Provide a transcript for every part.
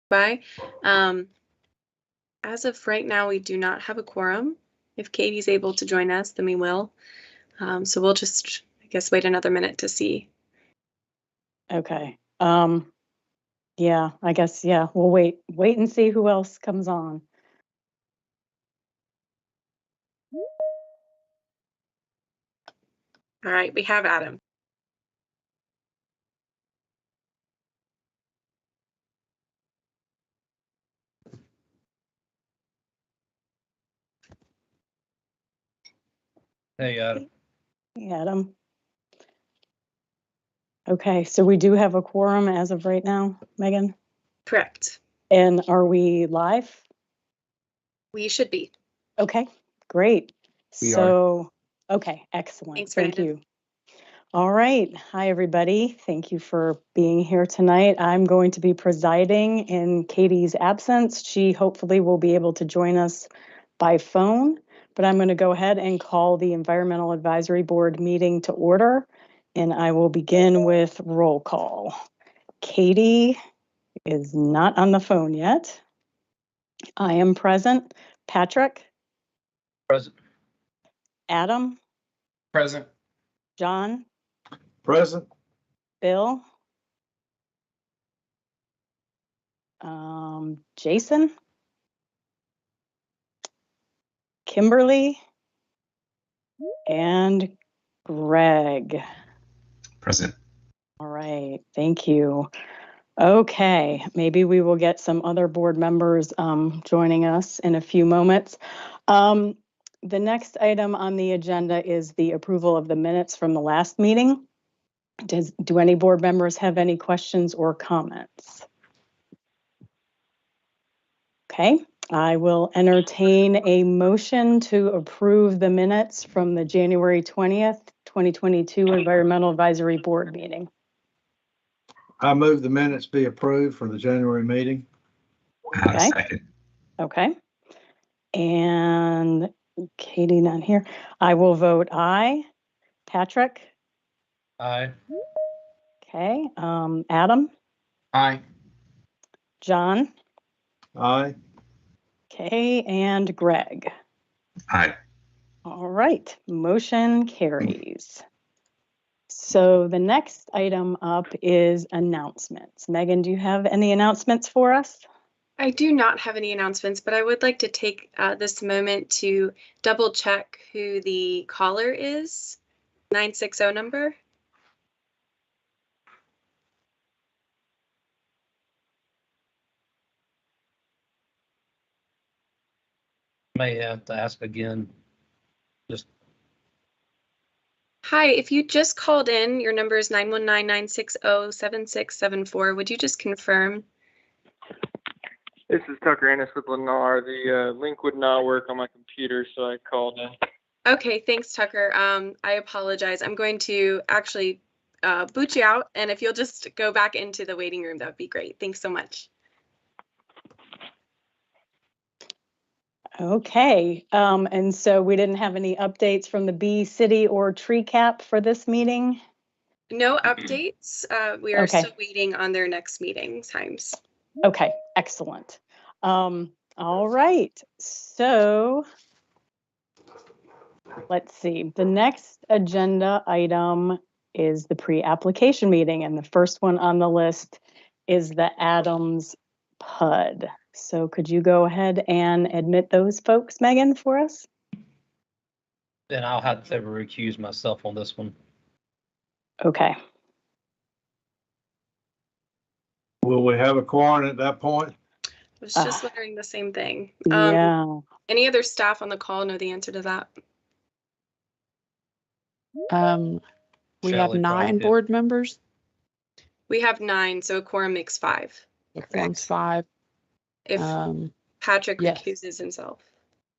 by. As of right now, we do not have a quorum. If Katie's able to join us, then we will. So we'll just, I guess, wait another minute to see. Okay. Yeah, I guess, yeah, we'll wait and see who else comes on. All right, we have Adam. Hey, Adam. Hey, Adam. Okay, so we do have a quorum as of right now, Megan? Correct. And are we live? We should be. Okay, great. We are. Okay, excellent. Thanks, Thank Brandon. you. All right. Hi, everybody. Thank you for being here tonight. I'm going to be presiding in Katie's absence. She hopefully will be able to join us by phone, but I'm going to go ahead and call the Environmental Advisory Board meeting to order, and I will begin with roll call. Katie is not on the phone yet. I am present. Patrick? Present. Adam? Present. John? Present. Bill? Jason? Kimberly? And Greg. Present. All right, thank you. Okay, maybe we will get some other board members joining us in a few moments. The next item on the agenda is the approval of the minutes from the last meeting. Do any board members have any questions or comments? Okay, I will entertain a motion to approve the minutes from the January 20th, 2022 Environmental Advisory Board meeting. I move the minutes be approved for the January meeting. Okay. Second. Okay. And Katie not here. I will vote aye. Patrick? Aye. Okay. Adam? Aye. John? Aye. Okay. And Greg? Aye. All right. Motion carries. So the next item up is announcements. Megan, do you have any announcements for us? I do not have any announcements, but I would like to take this moment to double check who the caller is. 960 number. May have to ask again. Just Hi, if you just called in, your number is 919-960-7674. Would you just confirm? This is Tucker Ennis with Lennar. The link would not work on my computer, so I called in. Okay, thanks, Tucker. I apologize. I'm going to actually boot you out, and if you'll just go back into the waiting room, that would be great. Thanks so much. Okay. And so we didn't have any updates from the Bee City or Tree Cap for this meeting? No updates. We are Okay. still waiting on their next meeting times. Okay, excellent. All right. So let's see. The next agenda item is the pre-application meeting, and the first one on the list is the Adams PUD. So could you go ahead and admit those folks, Megan, for us? then I'll have to recuse myself on this one. Okay. Will we have a quorum at that point? I was just wondering the same thing. Yeah. Any other staff on the call know the answer to that? We have Shelley 9 probably board members. We have 9, so a quorum makes 5. The quorum's 5. If Patrick yes. recuses himself,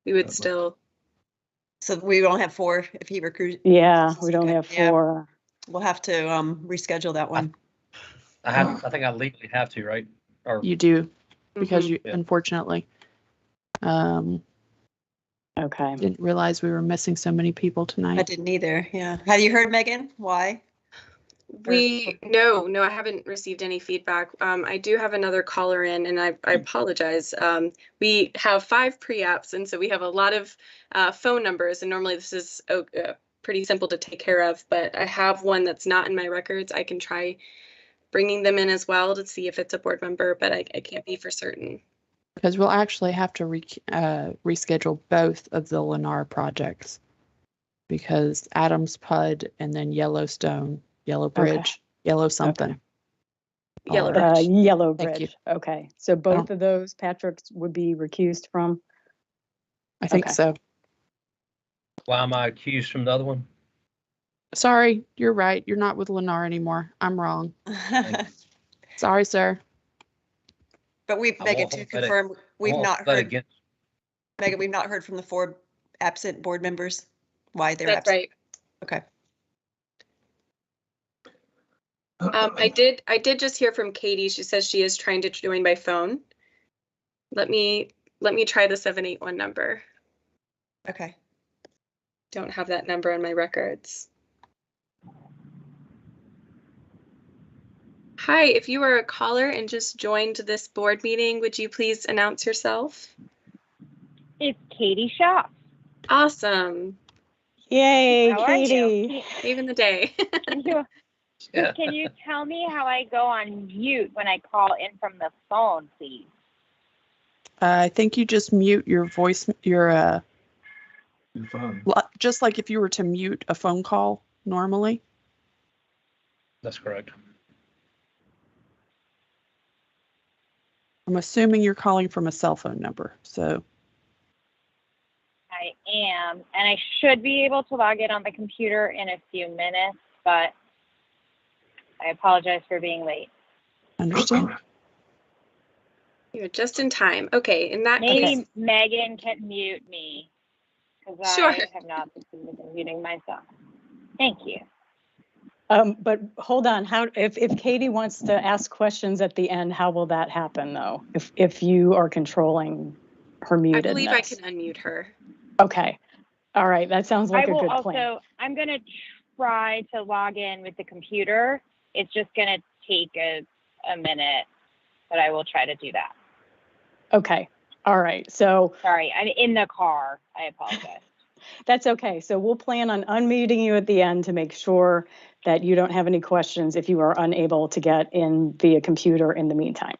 we would still. So we don't have 4 if he recruits. Yeah, we don't have 4. Yeah. We'll have to reschedule that one. I think I legally have to, right? Or You do, because Mhm. you unfortunately Okay. didn't realize we were missing so many people I tonight. didn't either. Yeah. Have you heard, Megan? Why? No, I haven't received any feedback. I do have another caller in, and I apologize. We have 5 pre-apps, and so we have a lot of phone numbers, and normally this is pretty simple to take care of, but I have one that's not in my records. I can try bringing them in as well to see if it's a board member, but I can't be for certain. Because we'll actually have to reschedule both of the Lennar projects, because Adams PUD and then Yellowstone, Yellow Bridge, Yellow something. Yellow Or- Bridge. Yellow Thank you. Bridge. Okay, so both of those Patrick would be recused from? I think Okay. so. Why am I accused from the other one? Sorry, you're right. You're not with Lennar anymore. I'm wrong. Sorry, sir. But we've, I Megan, won't to hold that confirm, we've I won't not hold that heard, against- Megan, we've not heard from the 4 absent board members, why they're That's absent. right. Okay. I did just hear from Katie. She says she is trying to join by phone. Let me try the 781 number. Okay. Don't have that number on my records. Hi, if you are a caller and just joined this board meeting, would you please announce yourself? It's Katie Shaw. Awesome. Yay, How are you? Katie. Saving the day. Yeah. Can you tell me how I go on mute when I call in from the phone, please? I think you just mute your voice, Your phone. just like if you were to mute a phone call normally. That's correct. I'm assuming you're calling from a cell phone number. So I am, and I should be able to log in on the computer in a few minutes, but I apologize for being late. understand. You're just in time. Okay, in that Maybe case, Megan can mute me, because Sure. I have not succeeded in muting myself. Thank you. But hold on, if Katie wants to ask questions at the end, how will that happen though? If you are controlling her mutedness? I believe I can unmute her. Okay, all right, that sounds like I a will good also, plan. I'm going to try to log in with the computer. It's just going to take a minute, but I will try to do that. Okay, all right, so Sorry, I'm in the car. I apologize. that's okay. So we'll plan on unmuting you at the end to make sure that you don't have any questions if you are unable to get in via computer in the meantime.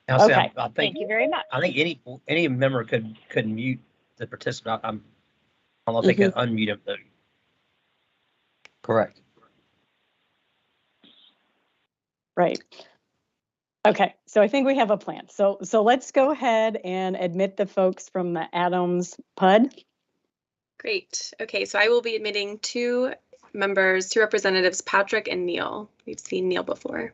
Now, see, Okay. I think Thank you very much. I think any member could mute the participant. I don't know if they can unmute him though. Correct. Right. Okay, so I think we have a plan. So let's go ahead and admit the folks from the Adams PUD. Great. Okay, so I will be admitting 2 members, 2 representatives, Patrick and Neil. We've seen Neil before.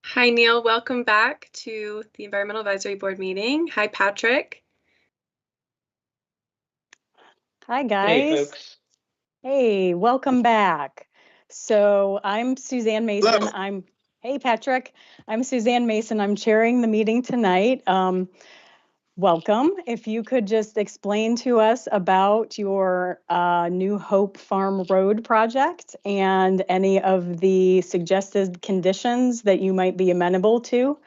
Hi, Neil. Welcome back to the Environmental Advisory Board meeting. Hi, Patrick. Hi, guys. Hey, folks. Hey, welcome back. So I'm Suzanne Mason. Hello. Hey, Patrick. I'm Suzanne Mason. I'm chairing the meeting tonight. Welcome. If you could just explain to us about your New Hope Farm Road project and any of the suggested conditions that you might be amenable to,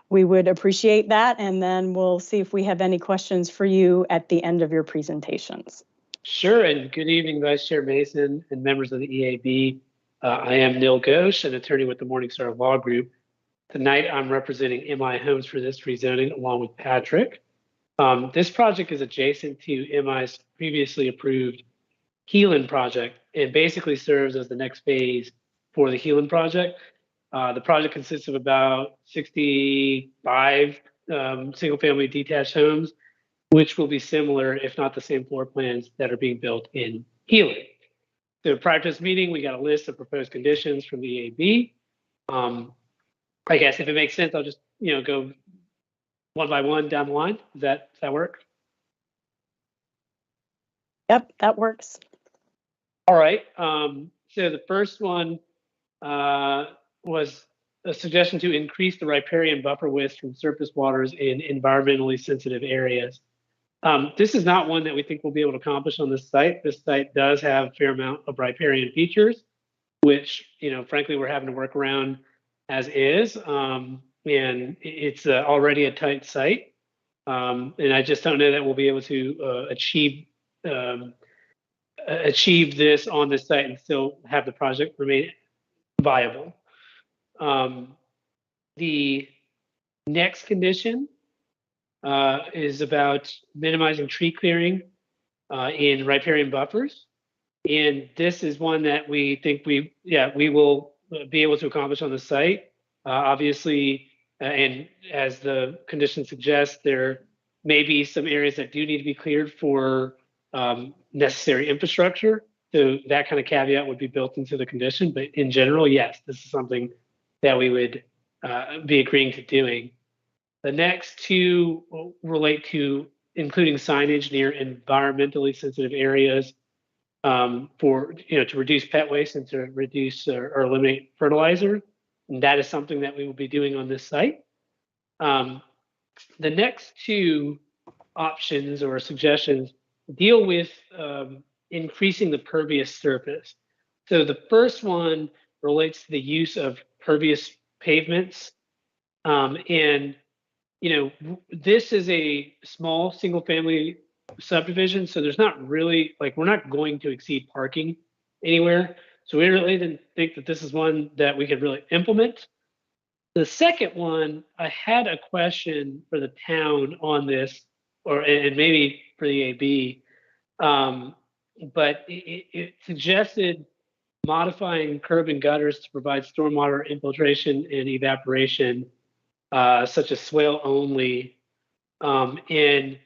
we would appreciate that. And then we'll see if we have any questions for you at the end of your presentations. Sure, and good evening, Vice Chair Mason and members of the EAB. I am Neil Ghosh, an attorney with the Morningstar Law Group. Tonight, I'm representing MI Homes for this rezoning along with Patrick. This project is adjacent to MI's previously approved Heelan project and basically serves as the next phase for the Heelan project. The project consists of about 65 single-family detached homes, which will be similar, if not the same floor plans that are being built in Heelan. So prior to this meeting, we got a list of proposed conditions from the EAB. I guess if it makes sense, I'll just go one by one down the line. Does that work? Yep, that works. All right. So the first one was a suggestion to increase the riparian buffer width from surface waters in environmentally sensitive areas. This is not one that we think we'll be able to accomplish on this site. This site does have a fair amount of riparian features, which, frankly, we're having to work around as is. And it's already a tight site. And I just don't know that we'll be able to achieve this on this site and still have the project remain viable. The next condition is about minimizing tree clearing in riparian buffers. And this is one that we think we will be able to accomplish on the site. Obviously, and as the condition suggests, there may be some areas that do need to be cleared for necessary infrastructure. So that kind of caveat would be built into the condition. But in general, yes, this is something that we would be agreeing to doing. The next two relate to including signage near environmentally sensitive areas for, to reduce pet waste and to reduce or eliminate fertilizer. And that is something that we will be doing on this site. The next two options or suggestions deal with increasing the pervious surface. So the first one relates to the use of pervious pavements. And this is a small single family subdivision. So there's not really, we're not going to exceed parking anywhere. So we really didn't think that this is one that we could really implement. The second one, I had a question for the town on this, and maybe for the AB, but it suggested modifying curb and gutters to provide stormwater infiltration and evaporation, such as swale only. And,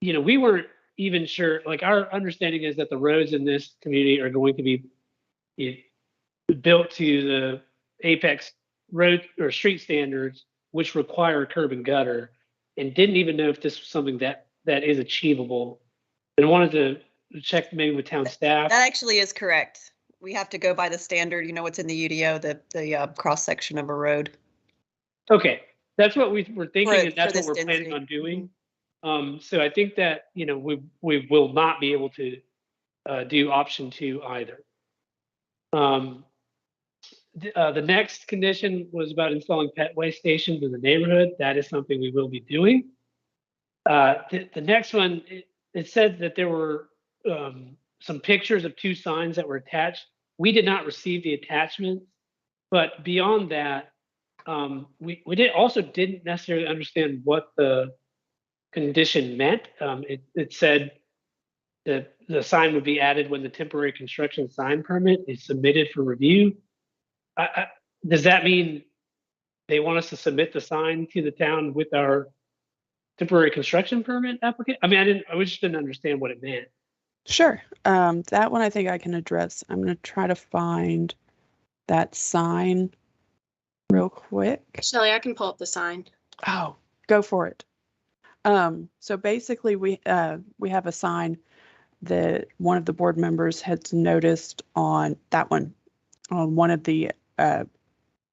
we weren't even sure, our understanding is that the roads in this community are going to be built to the apex road or street standards, which require curb and gutter, and didn't even know if this was something that is achievable. And wanted to check maybe with town staff. That actually is correct. We have to go by the standard, what's in the UDO, the cross section of a road. Okay, that's what we were thinking, and that's what we're density. planning on doing. So I think that we will not be able to do option 2 either. The next condition was about installing pet waste stations in the neighborhood. That is something we will be doing. The next one, it said that there were some pictures of 2 signs that were attached. We did not receive the attachments, but beyond that, we didn't necessarily understand what the condition meant. It said that the sign would be added when the temporary construction sign permit is submitted for review. Does that mean they want us to submit the sign to the town with our temporary construction permit application? I mean, I just didn't understand what it meant. Sure. That one I think I can address. I'm going to try to find that sign real quick. Shelley, I can pull up the sign. Oh, go for it. So basically we have a sign that one of the board members had noticed on one of the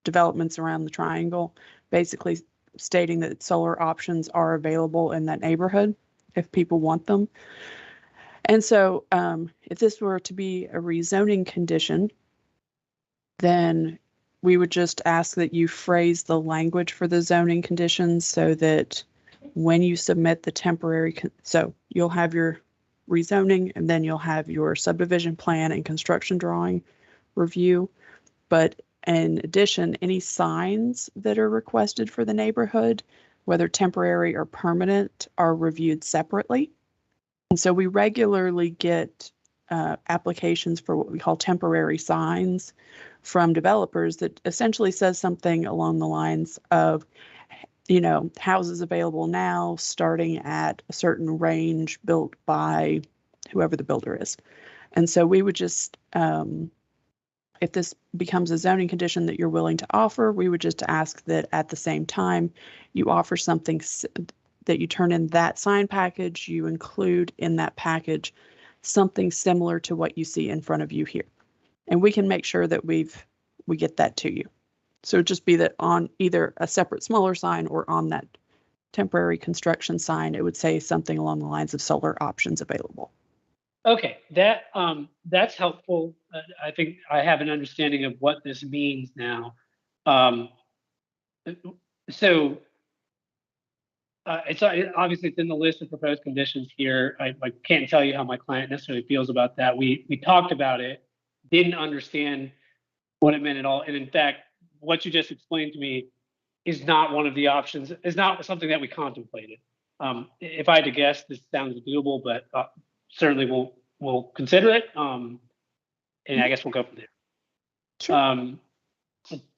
developments around the triangle, basically stating that solar options are available in that neighborhood if people want them. And so if this were to be a rezoning condition, then we would just ask that you phrase the language for the zoning conditions so that when you submit the temporary, so you'll have your rezoning and then you'll have your subdivision plan and construction drawing review. But in addition, any signs that are requested for the neighborhood, whether temporary or permanent, are reviewed separately. And so we regularly get applications for what we call temporary signs from developers that essentially says something along the lines of, houses available now starting at a certain range built by whoever the builder is. And so we would just, if this becomes a zoning condition that you're willing to offer, we would just ask that at the same time you offer something that you turn in that sign package, you include in that package something similar to what you see in front of you here. And we can make sure that we get that to you. So just be that on either a separate smaller sign or on that temporary construction sign, it would say something along the lines of solar options available. Okay, that's helpful. I think I have an understanding of what this means now. So it's obviously it's in the list of proposed conditions here. I can't tell you how my client necessarily feels about that. We talked about it, didn't understand what it meant at all, and in fact, what you just explained to me is not one of the options. Is not something that we contemplated. If I had to guess, this sounds doable, but certainly we'll consider it. And I guess we'll go from there. Sure.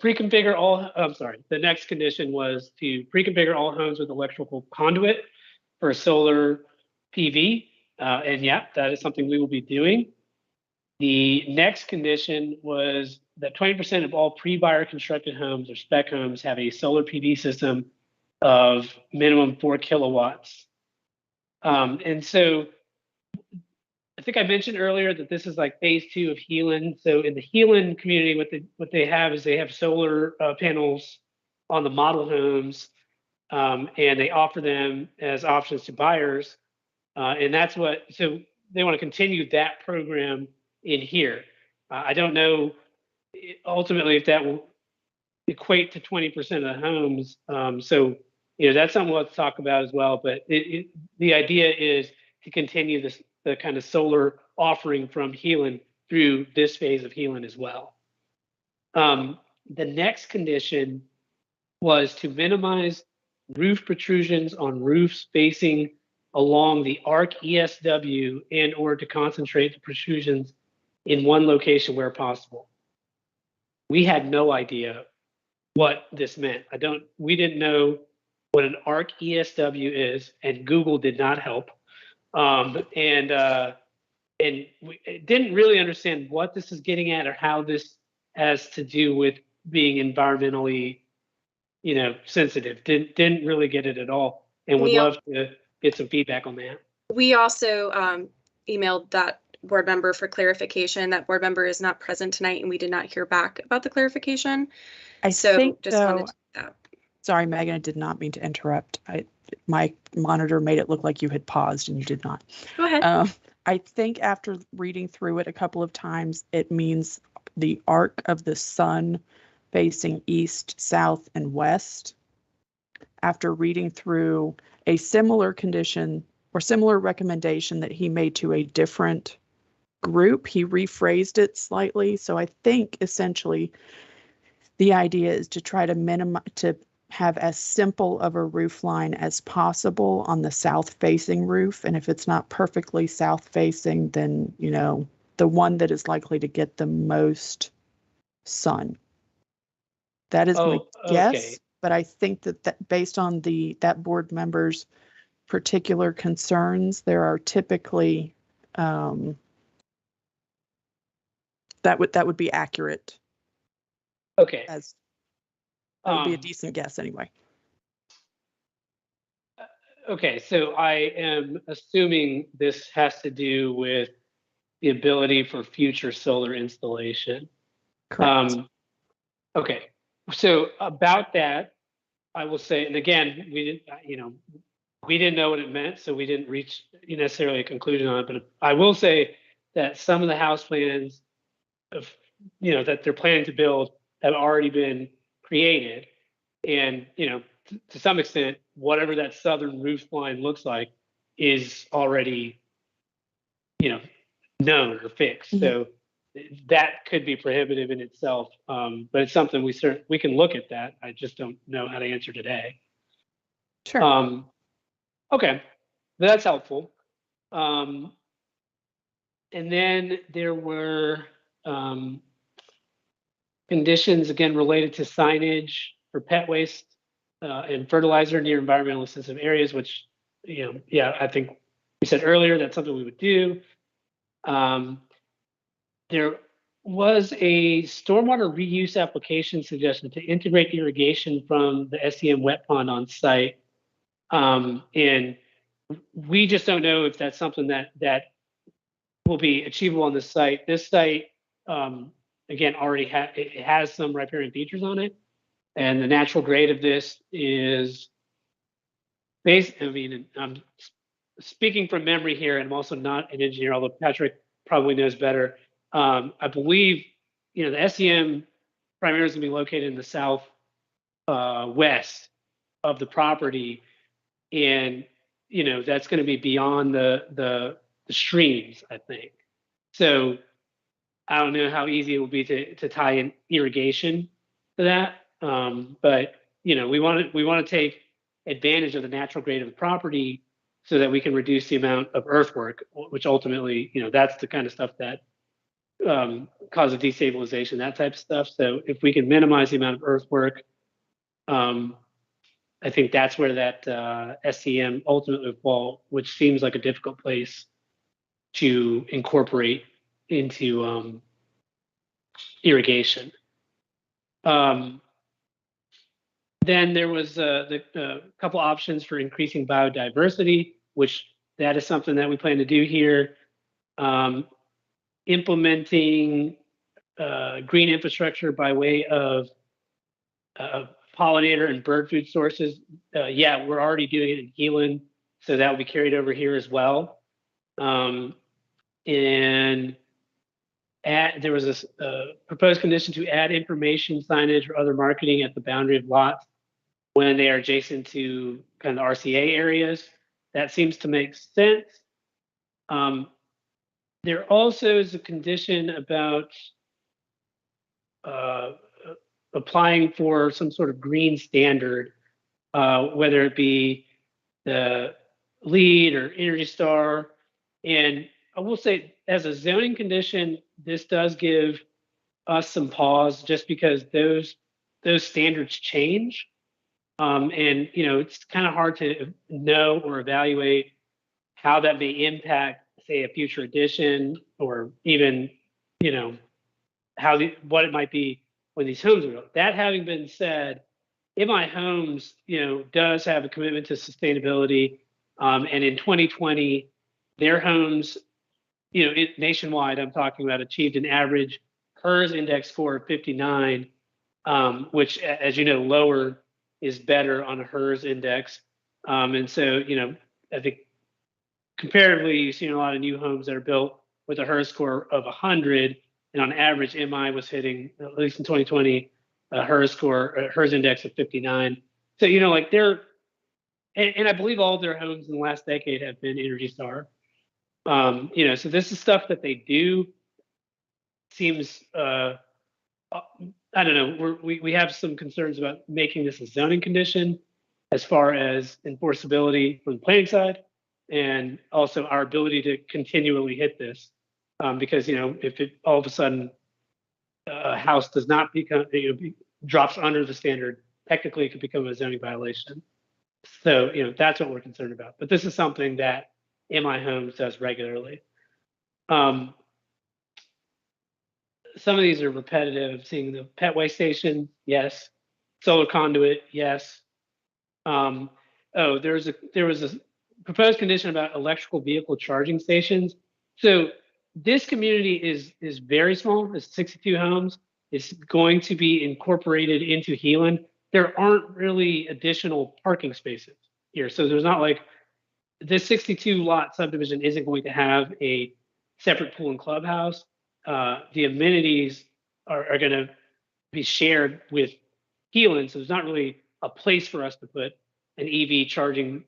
Pre-configure all, I'm sorry, the next condition was to pre-configure all homes with electrical conduit for solar PV. And yeah, that is something we will be doing. The next condition was that 20% of all pre-buyer constructed homes or spec homes have a solar PV system of minimum 4 kilowatts. And so I think I mentioned earlier that this is like phase 2 of Heelan. So in the Heelan community, what they have is they have solar panels on the model homes, and they offer them as options to buyers. And that's so they want to continue that program in here. I don't know ultimately if that will equate to 20% of the homes. So, that's something we'll have to talk about as well. But the idea is to continue the kind of solar offering from Heelan through this phase of Heelan as well. The next condition was to minimize roof protrusions on roofs facing along the arc ESW and or to concentrate the protrusions in one location where possible. We had no idea what this meant. We didn't know what an arc ESW is, and Google did not help. And we didn't really understand what this is getting at or how this has to do with being environmentally, sensitive. Didn't really get it at all, and would love to get some feedback on that. We also emailed that board member for clarification. That board member is not present tonight, and we did not hear back about the clarification. Wanted to do that. Sorry, Megan, I did not mean to interrupt. My monitor made it look like you had paused, and you did not. Go ahead. I think after reading through it a couple of times, it means the arc of the sun facing east, south, and west. After reading through a similar condition or similar recommendation that he made to a different group, he rephrased it slightly. So I think essentially the idea is to try to minimize, to have as simple of a roof line as possible on the south facing roof. And if it's not perfectly south facing, then, the one that is likely to get the most sun. That is my guess, but I think that based on that board member's particular concerns, there are typically that would be accurate. Okay. That would be a decent guess anyway. Okay, so I am assuming this has to do with the ability for future solar installation. Correct. Okay, so about that, I will say, and again, we didn't know what it meant, so we didn't reach necessarily a conclusion on it. But I will say that some of the house plans that they're planning to build have already been created, and to some extent, whatever that southern roof line looks like is already known or fixed. Mm-hmm. So that could be prohibitive in itself, but it's something we can look at that. I just don't know how to answer today. Sure. Okay, that's helpful. And then there were conditions again related to signage for pet waste and fertilizer near environmentally sensitive areas, which I think we said earlier that's something we would do. There was a stormwater reuse application suggestion to integrate irrigation from the SEM wet pond on site. And we just don't know if that's something that will be achievable on this site. This site, again, already has some riparian features on it. And the natural grade of this is I mean, I'm speaking from memory here, and I'm also not an engineer, although Patrick probably knows better. I believe, the SEM primarily is going to be located in the south west of the property, and that's going to be beyond the streams, I think. So I don't know how easy it will be to tie in irrigation to that, but we want to take advantage of the natural grade of the property so that we can reduce the amount of earthwork, which ultimately, that's the kind of stuff that causes destabilization, that type of stuff. So if we can minimize the amount of earthwork, I think that's where that SCM ultimately will fall, which seems like a difficult place to incorporate into irrigation. Then there was the couple options for increasing biodiversity, which that is something that we plan to do here. Implementing green infrastructure by way of pollinator and bird food sources. Yeah, we're already doing it in Heelan, so that will be carried over here as well. And there was a proposed condition to add information, signage, or other marketing at the boundary of lots when they are adjacent to kind of RCA areas. That seems to make sense. There also is a condition about applying for some sort of green standard, whether it be the LEED or Energy Star. And I will say, as a zoning condition, this does give us some pause, just because those standards change. And it's kind of hard to know or evaluate how that may impact, say, a future addition, or even what it might be when these homes are built. That having been said, MI Homes does have a commitment to sustainability, and in 2020 their homes nationwide, I'm talking about, achieved an average HERS index score of 59, which, as you know, lower is better on a HERS index. And so, I think comparatively, you've seen a lot of new homes that are built with a HERS score of 100, and on average, MI was hitting, at least in 2020, a HERS index of 59. So, and I believe all of their homes in the last decade have been Energy Star. So this is stuff that they do. Seems, I don't know, we have some concerns about making this a zoning condition as far as enforceability from the planning side, and also our ability to continually hit this, because if it all of a sudden a house does not become, drops under the standard, technically it could become a zoning violation. So that's what we're concerned about. But this is something that MI Homes does regularly. Some of these are repetitive. Seeing the pet waste station, yes. Solar conduit, yes. There was a proposed condition about electrical vehicle charging stations. So this community is very small. It's 62 homes. It's going to be incorporated into Heelan. There aren't really additional parking spaces here, so there's not like this 62 lot subdivision isn't going to have a separate pool and clubhouse. The amenities are going to be shared with Heelan, so there's not really a place for us to put an EV charging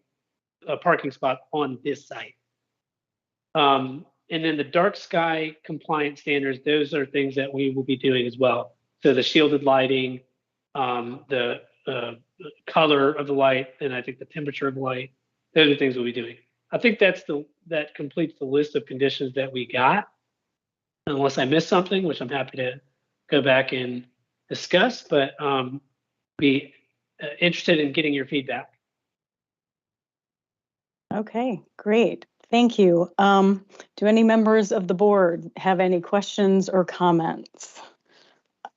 parking spot on this site. And then the dark sky compliance standards, those are things that we will be doing as well. So the shielded lighting, the color of the light, and I think the temperature of the light, those are things we'll be doing. I think that completes the list of conditions that we got, unless I missed something, which I'm happy to go back and discuss, but be interested in getting your feedback. Okay, great. Thank you. Do any members of the board have any questions or comments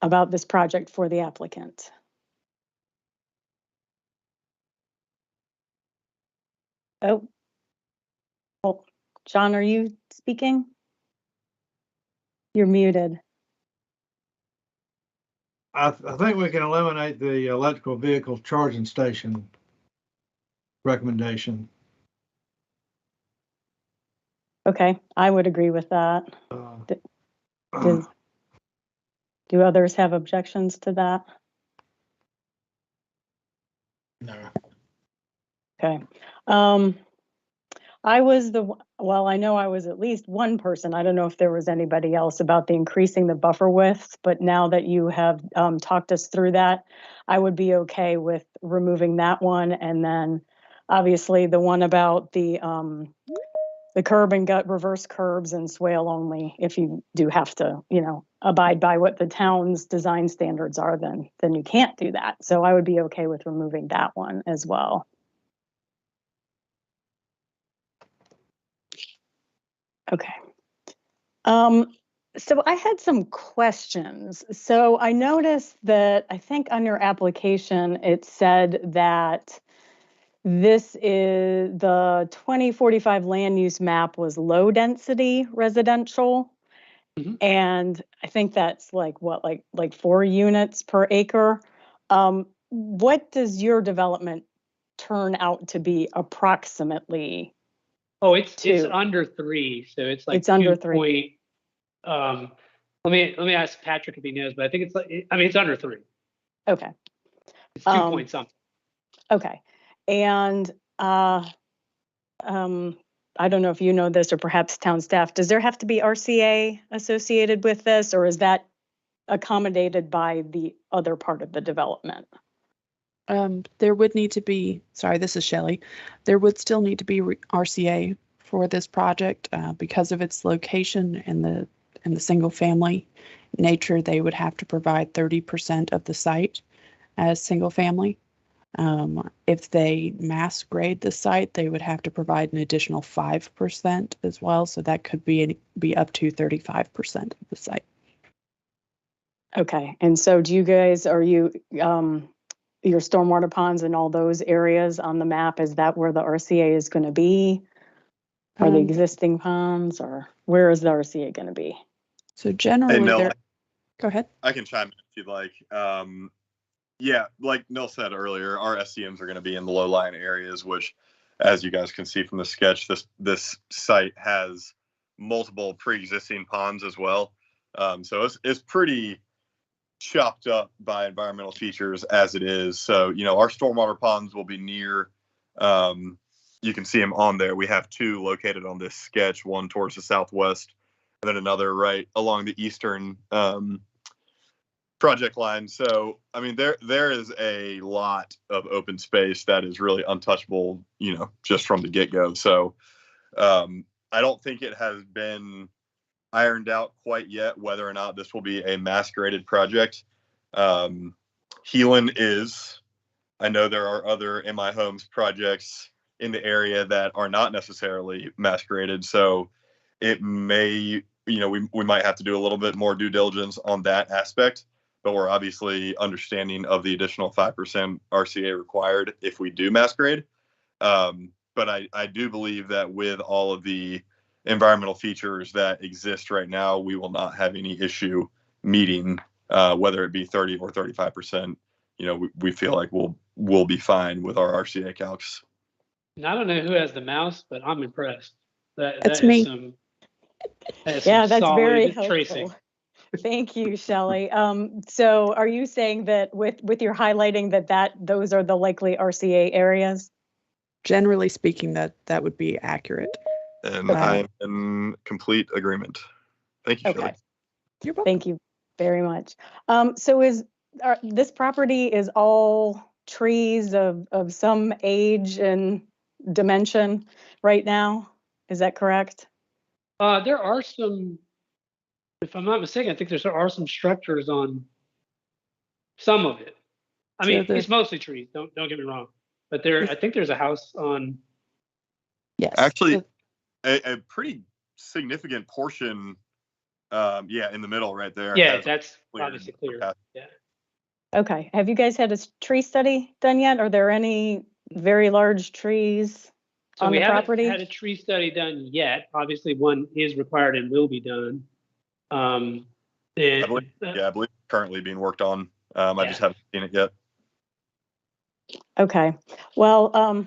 about this project for the applicant? Oh, John, are you speaking? You're muted. I think we can eliminate the electrical vehicle charging station recommendation. Okay, I would agree with that. Uh, Do others have objections to that? No. Okay. Well, I know I was at least one person. I don't know if there was anybody else about the increasing the buffer width, but now that you have talked us through that, I would be okay with removing that one. And then obviously the one about the curb and gut reverse curbs and swale only, if you do have to, abide by what the town's design standards are, then you can't do that. So I would be okay with removing that one as well. Okay. So I had some questions. So I noticed that I think on your application, it said that this is the 2045 land use map was low density residential. Mhm. And I think that's like 4 units per acre. What does your development turn out to be approximately? Oh, it's Two. under 3, so it's like It's under 2 3. point. Let me ask Patrick if he knows, but I think it's like, I mean, it's under 3. Okay. It's 2 point something. Okay. And I don't know if you know this or perhaps town staff, does there have to be RCA associated with this, or is that accommodated by the other part of the development? There would need to be, sorry, this is Shelley. There would still need to be RCA for this project because of its location and the single family nature. They would have to provide 30% of the site as single family. If they mass grade the site, they would have to provide an additional 5% as well. So that could be up to 35% of the site. Okay. And so are you your stormwater ponds and all those areas on the map, is that where the RCA is going to be? Are the existing ponds, or where is the RCA going to be? So generally, Nil, go ahead. I can chime in if you'd like. Yeah, like Nil said earlier, our SCMs are going to be in the low-lying areas, which, as you guys can see from the sketch, this site has multiple pre-existing ponds as well. So it's pretty chopped up by environmental features as it is. So, our stormwater ponds will be near, you can see them on there. We have 2 located on this sketch, one towards the southwest and then another right along the eastern project line. So, I mean, there is a lot of open space that is really untouchable, just from the get-go. So, I don't think it has been ironed out quite yet whether or not this will be a mass graded project. Heelan is. I know there are other MI Homes projects in the area that are not necessarily mass graded, so it may, we might have to do a little bit more due diligence on that aspect, but we're obviously understanding of the additional 5% RCA required if we do mass grade. But I do believe that with all of the environmental features that exist right now, we will not have any issue meeting, whether it be 30 or 35%. We feel like we'll be fine with our RCA calcs. And I don't know who has the mouse, but I'm impressed. That's me. Yeah, that's very helpful. Tracing. Thank you, Shelley. So are you saying that with your highlighting that those are the likely RCA areas? Generally speaking, that would be accurate. And I am in complete agreement. Thank you, Shelley. Okay. You're welcome. Thank you very much. So this property is all trees of some age and dimension right now? Is that correct? There are some, if I'm not mistaken, I think there are some structures on some of it. I mean, it's mostly trees. Don't get me wrong, but I think there's a house on. Yes. Actually, a pretty significant portion. In the middle right there. Yeah, that's obviously clear. Yeah. Okay. Have you guys had a tree study done yet? Are there any very large trees on the property? We haven't had a tree study done yet. Obviously, one is required and will be done. I believe it's currently being worked on. I just haven't seen it yet. Okay. Well,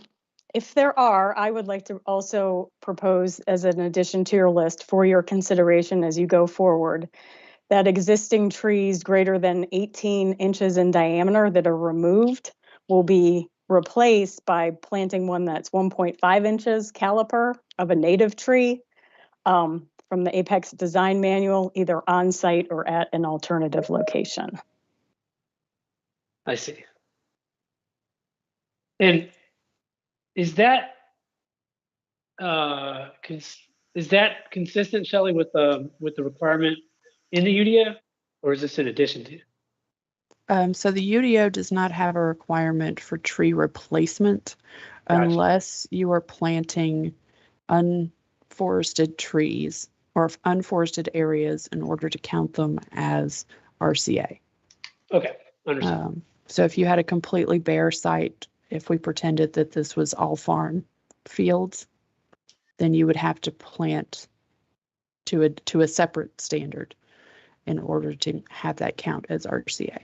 If there are, I would like to also propose as an addition to your list for your consideration as you go forward, that existing trees greater than 18 inches in diameter that are removed will be replaced by planting one that's 1.5 inches caliper of a native tree from the Apex Design Manual, either on site or at an alternative location. I see. And is that consistent, Shelley, with the requirement in the UDO, or is this in addition to? So the UDO does not have a requirement for tree replacement unless you are planting unforested trees or unforested areas in order to count them as RCA. Okay, understood. So if you had a completely bare site, if we pretended that this was all farm fields, then you would have to plant to a separate standard in order to have that count as RCA.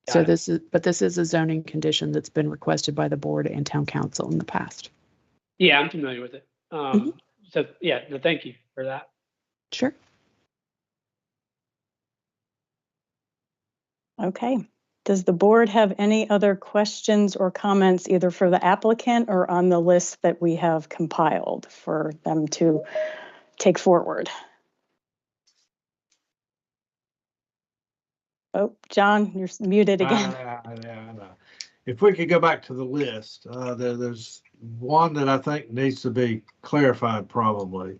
So this is a zoning condition that's been requested by the board and town council in the past. Yeah, I'm familiar with it. So yeah, no, thank you for that. Sure. Okay. Does the board have any other questions or comments either for the applicant or on the list that we have compiled for them to take forward? Oh, John, you're muted again. I know. If we could go back to the list, there's one that I think needs to be clarified probably.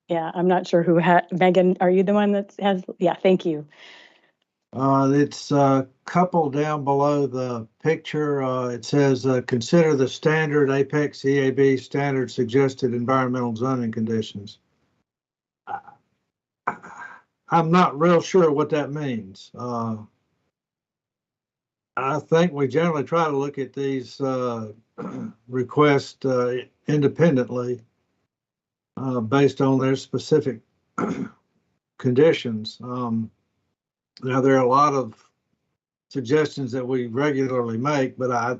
Yeah, I'm not sure who had, Megan, are you the one that has, yeah, thank you. It's a couple down below the picture. It says, consider the standard Apex EAB standard suggested environmental zoning conditions. I'm not real sure what that means. I think we generally try to look at these requests independently based on their specific conditions. Now, there are a lot of suggestions that we regularly make, but I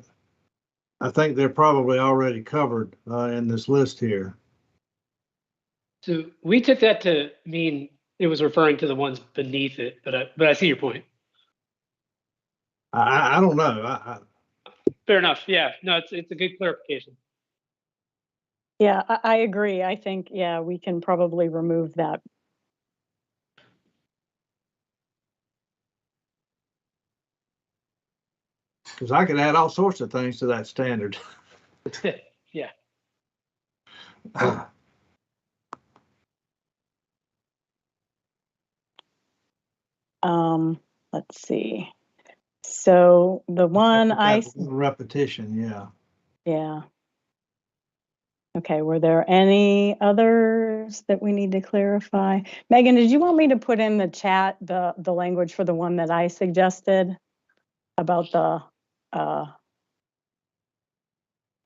think they're probably already covered in this list here. So we took that to mean it was referring to the ones beneath it, but I see your point. I don't know. Fair enough. Yeah, no, it's a good clarification. Yeah, I agree. I think, yeah, we can probably remove that. Because I could add all sorts of things to that standard. Yeah. Let's see. So the one repetition, yeah. Yeah. Okay, were there any others that we need to clarify? Megan, did you want me to put in the chat the language for the one that I suggested about the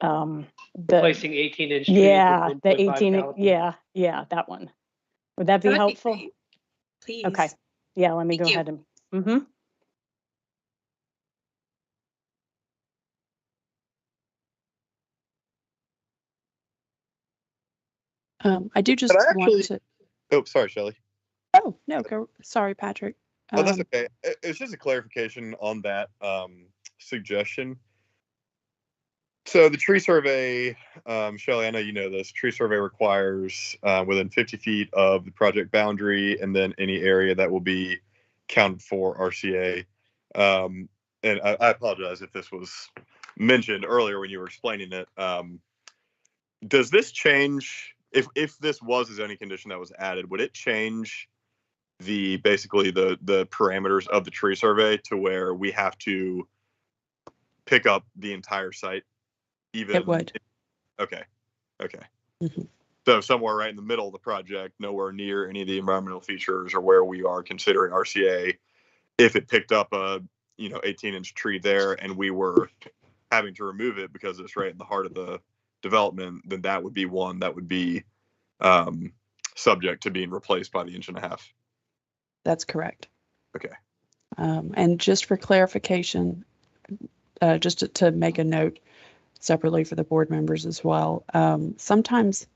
replacing 18-inch trees? Yeah, with the 18, caliper? yeah, that one. Would that be helpful? Be please. Okay. Yeah, let me Thank go you. ahead and I do just want to. Oh, sorry, Shelley. Oh, no, sorry, Patrick. Oh, that's okay. It's just a clarification on that suggestion. So the tree survey, Shelley, I know you know this, tree survey requires within 50 feet of the project boundary and then any area that will be counted for RCA. And I apologize if this was mentioned earlier when you were explaining it. Does this change, if this was a zoning condition that was added, would it change basically the parameters of the tree survey to where we have to pick up the entire site? Even it would. Okay. Mm-hmm. So somewhere right in the middle of the project, nowhere near any of the environmental features or where we are considering RCA, if it picked up a 18-inch tree there and we were having to remove it because it's right in the heart of the development, then that would be one that would be subject to being replaced by the 1.5 inch. That's correct. Okay. And just for clarification, just to make a note separately for the board members as well, sometimes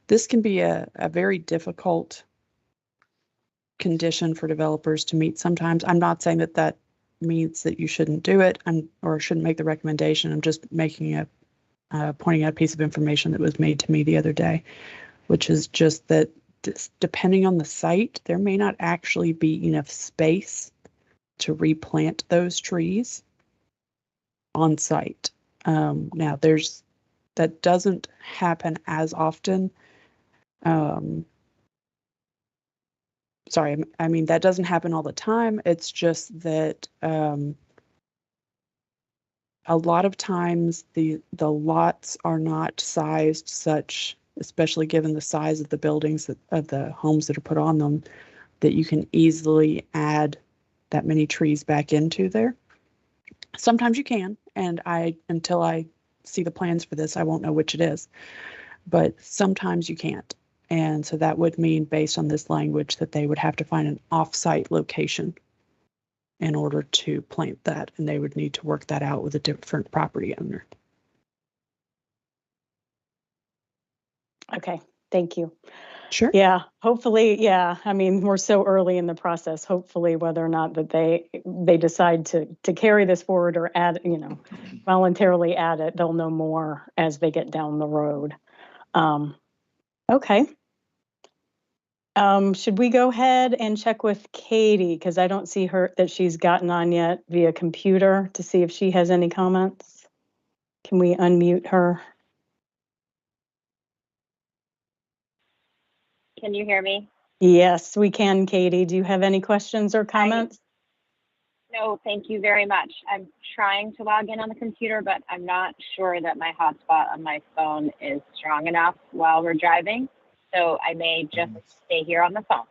this can be a very difficult condition for developers to meet sometimes. I'm not saying that that means that you shouldn't do it or shouldn't make the recommendation. I'm just making pointing out a piece of information that was made to me the other day, which is just that depending on the site, there may not actually be enough space to replant those trees on site. Now that doesn't happen as often. Sorry, I mean, that doesn't happen all the time. It's just that a lot of times the lots are not sized such, especially given the size of the buildings of the homes that are put on them, that you can easily add that many trees back into there. Sometimes you can, and until I see the plans for this, I won't know which it is, but sometimes you can't. And so that would mean, based on this language, that they would have to find an off-site location in order to plant that, and they would need to work that out with a different property owner. Okay, thank you. Sure. Yeah, hopefully, yeah. I mean, we're so early in the process. Hopefully, whether or not that they decide to carry this forward or add, voluntarily add it, they'll know more as they get down the road. Okay. Should we go ahead and check with Katie, because I don't see her that she's gotten on yet via computer, to see if she has any comments? Can we unmute her? Can you hear me? Yes, we can, Katie. Do you have any questions or comments? No, thank you very much. I'm trying to log in on the computer, but I'm not sure that my hotspot on my phone is strong enough while we're driving. So I may just stay here on the phone.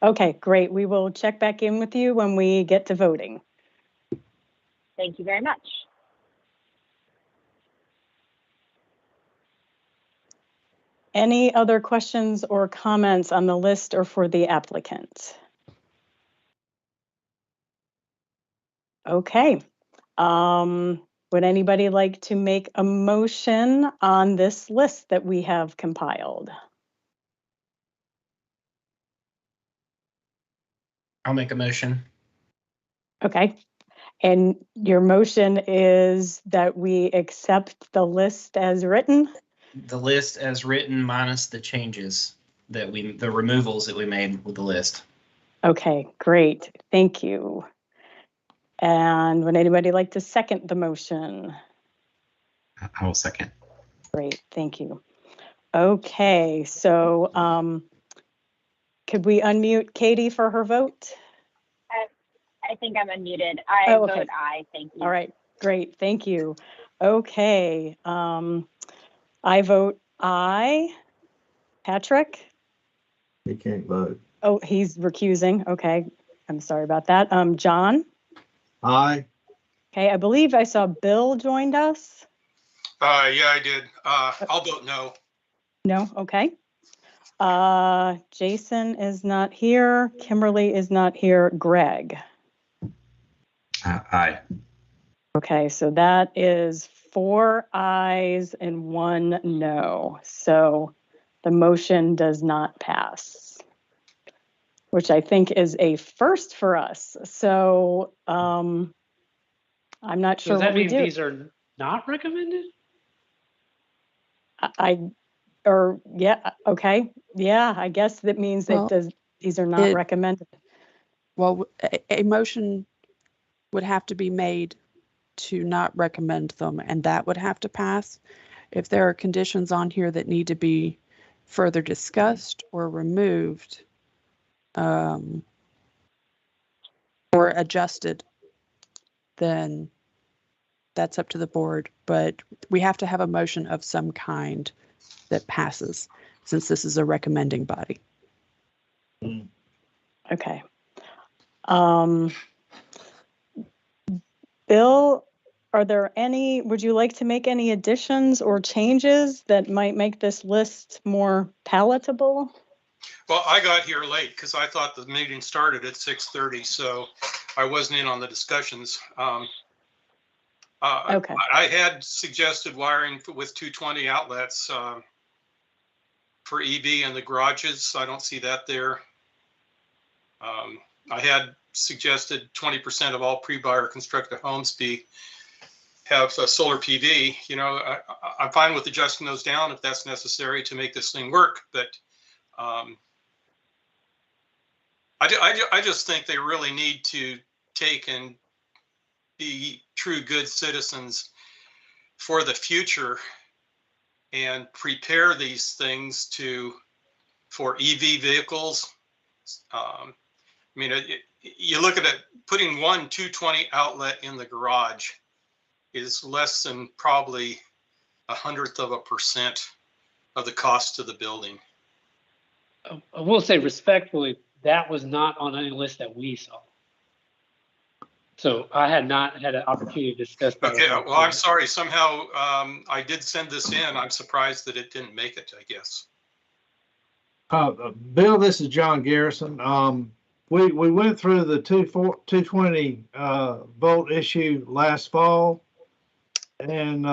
Okay, great. We will check back in with you when we get to voting. Thank you very much. Any other questions or comments on the list or for the applicant? Okay. Would anybody like to make a motion on this list that we have compiled? I'll make a motion. Okay. And your motion is that we accept the list as written? The list as written minus the changes the removals that we made with the list. Okay, great. Thank you. And would anybody like to second the motion? I will second. Great, thank you. Okay, so could we unmute Katie for her vote? I think I'm unmuted. I vote aye. Thank you. All right, great. Thank you. Okay, I vote aye. Patrick? He can't vote. Oh, he's recusing. Okay, I'm sorry about that. John? Aye. Okay, I believe I saw Bill joined us. Yeah, I did. I'll vote no. No, okay. Jason is not here. Kimberly is not here. Greg? Aye. Okay, so that is 4 ayes and 1 no. So the motion does not pass, which I think is a first for us. So I'm not sure Does that what we mean do. these are not recommended? Yeah, okay. Yeah, I guess that means that these are not recommended. Well, a motion would have to be made to not recommend them, and that would have to pass. If there are conditions on here that need to be further discussed or removed or adjusted, then that's up to the board. But we have to have a motion of some kind that passes, since this is a recommending body. Okay. Bill, Are there any, would you like to make any additions or changes that might make this list more palatable? Well, I got here late because I thought the meeting started at 6:30, so I wasn't in on the discussions. Okay. I had suggested wiring with 220 outlets for EV in the garages. I don't see that there. I had suggested 20% of all pre-buy or constructed homes have solar PV. You know, I'm fine with adjusting those down if that's necessary to make this thing work. But I just think they really need to take and be true good citizens for the future and prepare these things for EV vehicles. I mean, you look at it, putting one 220 outlet in the garage is less than probably 1/100% of the cost to the building. I will say respectfully, that was not on any list that we saw. So I had not had an opportunity to discuss that. Okay, well, I'm sorry. Somehow I did send this in. I'm surprised that it didn't make it, I guess. Bill, this is John Garrison. We went through the 220 volt issue last fall, and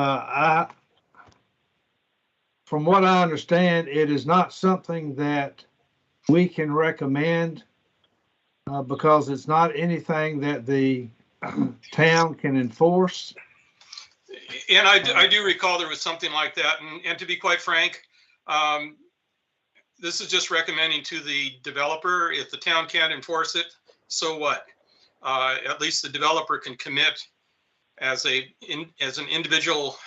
from what I understand, it is not something that we can recommend because it's not anything that the town can enforce. And I do recall there was something like that. And to be quite frank, this is just recommending to the developer. If the town can't enforce it, so what? At least the developer can commit as an individual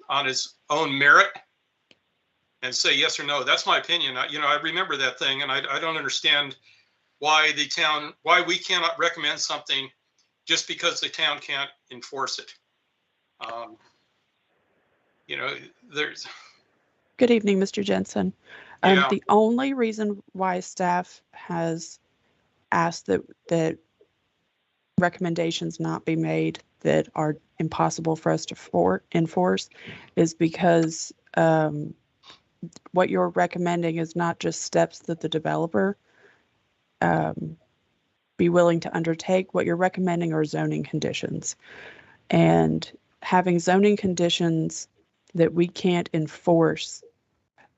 on his own merit and say yes or no. That's my opinion. I remember that thing, and I don't understand why we cannot recommend something just because the town can't enforce it. There's. Good evening, Mr. Jensen. Yeah. The only reason why staff has asked that recommendations not be made that are impossible for us to enforce is because what you're recommending is not just steps that the developer be willing to undertake. What you're recommending are zoning conditions, and having zoning conditions that we can't enforce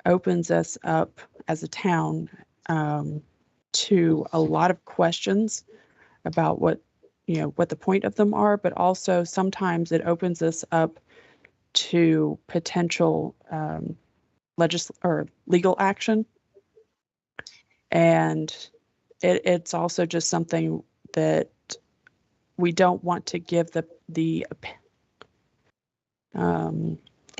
opens us up as a town to a lot of questions about what the point of them are, but also sometimes it opens us up to potential legal action. And it's also just something that we don't want to give the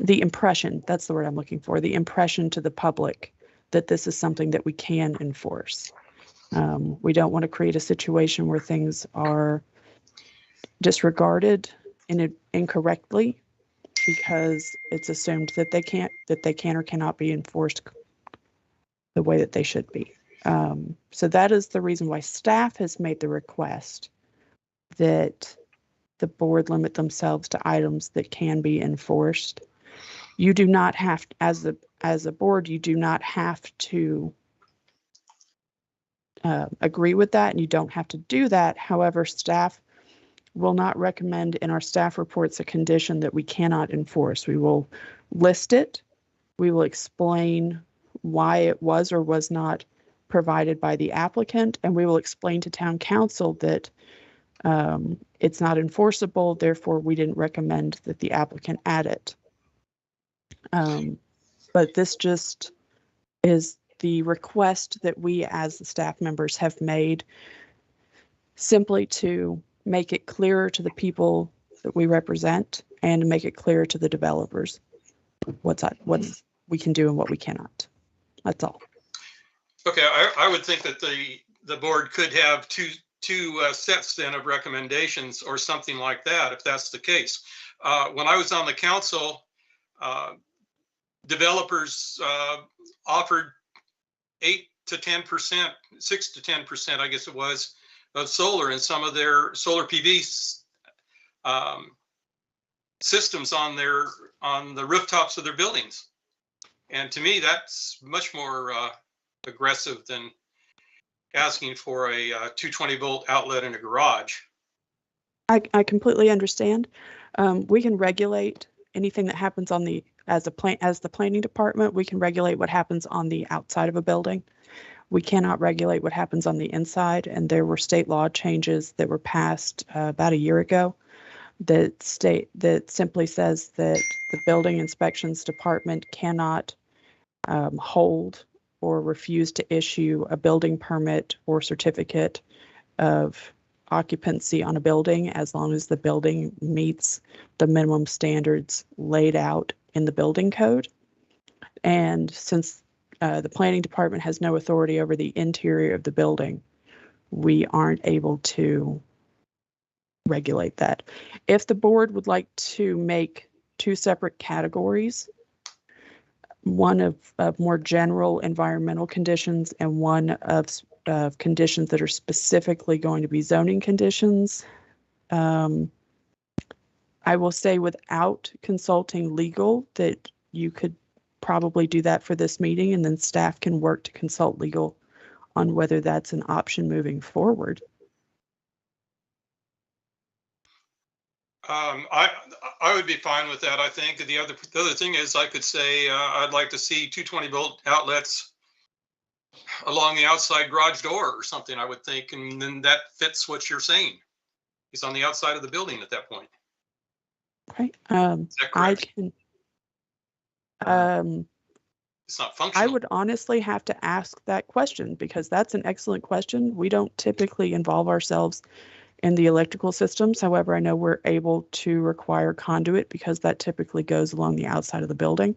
impression, that's the word I'm looking for, the impression to the public that this is something that we can enforce. We don't want to create a situation where things are disregarded incorrectly because it's assumed that they can or cannot be enforced the way that they should be. So that is the reason why staff has made the request that the board limit themselves to items that can be enforced. You do not have, as a board, you do not have to agree with that, and you don't have to do that. However, staff will not recommend in our staff reports a condition that we cannot enforce. We will list it. We will explain why it was or was not provided by the applicant, and we will explain to town council that it's not enforceable, therefore we didn't recommend that the applicant add it. But this just is the request that we as the staff members have made, simply to make it clearer to the people that we represent and to make it clearer to the developers what we can do and what we cannot. That's all. Okay, I would think that the board could have two sets then of recommendations or something like that, if that's the case. When I was on the council, developers offered 8 to 10%, 6 to 10%, I guess it was, of solar in some of their solar PV systems on the rooftops of their buildings. And to me, that's much more aggressive than asking for a 220 volt outlet in a garage. I completely understand. We can regulate anything that happens on the, as the planning department, we can regulate what happens on the outside of a building. We cannot regulate what happens on the inside, and there were state law changes that were passed about a year ago that simply says that the building inspections department cannot hold or refuse to issue a building permit or certificate of occupancy on a building as long as the building meets the minimum standards laid out in the building code. And since the planning department has no authority over the interior of the building, we aren't able to regulate that. If the board would like to make two separate categories, one of more general environmental conditions and one of conditions that are specifically going to be zoning conditions, I will say without consulting legal that you could probably do that for this meeting, and then staff can work to consult legal on whether that's an option moving forward. I would be fine with that. I think the other thing is I could say I'd like to see 220 volt outlets along the outside garage door or something, I would think, and then that fits what you're saying. It's on the outside of the building at that point. Okay. I can. It's not functional. I would honestly have to ask that question because that's an excellent question. We don't typically involve ourselves in the electrical systems. However, I know we're able to require conduit because that typically goes along the outside of the building.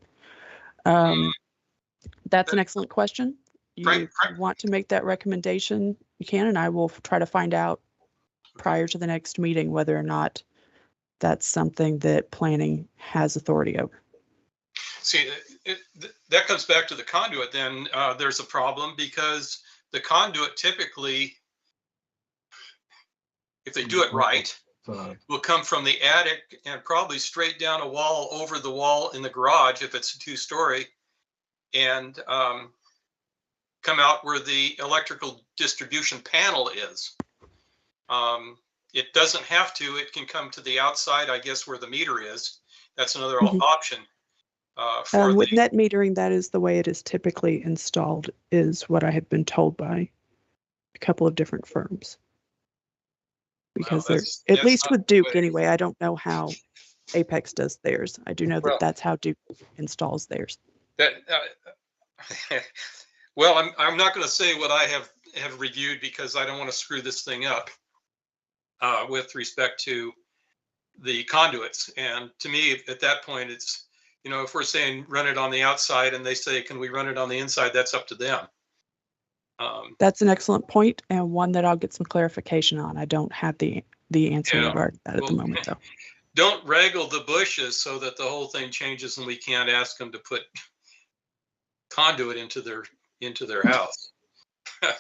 That's an excellent question. You want to make that recommendation, you can, and I will try to find out prior to the next meeting whether or not that's something that planning has authority over. See, that comes back to the conduit. Then there's a problem because the conduit typically, if they do it right, will come from the attic and probably straight down a wall over the wall in the garage if it's a 2-story, and come out where the electrical distribution panel is. It doesn't have to. It can come to the outside, I guess, where the meter is. That's another option. With net metering, that is the way it is typically installed, is what I have been told by a couple of different firms. Because there's, at least with Duke anyway, I don't know how Apex does theirs. I do know that that's how Duke installs theirs. Well, I'm not going to say what I have reviewed because I don't want to screw this thing up with respect to the conduits. And to me, at that point, it's, you know, if we're saying run it on the outside and they say, can we run it on the inside? That's up to them. That's an excellent point and one that I'll get some clarification on. I don't have the answer regarding that at the moment, though. Don't wrangle the bushes so that the whole thing changes and we can't ask them to put conduit into their house. I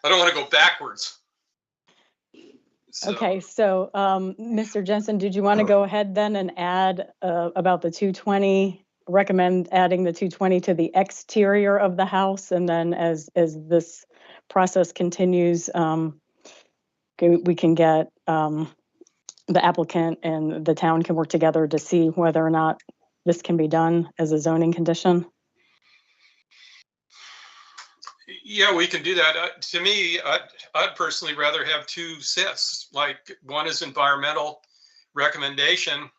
don't want to go backwards. Okay, so Mr. Jensen, did you want to go ahead then and add about the 220, recommend adding the 220 to the exterior of the house, and then as this process continues, we can get the applicant and the town can work together to see whether or not this can be done as a zoning condition? Yeah, we can do that. To me, I'd personally rather have two sets. Like one is environmental recommendation.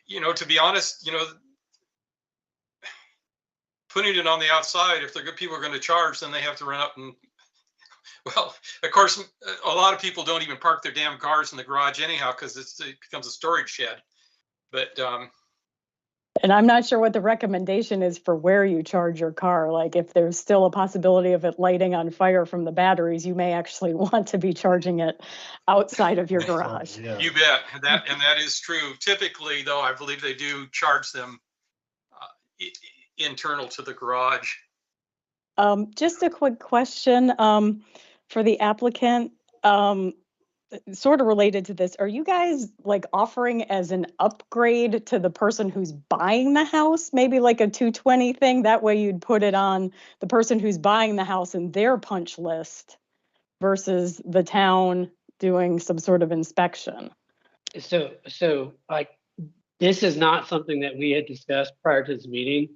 You know, to be honest, you know, putting it on the outside, if people are going to charge, then they have to run up and, well, of course, a lot of people don't even park their damn cars in the garage anyhow because it becomes a storage shed. But and I'm not sure what the recommendation is for where you charge your car. Like if there's still a possibility of it lighting on fire from the batteries, you may actually want to be charging it outside of your garage. yeah. You bet. That is true. Typically, though, I believe they do charge them internal to the garage. Just a quick question for the applicant. sort of related to this, are you guys like offering as an upgrade to the person who's buying the house, maybe like a 220 thing? That way you'd put it on the person who's buying the house in their punch list versus the town doing some sort of inspection. So like, this is not something that we had discussed prior to this meeting.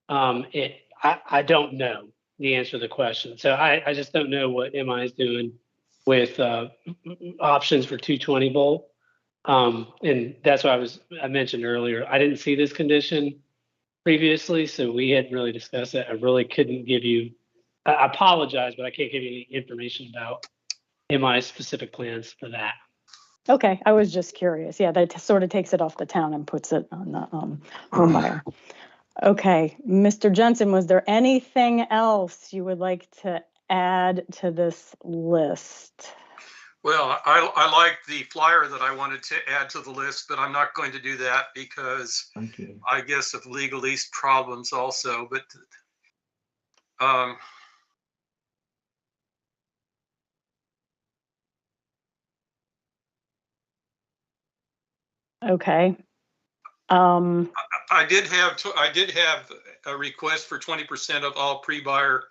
I don't know the answer to the question. So I just don't know what MI is doing with options for 220 volt. And that's why I mentioned earlier, I didn't see this condition previously, so we hadn't really discussed it. I really couldn't give you, I apologize, but I can't give you any information about MI's specific plans for that. Okay, I was just curious. Yeah, that sort of takes it off the town and puts it on the home buyer. Okay, Mr. Jensen, was there anything else you would like to add to this list? Well, I like the flyer that I wanted to add to the list, but I'm not going to do that because I guess of legalese problems also. But Okay. I did have a request for 20% of all pre-buyer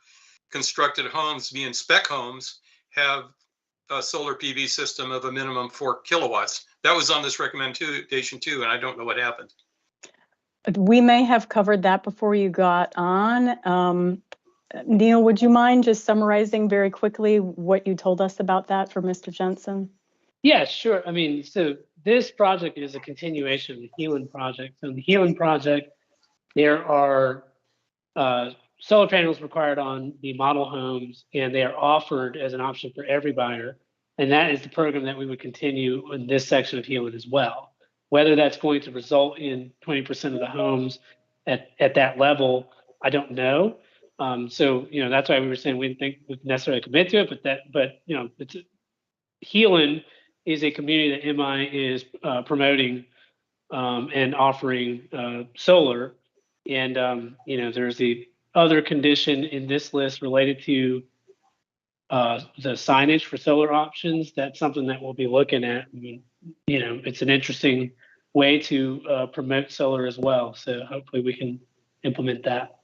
constructed homes, being spec homes, have a solar PV system of a minimum 4 kilowatts. That was on this recommendation too, and I don't know what happened. We may have covered that before you got on. Neil, would you mind just summarizing very quickly what you told us about that for Mr. Jensen? Yeah, sure. I mean, so this project is a continuation of the Heelan project. So in the Heelan project, there are solar panels required on the model homes, and they are offered as an option for every buyer. And that is the program that we would continue in this section of Heelan as well. Whether that's going to result in 20% of the homes at that level, I don't know. So, you know, that's why we were saying we didn't think we could necessarily commit to it, but you know, Heelan is a community that MI is promoting and offering solar. And, you know, there's the other condition in this list related to the signage for solar options. That's something that we'll be looking at. I mean, you know, it's an interesting way to promote solar as well. So hopefully we can implement that.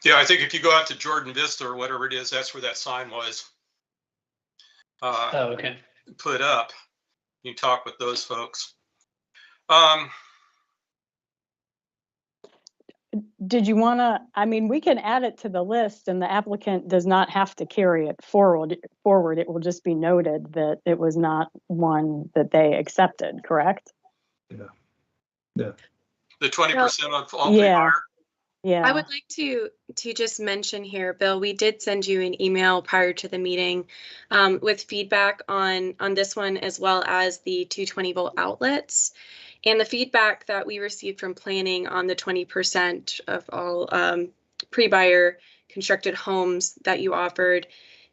Yeah, I think if you go out to Jordan Vista or whatever it is, that's where that sign was. Okay. Put up. You talk with those folks. Did you want to, I mean, we can add it to the list and the applicant does not have to carry it forward. It will just be noted that it was not one that they accepted, correct? Yeah. The 20% of all Yeah. pre-buyer. Yeah. I would like to just mention here, Bill, we did send you an email prior to the meeting with feedback on this one, as well as the 220 volt outlets. And the feedback that we received from planning on the 20% of all pre-buyer constructed homes that you offered,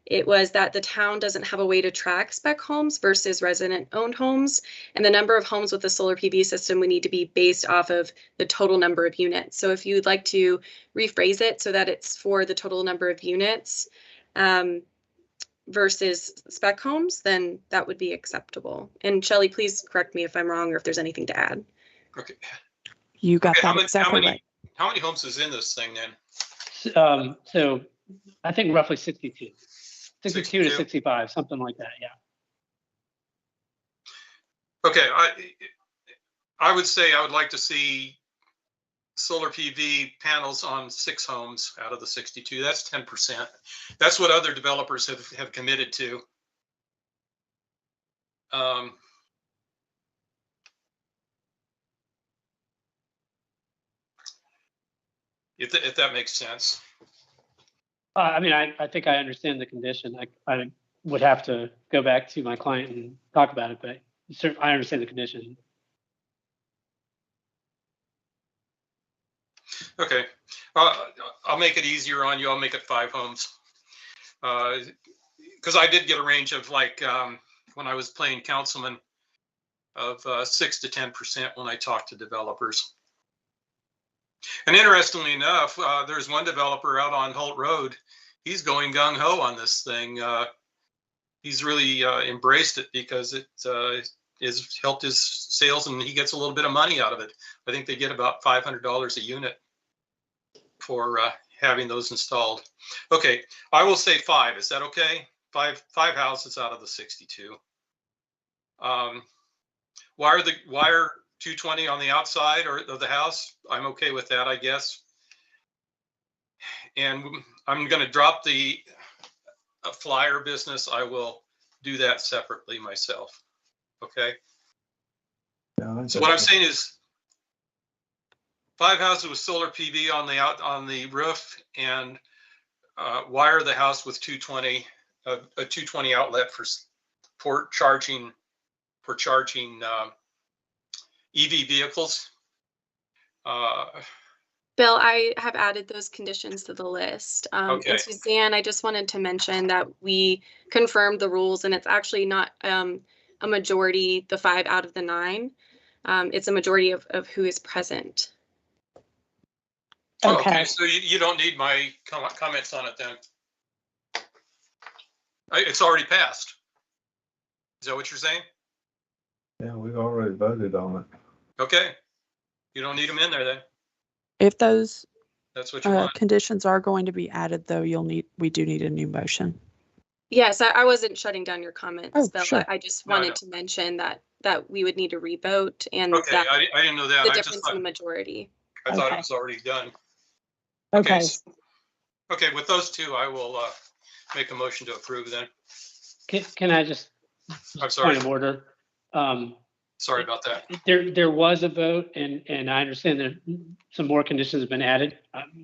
it was that the town doesn't have a way to track spec homes versus resident-owned homes. And the number of homes with a solar PV system would need to be based off of the total number of units. So if you'd like to rephrase it so that it's for the total number of units versus spec homes, then that would be acceptable. And Shelley, please correct me if I'm wrong or if there's anything to add. Okay. You got Okay, that exactly right. How many homes is in this thing then? So I think roughly 62 to 65, something like that. Yeah. Okay. I would say I would like to see solar PV panels on 6 homes out of the 62. That's 10%. That's what other developers have committed to. If that makes sense. I mean, I think I understand the condition. I would have to go back to my client and talk about it, but I understand the condition. Okay, I'll make it easier on you. I'll make it 5 homes. Because I did get a range of like, when I was playing councilman, of 6 to 10% when I talked to developers. And interestingly enough, there's one developer out on Holt Road. He's going gung-ho on this thing. he's really embraced it because it has helped his sales, and he gets a little bit of money out of it. I think they get about $500 a unit for having those installed. Okay, I will say 5. Is that okay? Five houses out of the 62. Wire 220 on the outside or of the house. I'm okay with that, I guess. And I'm going to drop the flyer business. I will do that separately myself. Okay. So what I'm saying is 5 houses with solar PV on the roof, and wire the house with 220 a 220 outlet for charging EV vehicles. Bill, I have added those conditions to the list. Okay. And Suzanne, I just wanted to mention that we confirmed the rules, and it's actually not a majority, the 5 out of the 9. It's a majority of who is present. Okay, so you don't need my comments on it then. It's already passed. Is that what you're saying? Yeah, we've already voted on it. Okay. You don't need them in there then. If those That's what you want. conditions are going to be added, though, we do need a new motion. Yes, I wasn't shutting down your comments, Bill. Sure. I just wanted to mention that we would need to revote, and Okay, that I didn't know that. the I difference just thought, in the majority. I thought it was already done. Okay. Okay, with those 2, I will make a motion to approve then. Can I just, I'm sorry. point of order? Sorry about that. There was a vote, and I understand that some more conditions have been added.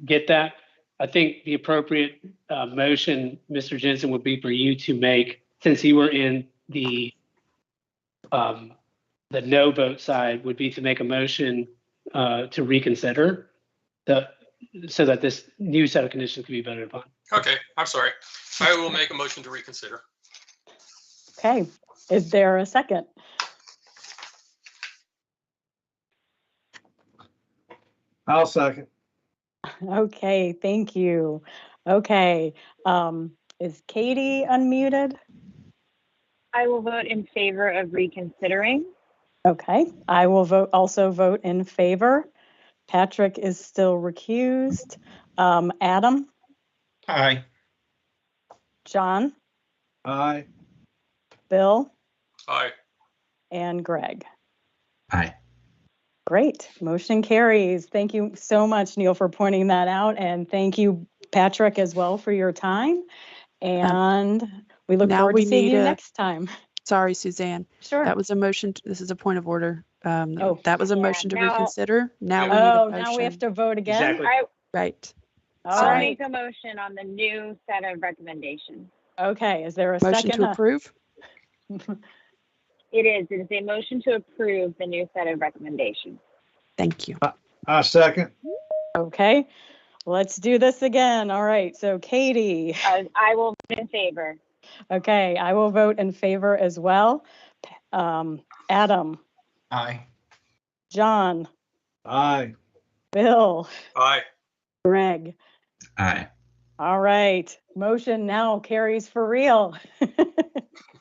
Get that. I think the appropriate motion, Mr. Jensen, would be for you to make, since you were in the no vote side, would be to make a motion to reconsider so that this new set of conditions can be voted upon. Okay, I'm sorry. I will make a motion to reconsider. Okay, is there a second? I'll second. Okay, thank you. Okay, is Katie unmuted? I will vote in favor of reconsidering. Okay, I will also vote in favor. Patrick is still recused. Adam? Aye. John? Aye. Bill? Aye. And Greg? Aye. Great, motion carries. Thank you so much, Neil, for pointing that out. And thank you, Patrick, as well, for your time. And we look forward to seeing you next time. Sorry, Suzanne. Sure. That was a motion. This is a point of order. That was a motion to reconsider. Now we need a motion. Now we have to vote again? Exactly. Right. I'll make a motion on the new set of recommendations. Okay, is there a motion second? to approve? It is a motion to approve the new set of recommendations. Thank you. I second. Okay, let's do this again. All right, so Katie. I will vote in favor. Okay, I will vote in favor as well. Adam. Aye. John. Aye. Bill. Aye. Greg. Aye. All right, motion now carries for real.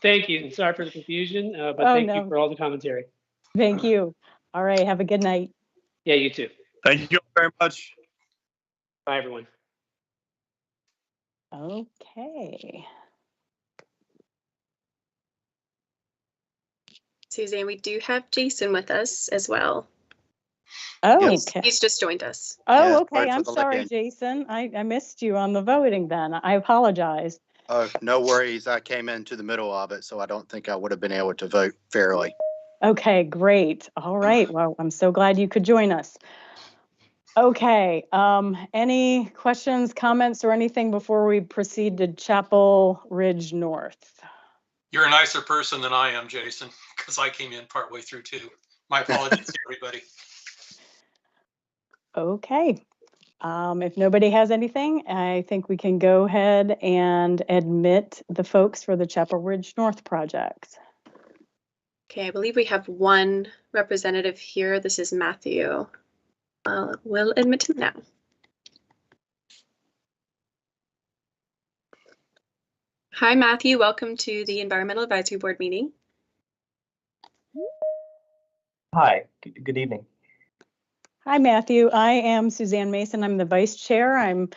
Thank you. Sorry for the confusion, but thank you for all the commentary. Thank you. All right, have a good night. Yeah, you too. Thank you very much. Bye, everyone. Okay. Suzanne, we do have Jason with us as well. Oh, okay. He's just joined us. Oh, Yeah, okay. sorry for I'm the sorry, delay. Jason. I missed you on the voting then. I apologize. Oh, no worries. I came into the middle of it, so I don't think I would have been able to vote fairly. Okay, great. All right. Well, I'm so glad you could join us. Okay. Any questions, comments, or anything before we proceed to Chapel Ridge North? You're a nicer person than I am, Jason, because I came in partway through too. My apologies to everybody. Okay. If nobody has anything, I think we can go ahead and admit the folks for the Chapel Ridge North project. Okay, I believe we have one representative here. This is Matthew. We'll admit him now. Hi, Matthew. Welcome to the Environmental Advisory Board meeting. Hi, good evening. Hi, Matthew. I am Suzanne Mason. I'm the vice chair. I'm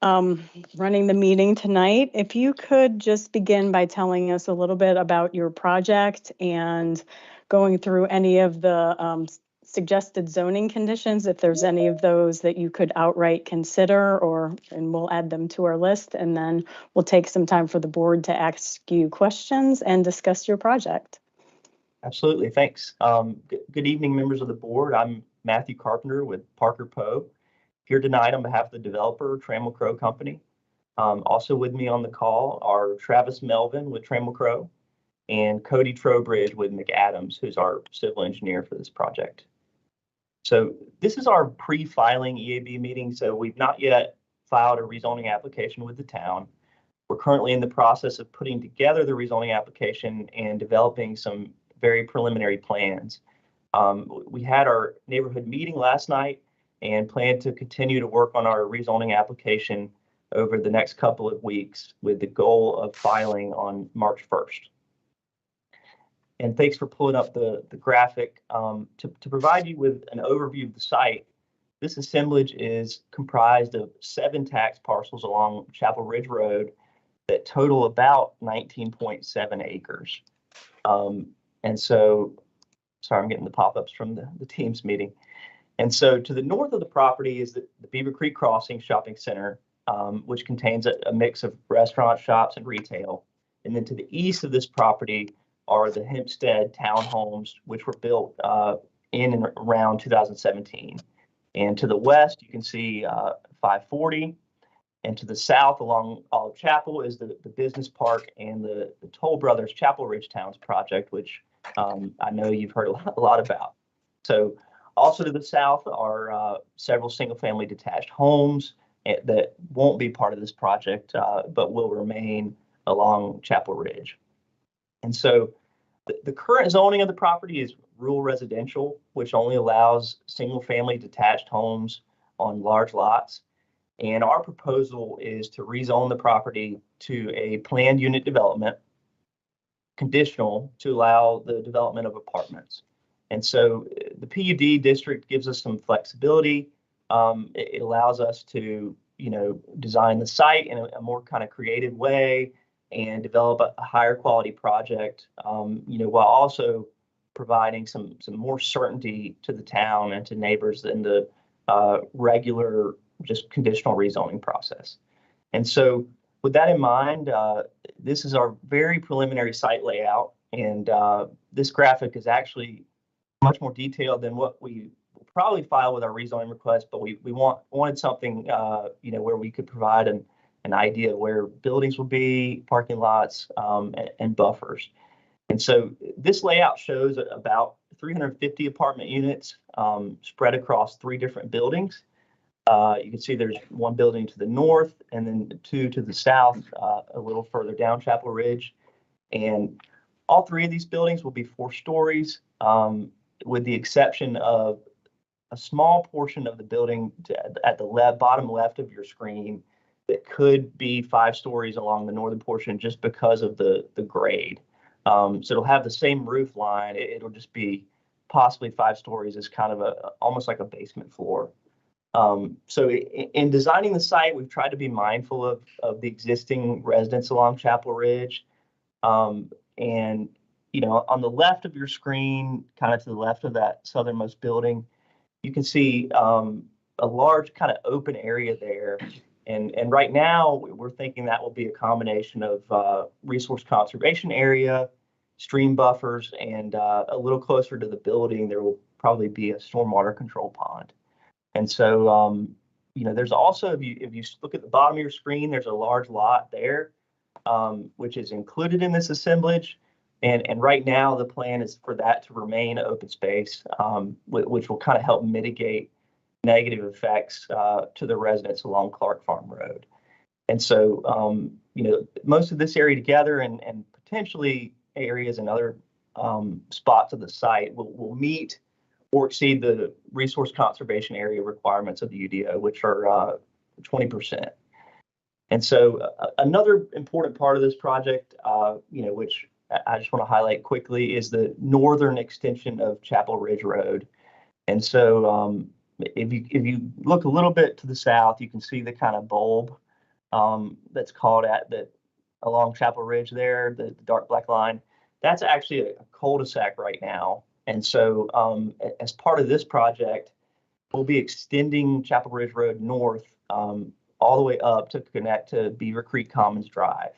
running the meeting tonight. If you could just begin by telling us a little bit about your project and going through any of the suggested zoning conditions, if there's any of those that you could outright consider, and we'll add them to our list, and then we'll take some time for the board to ask you questions and discuss your project. Absolutely, thanks. Good evening, members of the board. I'm Matthew Carpenter with Parker Poe, here tonight on behalf of the developer, Trammell Crow Company. Also with me on the call are Travis Melvin with Trammell Crow and Cody Trowbridge with McAdams, who's our civil engineer for this project. So this is our pre-filing EAB meeting, so we've not yet filed a rezoning application with the town. We're currently in the process of putting together the rezoning application and developing some very preliminary plans. We had our neighborhood meeting last night and plan to continue to work on our rezoning application over the next couple of weeks with the goal of filing on March 1st. And thanks for pulling up the graphic. To provide you with an overview of the site, this assemblage is comprised of 7 tax parcels along Chapel Ridge Road that total about 19.7 acres. And so, sorry, I'm getting the pop-ups from the team's meeting. And so to the north of the property is the Beaver Creek Crossing Shopping Center, which contains a mix of restaurant, shops, and retail. And then to the east of this property are the Hempstead townhomes, which were built in and around 2017. And to the west, you can see 540. And to the south along Olive Chapel is the business park and the Toll Brothers Chapel Ridge Towns project, which I know you've heard a lot about. So also to the south are several single-family detached homes that won't be part of this project, but will remain along Chapel Ridge. And so the current zoning of the property is rural residential, which only allows single-family detached homes on large lots. And our proposal is to rezone the property to a planned unit development, conditional to allow the development of apartments. And so the PUD district gives us some flexibility. It allows us to, design the site in a more kind of creative way and develop a higher quality project, while also providing some more certainty to the town and to neighbors than the regular just conditional rezoning process. And so with that in mind, this is our very preliminary site layout. And this graphic is actually much more detailed than what we will probably file with our rezoning request, but we wanted something, where we could provide an idea of where buildings will be, parking lots, and buffers. And so this layout shows about 350 apartment units spread across 3 different buildings. You can see there's 1 building to the north and then 2 to the south, a little further down Chapel Ridge. And all 3 of these buildings will be 4 stories, with the exception of a small portion of the building at the bottom left of your screen that could be 5 stories along the northern portion just because of the grade. So it'll have the same roof line. It'll just be possibly 5 stories as kind of almost like a basement floor. So in designing the site, we've tried to be mindful of the existing residents along Chapel Ridge. And, on the left of your screen, kind of to the left of that southernmost building, you can see a large kind of open area there. And right now, we're thinking that will be a combination of resource conservation area, stream buffers, and a little closer to the building, there will probably be a stormwater control pond. And so, there's also, if you look at the bottom of your screen, there's a large lot there, which is included in this assemblage. And right now, the plan is for that to remain open space, which will kind of help mitigate negative effects to the residents along Clark Farm Road. And so, most of this area together and potentially areas and other spots of the site will meet or exceed the resource conservation area requirements of the UDO, which are 20%. And so another important part of this project, which I just want to highlight quickly, is the northern extension of Chapel Ridge Road. And so if you look a little bit to the south, you can see the kind of bulb that's called at that along Chapel Ridge there, the dark black line. That's actually a cul-de-sac right now. And so as part of this project, we'll be extending Chapel Ridge Road north all the way up to connect to Beaver Creek Commons Drive.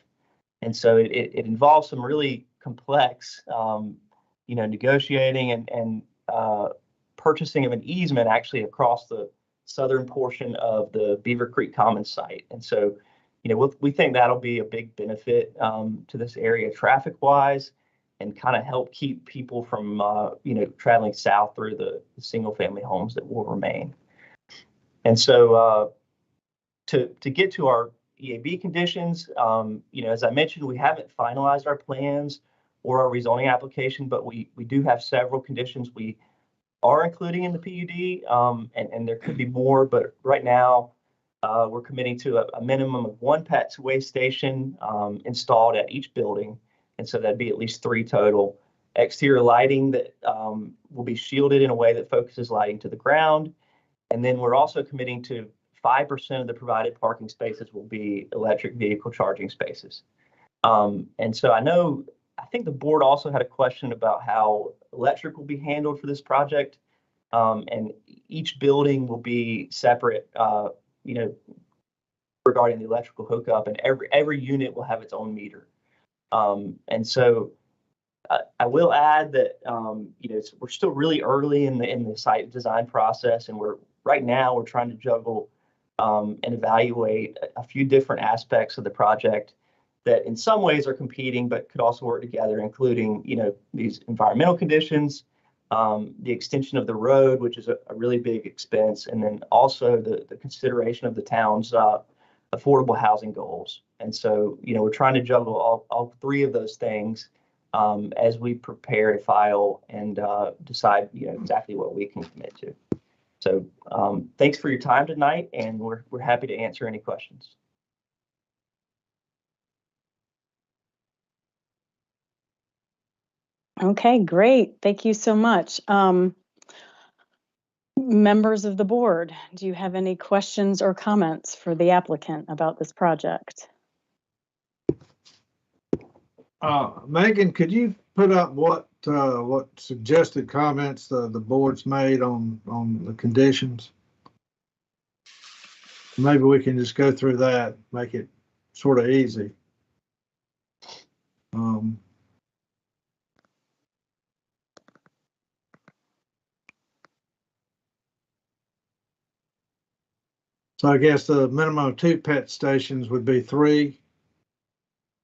And so it involves some really complex, negotiating and purchasing of an easement actually across the southern portion of the Beaver Creek Commons site. And so, we think that'll be a big benefit to this area traffic-wise, and kind of help keep people from, traveling south through the single-family homes that will remain. And so, to get to our EAB conditions, as I mentioned, we haven't finalized our plans or our rezoning application, but we do have several conditions we are including in the PUD, and there could be more, but right now we're committing to a minimum of 1 pet waste station installed at each building, and so that'd be at least 3 total. Exterior lighting that will be shielded in a way that focuses lighting to the ground, and then we're also committing to 5% of the provided parking spaces will be electric vehicle charging spaces. And so I think the board also had a question about how electric will be handled for this project. And each building will be separate, regarding the electrical hookup, and every unit will have its own meter. And so I will add that, we're still really early in the site design process, and right now we're trying to juggle and evaluate a few different aspects of the project that in some ways are competing, but could also work together, including, these environmental conditions, the extension of the road, which is a really big expense, and then also the consideration of the town's affordable housing goals. And so, we're trying to juggle all 3 of those things as we prepare to file and decide, exactly what we can commit to. So thanks for your time tonight, and we're happy to answer any questions. Okay, great. Thank you so much. Members of the board, do you have any questions or comments for the applicant about this project? Megan, could you put up what suggested comments the board's made on the conditions? Maybe we can just go through that, make it sort of easy. So I guess the minimum of 2 pet stations would be 3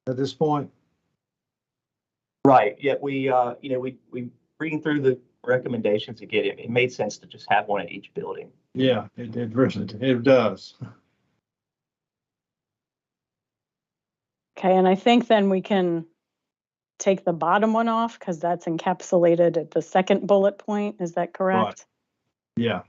at this point. Right. Yeah. We reading through the recommendations again, it made sense to just have 1 at each building. Yeah, it does. Okay, and I think then we can take the bottom one off because that's encapsulated at the second bullet point. Is that correct? Right. Yeah.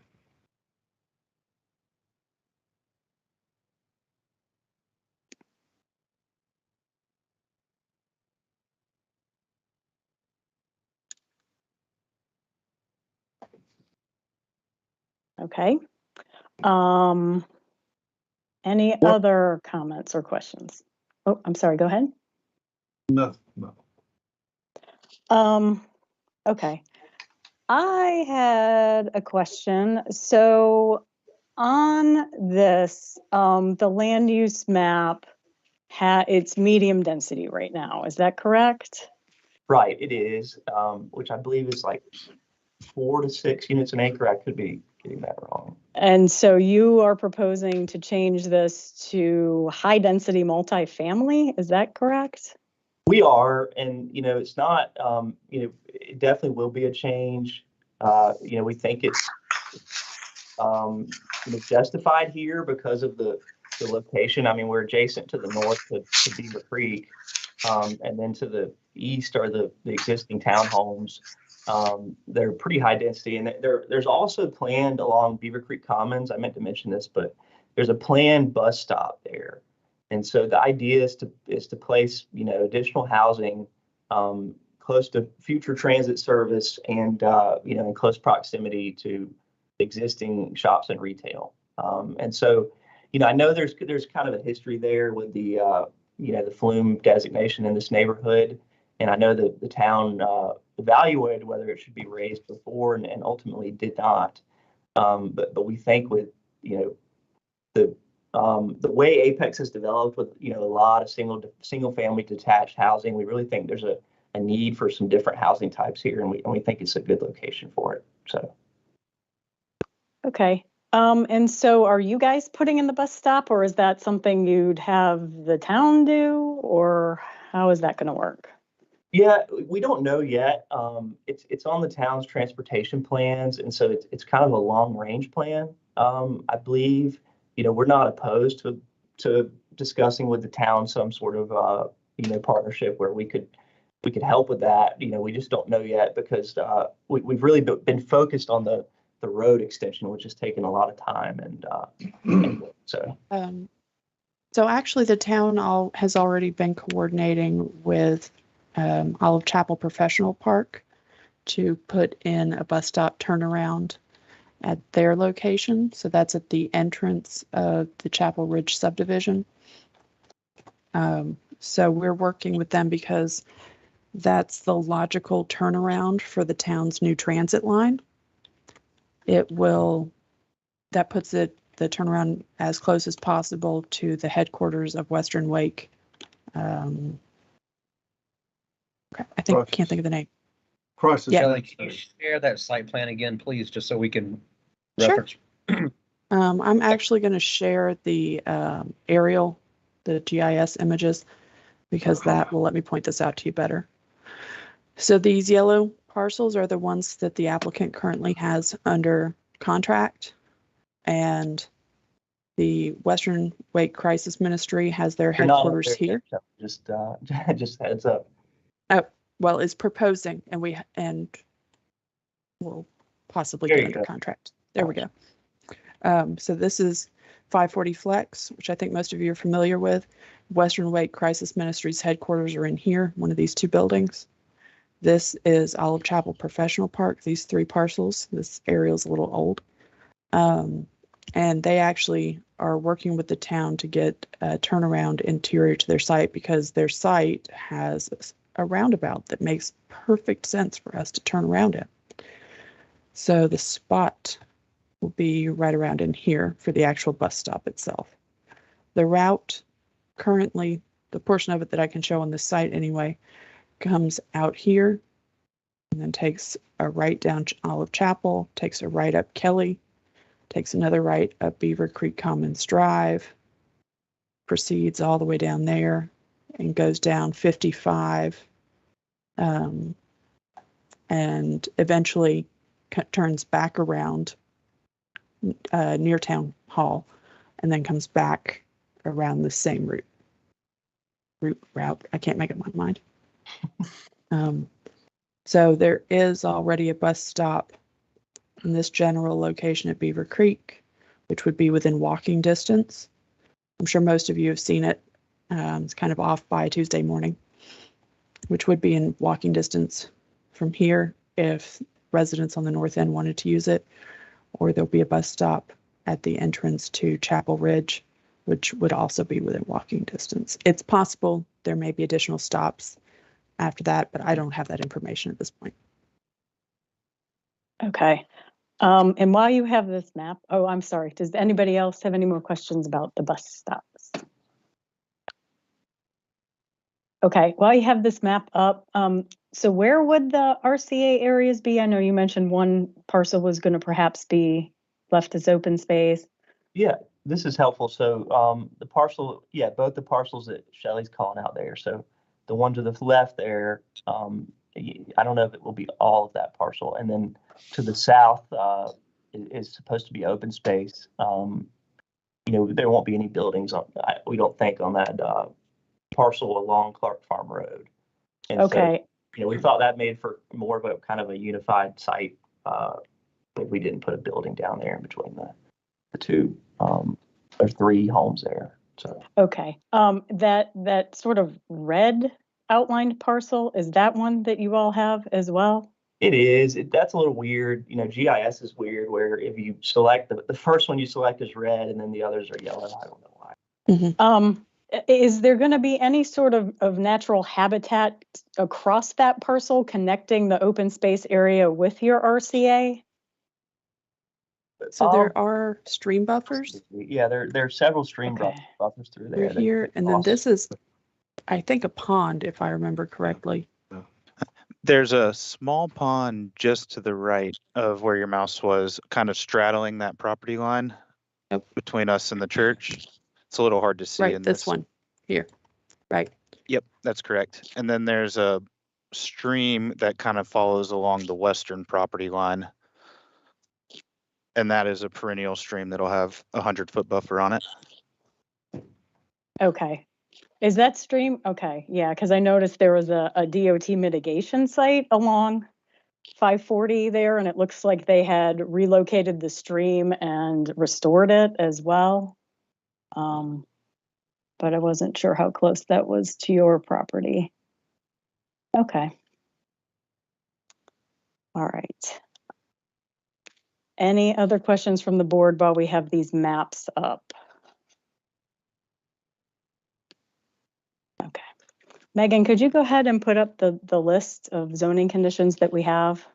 Okay. Any other comments or questions? Oh, I'm sorry, go ahead. No. Okay. I had a question. So on this, the land use map, it's medium density right now. Is that correct? Right, it is, which I believe is like 4 to 6 units an acre. I could be getting that wrong. And so you are proposing to change this to high density multifamily. Is that correct? We are, and it's not. It definitely will be a change. We think it's justified here because of the location. I mean, we're adjacent to the north to Beaver Creek, and then to the east are the existing townhomes. They're pretty high density, and there's also planned along Beaver Creek Commons. I meant to mention this, but there's a planned bus stop there. And so the idea is to place, additional housing close to future transit service and, in close proximity to existing shops and retail. And so, I know there's kind of a history there with the, the flume designation in this neighborhood. And I know that the town evaluated whether it should be raised before and ultimately did not. But we think with, the way Apex has developed with, a lot of single family detached housing, we really think there's a need for some different housing types here. And we think it's a good location for it. So. Okay. And so are you guys putting in the bus stop, or is that something you'd have the town do, or how is that going to work? Yeah, we don't know yet. It's on the town's transportation plans. And so it's kind of a long range plan. I believe, we're not opposed to discussing with the town some sort of, partnership where we could help with that. We just don't know yet because we've really been focused on the road extension, which has taken a lot of time. And so. So actually the town has already been coordinating with Olive Chapel Professional Park to put in a bus stop turnaround at their location. So that's at the entrance of the Chapel Ridge subdivision. So we're working with them because that's the logical turnaround for the town's new transit line. That puts the turnaround as close as possible to the headquarters of Western Wake. I can't think of the name. Crisis. Yeah. Kelly, can you share that site plan again, please, just so we can Sure. reference? I'm actually going to share the aerial, the GIS images, because that will let me point this out to you better. So these yellow parcels are the ones that the applicant currently has under contract, and the Western Wake Crisis Ministry has their headquarters here. Just heads up. Oh, well, is proposing, and we'll possibly get under contract. There we go. So this is 540 Flex, which I think most of you are familiar with. Western Wake Crisis Ministries headquarters are in here, one of these two buildings. This is Olive Chapel Professional Park, these three parcels. This aerial is a little old. And they actually are working with the town to get a turnaround interior to their site because their site has a roundabout that makes perfect sense for us to turn around in. So the spot will be right around in here for the actual bus stop itself. The route currently, the portion of it that I can show on this site anyway, comes out here and then takes a right down Olive Chapel, takes a right up Kelly, takes another right up Beaver Creek Commons Drive, proceeds all the way down there and goes down 55 and eventually turns back around near Town Hall and then comes back around the same route. I can't make up my mind. So there is already a bus stop in this general location at Beaver Creek, which would be within walking distance. I'm sure most of you have seen it. It's kind of off by Tuesday morning, which would be in walking distance from here if residents on the north end wanted to use it, or there'll be a bus stop at the entrance to Chapel Ridge, which would also be within walking distance. It's possible there may be additional stops after that, but I don't have that information at this point. Okay. And while you have this map, oh, I'm sorry. Does anybody else have any more questions about the bus stops? Okay, while you have this map up, so where would the RCA areas be? I know you mentioned one parcel was going to perhaps be left as open space. Yeah, this is helpful. So the parcel, both the parcels that Shelley's calling out there. So the one to the left there, I don't know if it will be all of that parcel. And then to the south is supposed to be open space. There won't be any buildings we don't think on that parcel along Clark Farm Road. And okay. So, we thought that made for more of a kind of a unified site if we didn't put a building down there in between the two. There's three homes there. So Okay, that sort of red outlined parcel, is that one that you all have as well? it is. That's a little weird. You know, GIS is weird where if you select the first one you select is red and then the others are yellow. I don't know why. Is there going to be any sort of natural habitat across that parcel connecting the open space area with your RCA? So there are stream buffers Yeah, there are several stream buffers through there. through here, and then this is, I think, a pond, if I remember correctly. There's a small pond just to the right of where your mouse was, kind of straddling that property line between us and the church. It's a little hard to see Right, in this one here, right. Yep, that's correct. And then there's a stream that kind of follows along the western property line. And that is a perennial stream that'll have a 100-foot buffer on it. Okay. Is that stream? Okay, yeah, because I noticed there was a DOT mitigation site along 540 there, and it looks like they had relocated the stream and restored it as well. But I wasn't sure how close that was to your property. Okay. All right. Any other questions from the board while we have these maps up? Okay. Megan, could you go ahead and put up the list of zoning conditions that we have?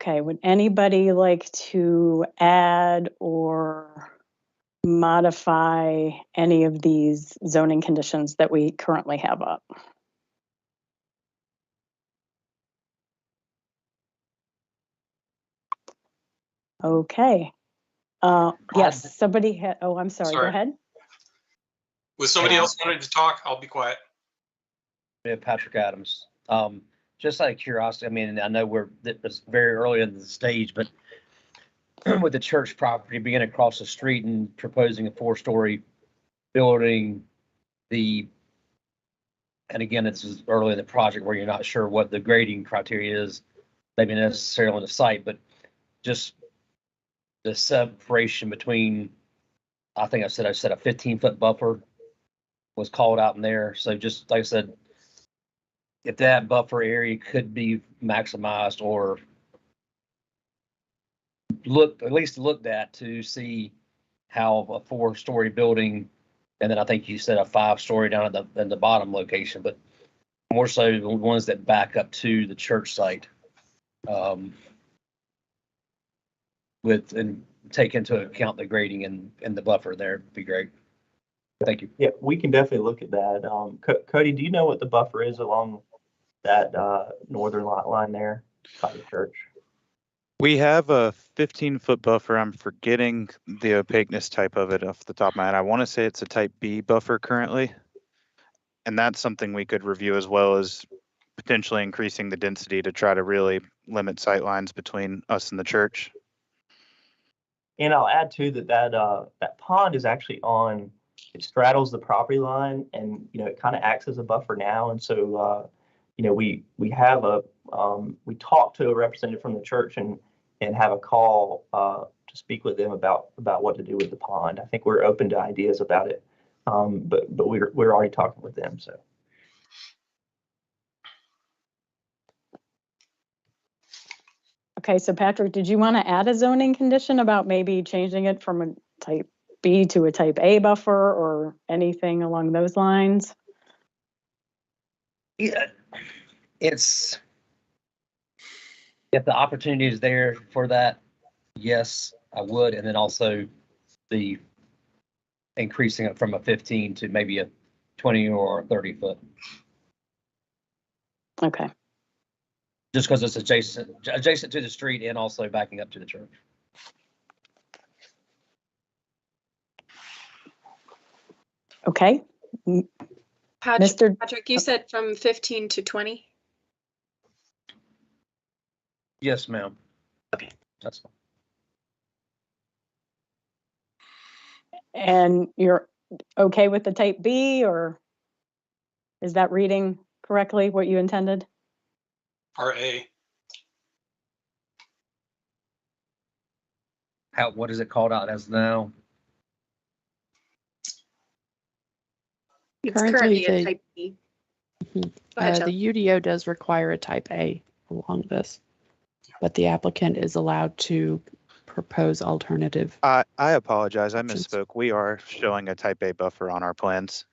Okay, would anybody like to add or modify any of these zoning conditions that we currently have up? Okay. Yes, somebody had, oh, I'm sorry, go ahead. Was somebody else wanted to talk? I'll be quiet. Yeah, Patrick Adams. Just out of curiosity, I mean, I know it was very early in the stage, but with the church property being across the street and proposing a 4-story building, and again, it's early in the project where you're not sure what the grading criteria is, maybe necessarily on the site, but just the separation between, I think I said a 15-foot buffer was called out in there. So just like I said, if that buffer area could be maximized or at least looked at to see how a 4-story building, and then I think you said a 5-story down at the bottom location, but more so the ones that back up to the church site, and take into account the grading and the buffer there would be great. Thank you. Yeah, we can definitely look at that. Cody, do you know what the buffer is along that northern lot line there by the church? We have a 15-foot buffer. I'm forgetting the opaqueness type of it off the top of my head. I want to say it's a type B buffer currently. And that's something we could review, as well as potentially increasing the density to try to really limit sight lines between us and the church. And I'll add too that pond is actually it straddles the property line, and it kind of acts as a buffer now. And so we have we talked to a representative from the church and have a call to speak with them about what to do with the pond. I think we're open to ideas about it, but we're already talking with them. So. Okay, so Patrick, did you want to add a zoning condition about maybe changing it from a type B to a type A buffer or anything along those lines? Yeah, if the opportunity is there for that, yes, I would. And then also the increasing it from a 15 to maybe a 20 or 30 foot. Okay. Just because it's adjacent to the street and also backing up to the church. Okay. Patrick, you said from 15 to 20? Yes, ma'am. Okay. That's fine. And you're okay with the type B, or is that reading correctly what you intended? RA. What is it called out as now? It's Currently, currently a the- type B. Go ahead, Chelsea. The UDO does require a type A along this, but the applicant is allowed to propose alternative. I apologize. I misspoke. We are showing a type A buffer on our plans.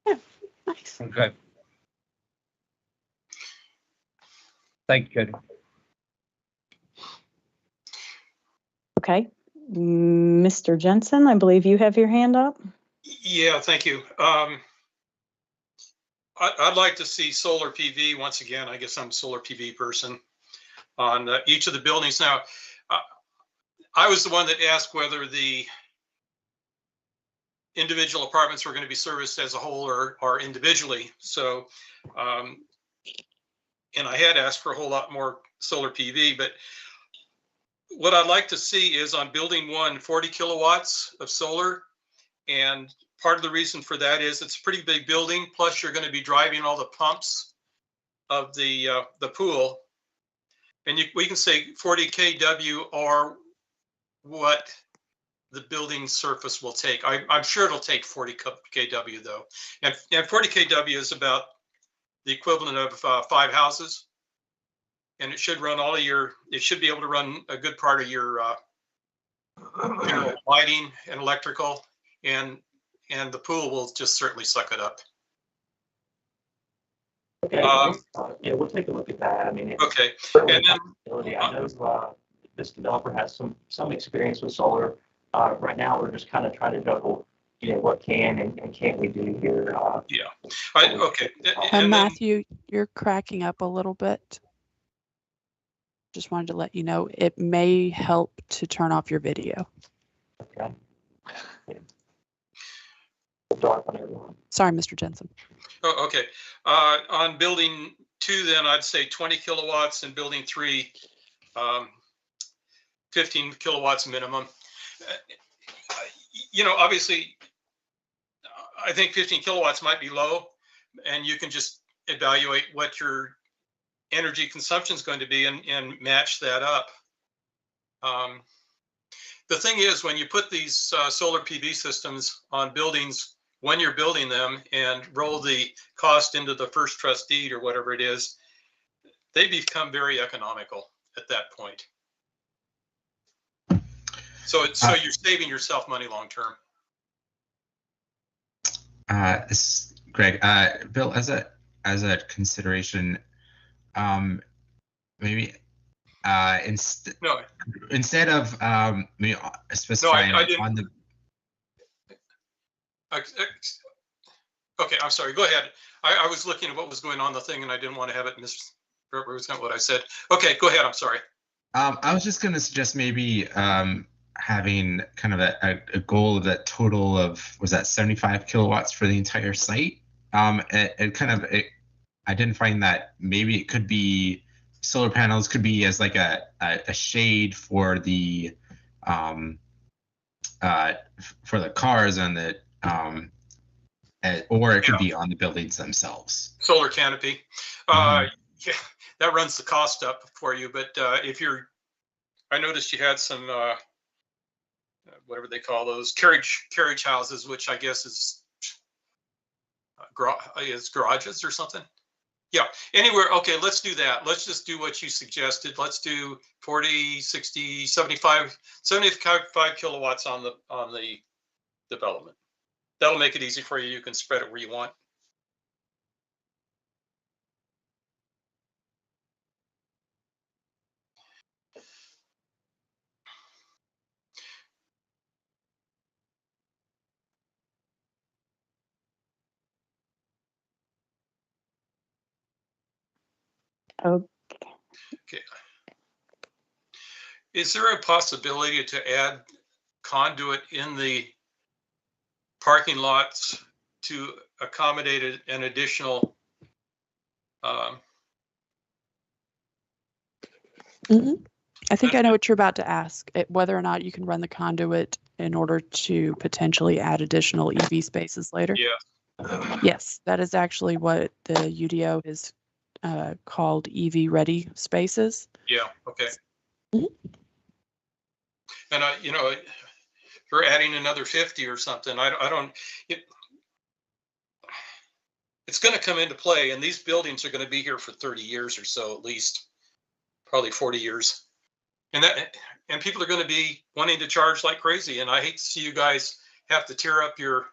Yeah, nice. Okay. Thank you, Cody. Okay. Mr. Jensen, I believe you have your hand up. Yeah, thank you. I'd like to see solar PV once again. I guess I'm a solar PV person on each of the buildings. Now, I was the one that asked whether the individual apartments were going to be serviced as a whole or individually. So, and I had asked for a whole lot more solar PV, but what I'd like to see is on building 1, 40 kilowatts of solar. And part of the reason for that is it's a pretty big building. Plus you're going to be driving all the pumps of the pool. And we can say 40 kW or what the building surface will take. I'm sure it'll take 40 kW though. And 40 kW is about the equivalent of 5 houses. And it should run it should be able to run a good part of your lighting and electrical, and the pool will just certainly suck it up. Okay, yeah, we'll take a look at that. I mean, Okay, and then I know this developer has some experience with solar. Right now, we're just kind of trying to juggle, what can and can't we do here. Yeah, okay. And Matthew, you're cracking up a little bit. Just wanted to let you know it may help to turn off your video. Okay. Sorry, Mr. Jensen. Oh, okay. On building 2, then I'd say 20 kilowatts, and building 3, 15 kilowatts minimum. Obviously, I think 15 kilowatts might be low, and you can just evaluate what your energy consumption is going to be and match that up. The thing is, when you put these solar PV systems on buildings, when you're building them and roll the cost into the first trust deed or whatever it is, they become very economical at that point. So you're saving yourself money long term. This is Greg. Bill, as a consideration, maybe instead of maybe specifying on the. Okay, I'm sorry. Go ahead. I was looking at what was going on in the thing, and I didn't want to have it misrepresent what I said. Okay, go ahead. I'm sorry. I was just going to suggest maybe having kind of a goal of that total of, was that 75 kilowatts for the entire site? I didn't find that maybe it could be solar panels could be as like a shade for the cars and the or it could be on the buildings themselves. Solar canopy. Yeah, that runs the cost up for you. But I noticed you had some whatever they call those carriage houses, which I guess is garages or something. Yeah, anywhere. Okay, let's do that. Let's just do what you suggested. Let's do 40, 60, 75 kilowatts on the development. That'll make it easy for you. You can spread it where you want. Okay. Is there a possibility to add conduit in the parking lots to accommodate an additional I think I know what you're about to ask, whether or not you can run the conduit in order to potentially add additional EV spaces later? Yeah. Yes, that is actually what the UDO is called EV ready spaces. Yeah. Okay. Mhm. And for adding another 50 or something, I don't. It's going to come into play, and these buildings are going to be here for 30 years or so, at least, probably 40 years, and people are going to be wanting to charge like crazy. And I hate to see you guys have to tear up your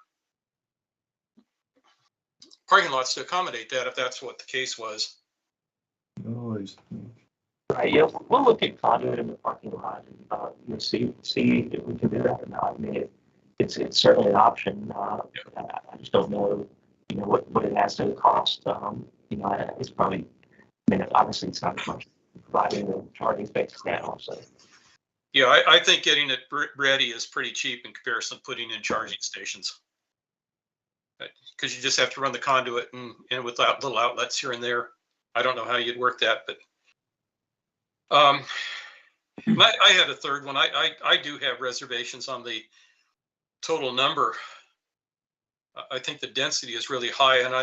parking lots to accommodate that, if that's what the case was. Always. Right, yeah, we'll look at conduit in the parking lot and see if we can do that or not. I mean, it's certainly an option. I just don't know, what it has to cost. It's probably, obviously it's not as much providing the charging spaces now, so. Yeah, I think getting it ready is pretty cheap in comparison to putting in charging stations. Because you just have to run the conduit and without little outlets here and there. I don't know how you'd work that, but I had a third one. I do have reservations on the total number. I think the density is really high, and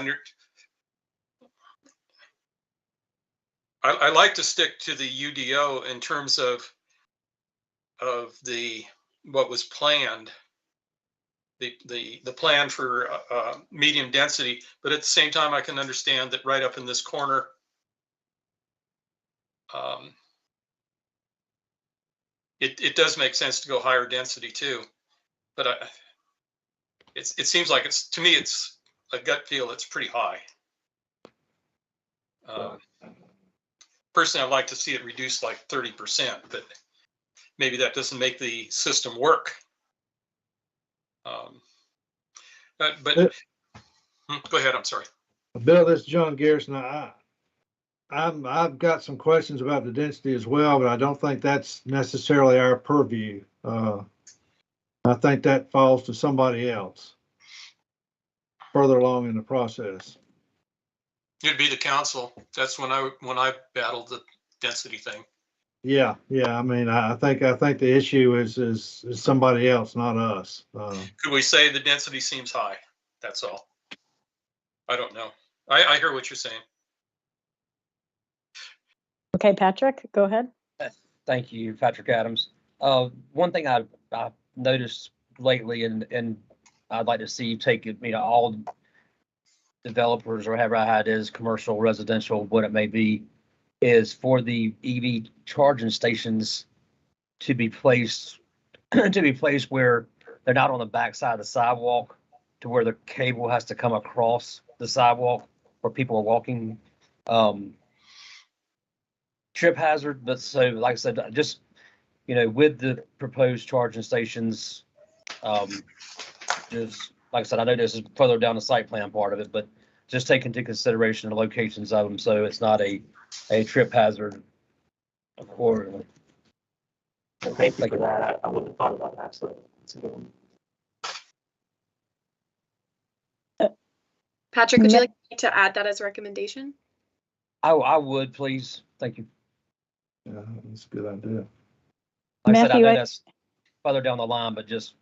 I like to stick to the UDO in terms of what was planned, the plan for medium density. But at the same time, I can understand that right up in this corner, it does make sense to go higher density too. But it seems like to me it's a gut feel. It's pretty high. Personally, I'd like to see it reduced like 30%, but maybe that doesn't make the system work. But go ahead. I'm sorry. Bill, this is John Garrison. I've got some questions about the density as well, but I don't think that's necessarily our purview. I think that falls to somebody else further along in the process. It'd be the council. That's when I battled the density thing. Yeah. I mean, I think the issue is somebody else, not us. Could we say the density seems high? That's all. I don't know. I hear what you're saying. Okay, Patrick, go ahead. Thank you, Patrick Adams. One thing I've noticed lately, and I'd like to see take it, all developers or however it is, commercial, residential, what it may be, is for the EV charging stations to be placed where they're not on the back side of the sidewalk, to where the cable has to come across the sidewalk where people are walking. Trip hazard, but so like I said, just with the proposed charging stations, just like I said, I know this is further down the site plan part of it, but just take into consideration the locations of them so it's not a trip hazard accordingly. Thank you for that. I wouldn't have thought about that, so it's a good one. Patrick, would you like to add that as a recommendation? I would, please. Thank you. Yeah, that's a good idea. Like I said, I know that's further down the line, but just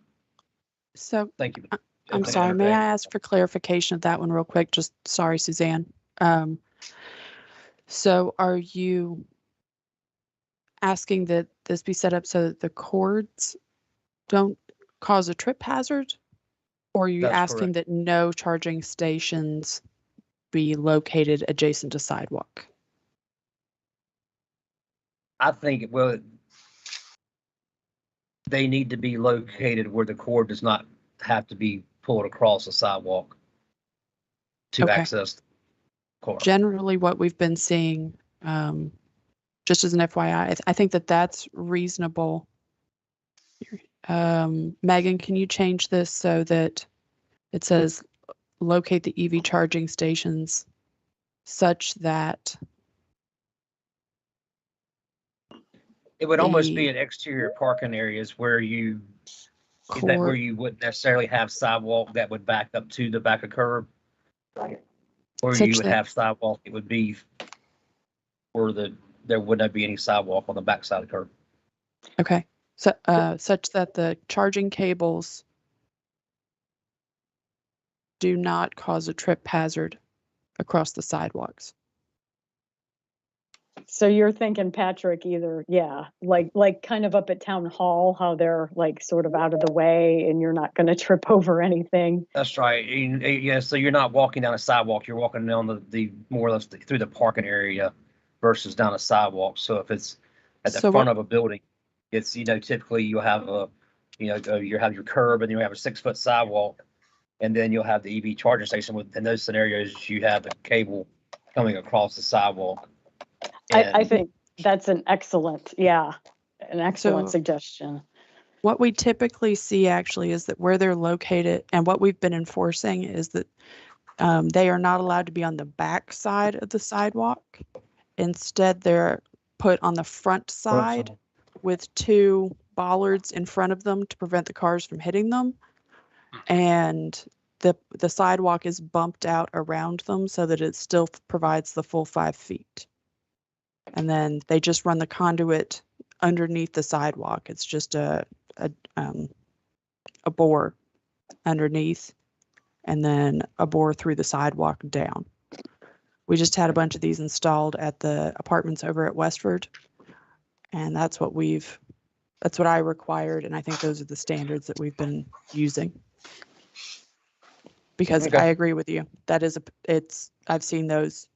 thank you. I'm sorry, may I ask for clarification of that one real quick? Just sorry, Suzanne. So are you asking that this be set up so that the cords don't cause a trip hazard? Or are you asking that no charging stations be located adjacent to sidewalk? I think, they need to be located where the cord does not have to be pulled across the sidewalk to access the car. Generally, what we've been seeing, just as an FYI, I think that's reasonable. Megan, can you change this so that it says locate the EV charging stations such that it would almost be in exterior parking areas where you wouldn't necessarily have sidewalk that would back up to the back of curb. Right. Or you would have sidewalk, it would be where there would not be any sidewalk on the back side of the curb. Okay. So, such that the charging cables do not cause a trip hazard across the sidewalks. So you're thinking, Patrick, either, yeah, like kind of up at town hall, how they're like sort of out of the way and you're not going to trip over anything. That's right. Yeah, so you're not walking down a sidewalk, you're walking down the more or less through the parking area versus down a sidewalk. So if it's at the front of a building, it's, typically you'll have you have your curb and you have a 6-foot sidewalk, and then you'll have the EV charging station. In those scenarios, you have the cable coming across the sidewalk. I think that's an excellent suggestion. What we typically see actually is that where they're located, and what we've been enforcing is that they are not allowed to be on the back side of the sidewalk. Instead, they're put on the front side with 2 bollards in front of them to prevent the cars from hitting them. And the sidewalk is bumped out around them so that it still provides the full 5 feet. And then they just run the conduit underneath the sidewalk. It's just a bore underneath, and then a bore through the sidewalk down. We just had a bunch of these installed at the apartments over at Westford, and that's what I required, and I think those are the standards that we've been using. Because I agree with you. That is I've seen those.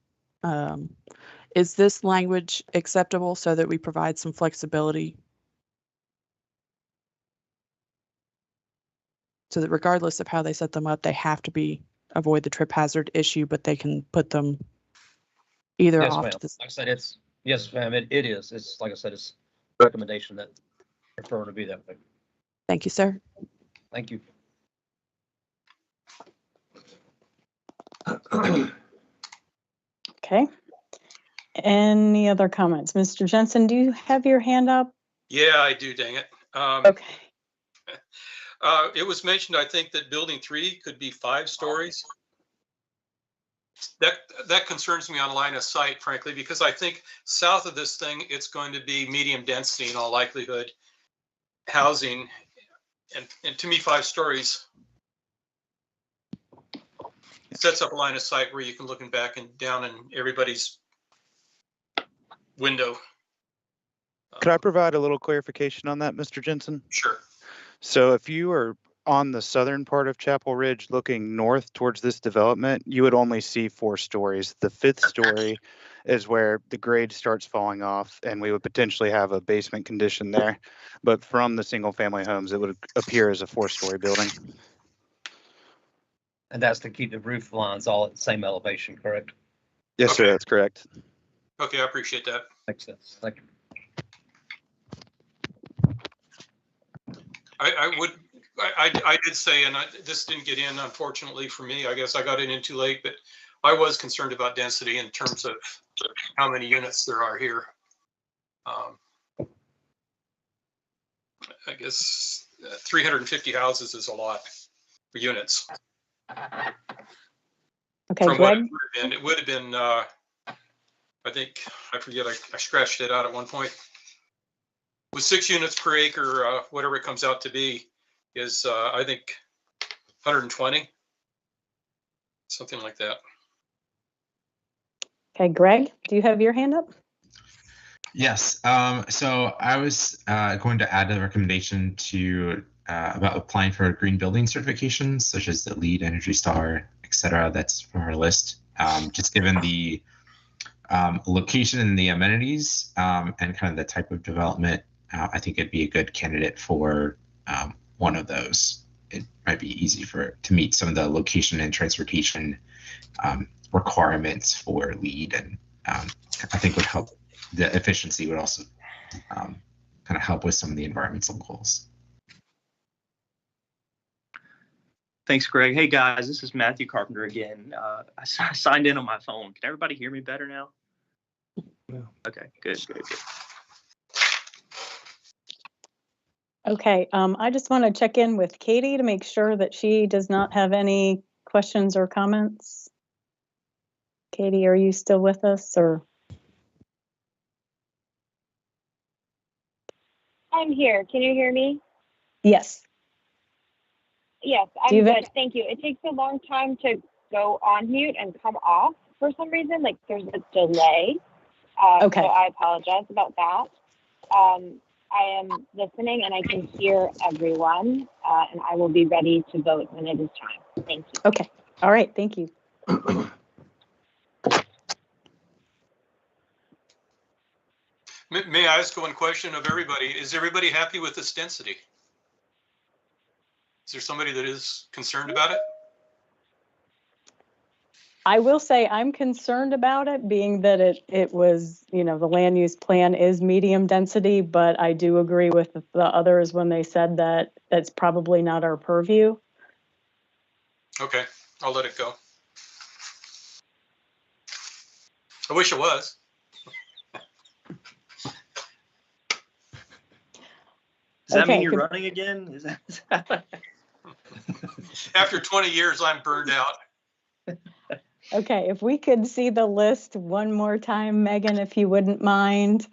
Is this language acceptable so that we provide some flexibility? So that regardless of how they set them up, they have to avoid the trip hazard issue, but they can put them either Yes, off ma'am. to the. Like I said, yes, ma'am, it is. It's like I said, it's a recommendation that I prefer to be that way. Thank you, sir. Thank you. Okay. Any other comments? Mr. Jensen, do you have your hand up? Yeah, I do, dang it. Okay. It was mentioned, I think, that building 3 could be 5 stories. That concerns me on line of sight, frankly, because I think south of this thing, it's going to be medium density in all likelihood housing. And to me, 5 stories sets up a line of sight where you can look back and down in everybody's window. Could I provide a little clarification on that, Mr. Jensen? Sure. So if you are on the southern part of Chapel Ridge looking north towards this development, you would only see 4 stories. The 5th story is where the grade starts falling off, and we would potentially have a basement condition there. But from the single family homes, it would appear as a 4-story building. And that's to keep the roof lines all at the same elevation, correct? Yes, sir, that's correct. Okay, I appreciate that. Makes sense. Thank you. I did say, and this didn't get in, unfortunately for me. I guess I got it in too late, but I was concerned about density in terms of how many units there are here. I guess 350 houses is a lot for units. Okay, From Greg? what it would have been, I think, I forget, I scratched it out at one point. With 6 units per acre, whatever it comes out to be, is I think 120, something like that. Okay, Greg, do you have your hand up? Yes. So I was going to add a recommendation to about applying for green building certifications, such as the LEED, Energy Star, etc. That's from our list. Just given the location and the amenities and kind of the type of development, I think it'd be a good candidate for one of those. It might be easy to meet some of the location and transportation requirements for LEED, and I think would help. The efficiency would also kind of help with some of the environmental goals. Thanks, Greg. Hey guys, this is Matthew Carpenter again. I signed in on my phone. Can everybody hear me better now? Yeah. Okay, good. Okay, I just want to check in with Katie to make sure that she does not have any questions or comments. Katie, are you still with us, or? I'm here. Can you hear me? Yes. Yes, Do you I'm have good. Thank you. It takes a long time to go on mute and come off for some reason. Like there's a delay. Okay. So I apologize about that. I am listening and I can hear everyone, and I will be ready to vote when it is time. Thank you. Okay. All right. Thank you. May I ask one question of everybody? Is everybody happy with this density? Is there somebody that is concerned about it? I will say I'm concerned about it, being that it was, the land use plan is medium density, but I do agree with the others when they said that that's probably not our purview. Okay, I'll let it go. I wish it was. Does that mean Okay, you're running again? Is that After 20 years, I'm burned out. Okay, if we could see the list one more time, Megan, if you wouldn't mind.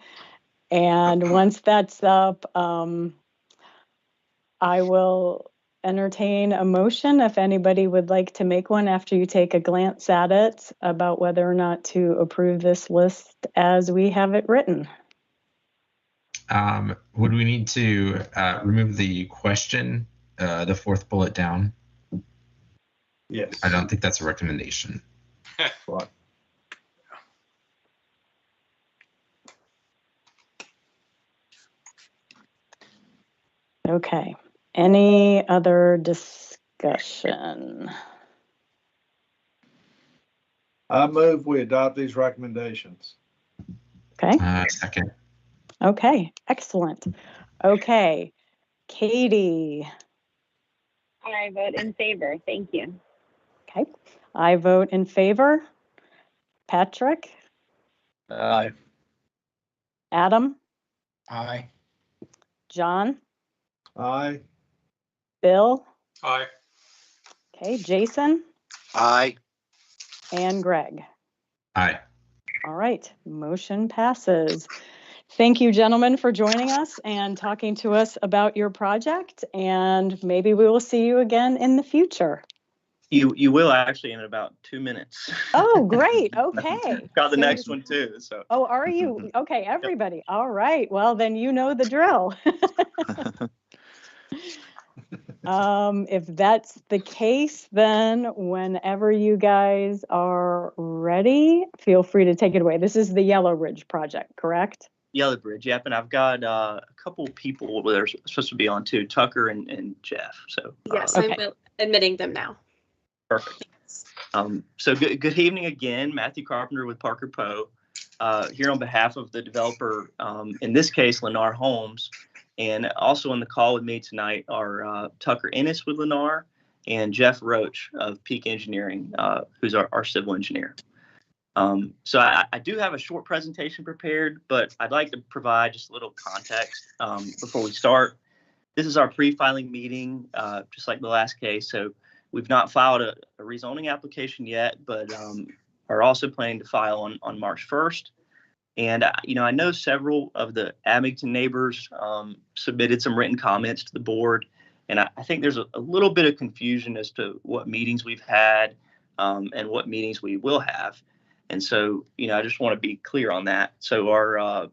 And once that's up, I will entertain a motion if anybody would like to make one after you take a glance at it about whether or not to approve this list as we have it written. Would we need to remove the question, the fourth bullet down? Yes. I don't think that's a recommendation. Right. Okay, any other discussion? I move we adopt these recommendations. Okay. Second. Okay, excellent. Okay, Katie. I vote in favor. Thank you. Okay, I vote in favor. Patrick? Aye. Adam? Aye. John? Aye. Bill? Aye. Okay, Jason? Aye. And Greg? Aye. All right, motion passes. Thank you, gentlemen, for joining us and talking to us about your project, and maybe we will see you again in the future. you will actually in about 2 minutes. Oh, great. Okay. Got the So next one too. So. Oh, are you? Okay, everybody. All right. Well, then you know the drill. If that's the case, then whenever you guys are ready, feel free to take it away. This is the Yellow Ridge project, correct? Yellow Bridge, yep. And I've got a couple people that are supposed to be on too, Tucker and Jeff. So Yes, Okay. I'm admitting them now. perfect. So good evening again, Matthew Carpenter with Parker Poe, here on behalf of the developer, in this case, Lennar Homes. And also on the call with me tonight are Tucker Ennis with Lennar and Jeff Roach of Peak Engineering, who's our civil engineer. So I do have a short presentation prepared, but I'd like to provide just a little context before we start. This is our pre-filing meeting, just like the last case. So we've not filed a rezoning application yet, but are also planning to file on March 1st. And, I know several of the Abington neighbors submitted some written comments to the board. And I think there's a little bit of confusion as to what meetings we've had and what meetings we will have. And so, I just want to be clear on that. So our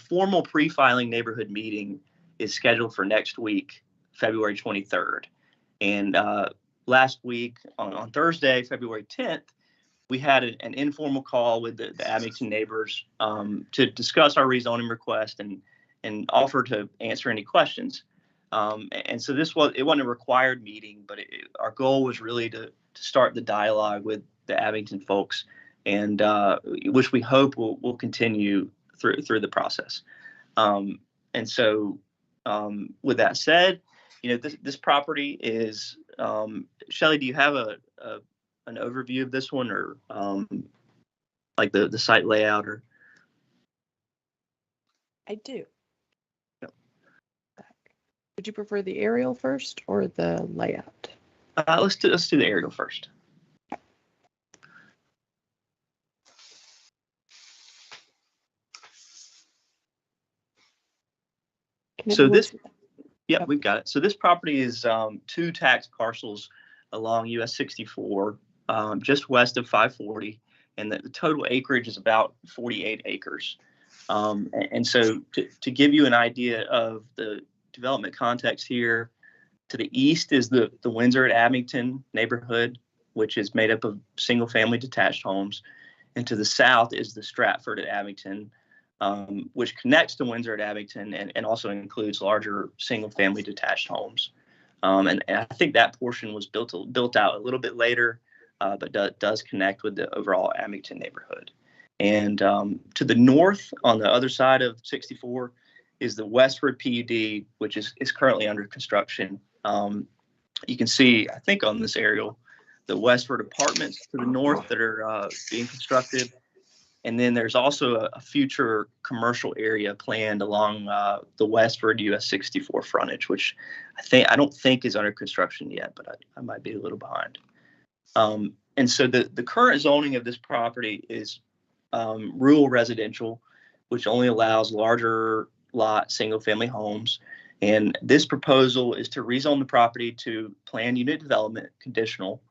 formal pre-filing neighborhood meeting is scheduled for next week, February 23rd. And last week on Thursday, February 10th, we had an informal call with the Abington neighbors to discuss our rezoning request and offer to answer any questions. And so it wasn't a required meeting, but our goal was really to start the dialogue with the Abington folks, and which we hope will continue through the process. And so with that said, this property is, Shelley, do you have an overview of this one, or like the site layout? Or I do. Yep. Would you prefer the aerial first or the layout? Let's do the aerial first. So this, yeah, we've got it. So this property is 2 tax parcels along US 64, just west of 540, and the total acreage is about 48 acres. And so to give you an idea of the development context here, to the east is the Windsor at Abington neighborhood, which is made up of single-family detached homes. And to the south is the Stratford at Abington, which connects to Windsor at Abington and also includes larger single-family detached homes. And I think that portion was built out a little bit later, but does connect with the overall Abington neighborhood. And to the north, on the other side of 64, is the Westford PUD, which is currently under construction. You can see, I think on this aerial, the Westford apartments to the north that are being constructed. And then there's also a future commercial area planned along the Westford US 64 frontage, which I don't think is under construction yet, but I might be a little behind. And so the current zoning of this property is rural residential, which only allows larger lot single family homes. And this proposal is to rezone the property to planned unit development conditional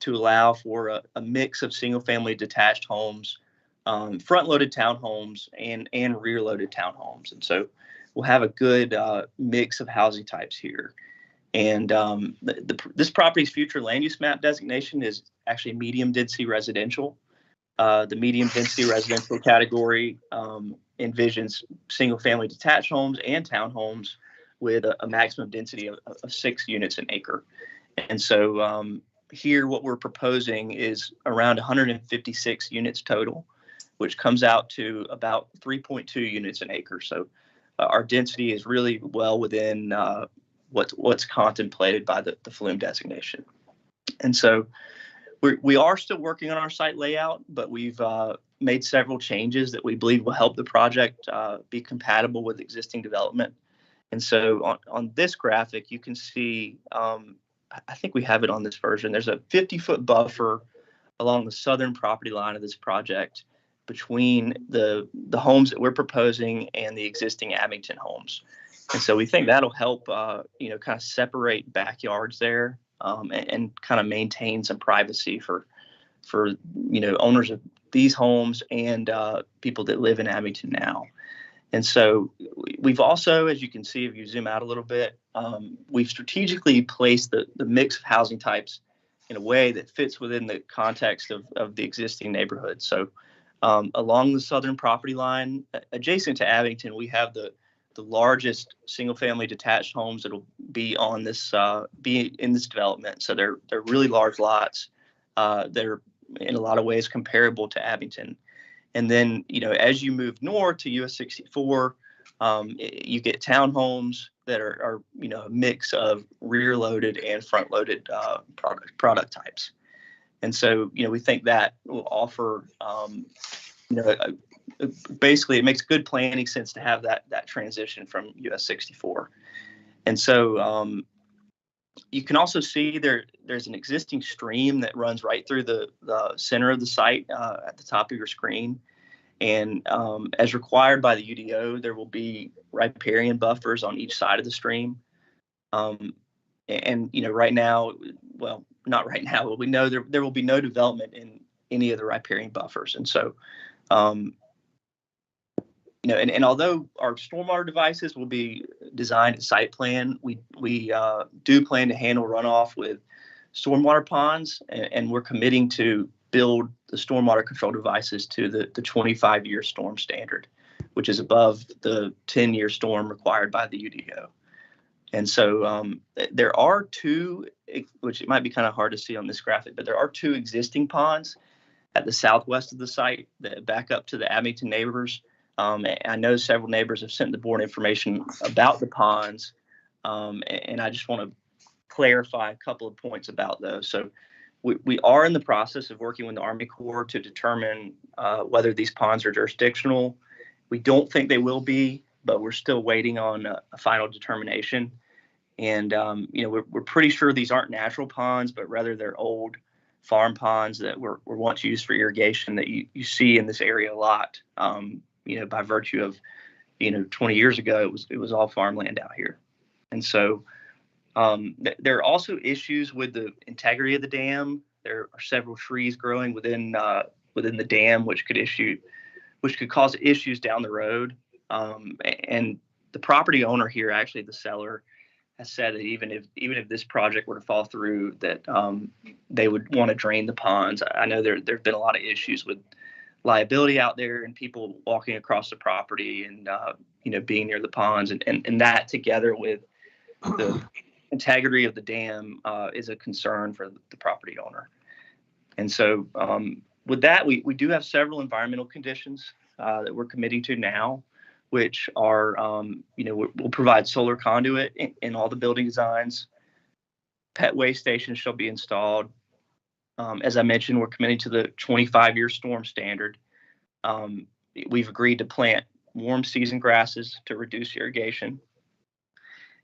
to allow for a mix of single family detached homes, front loaded townhomes and rear loaded townhomes. And so we'll have a good mix of housing types here. And this property's future land use map designation is actually medium density residential. The medium density residential category envisions single family detached homes and townhomes with a maximum density of 6 units an acre. And so here what we're proposing is around 156 units total, which comes out to about 3.2 units an acre. So our density is really well within what's contemplated by the flume designation. And so we are still working on our site layout, but we've made several changes that we believe will help the project be compatible with existing development. And so on this graphic, you can see, I think we have it on this version, there's a 50-foot buffer along the southern property line of this project between the homes that we're proposing and the existing Abington homes. And so we think that'll help, kind of separate backyards there and kind of maintain some privacy for owners of these homes and people that live in Abington now. And so we've also, as you can see, if you zoom out a little bit, we've strategically placed the mix of housing types in a way that fits within the context of the existing neighborhood. So along the southern property line, adjacent to Abington, we have the largest single-family detached homes that'll be on this be in this development. So they're really large lots. They're in a lot of ways comparable to Abington. And then, as you move north to US 64, you get townhomes that are a mix of rear-loaded and front-loaded product types. And so, we think that will offer, basically it makes good planning sense to have that transition from US 64. And so you can also see there's an existing stream that runs right through the center of the site at the top of your screen. And as required by the UDO, there will be riparian buffers on each side of the stream. Right now, well, not right now, but we know there will be no development in any of the riparian buffers. And so, and although our stormwater devices will be designed at site plan, we do plan to handle runoff with stormwater ponds, and we're committing to build the stormwater control devices to the 25-year storm standard, which is above the 10-year storm required by the UDO. And so there are 2, which it might be kind of hard to see on this graphic, but there are 2 existing ponds at the southwest of the site that back up to the Abington neighbors. I know several neighbors have sent the board information about the ponds, and I just want to clarify a couple of points about those. So we are in the process of working with the Army Corps to determine whether these ponds are jurisdictional. We don't think they will be, but we're still waiting on a final determination. And we're pretty sure these aren't natural ponds, but rather they're old farm ponds that were once used for irrigation that you see in this area a lot. By virtue of 20 years ago, it was all farmland out here. And so there are also issues with the integrity of the dam. There are several trees growing within the dam, which could cause issues down the road. And the property owner here, actually the seller, has said that even if this project were to fall through, that they would want to drain the ponds. I know there've been a lot of issues with liability out there and people walking across the property and being near the ponds, and that together with the integrity of the dam is a concern for the property owner. And so with that, we do have several environmental conditions that we're committing to now, which are, we'll provide solar conduit in all the building designs. Pet waste stations shall be installed. As I mentioned, we're committing to the 25-year storm standard. We've agreed to plant warm season grasses to reduce irrigation.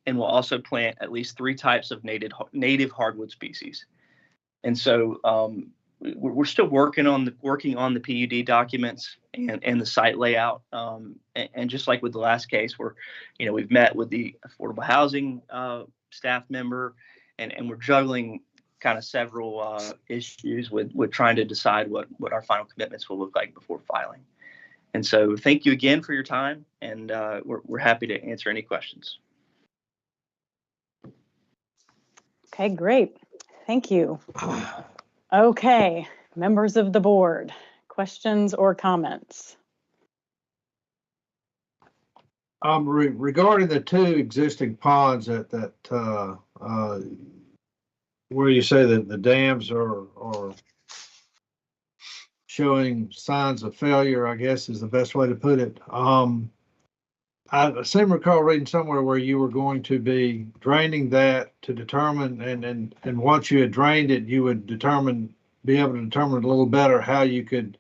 And we'll also plant at least 3 types of native hardwood species. And so we're still working on the PUD documents and the site layout. And just like with the last case, we've met with the affordable housing staff member, and we're juggling kind of several issues with trying to decide what our final commitments will look like before filing. And so thank you again for your time, and we're happy to answer any questions. Okay, great. Thank you. Okay, members of the board, questions or comments? Regarding the 2 existing ponds that where you say that the dams are showing signs of failure, I guess is the best way to put it. I seem to recall reading somewhere where you were going to be draining that to determine, and once you had drained it, you would be able to determine a little better how you could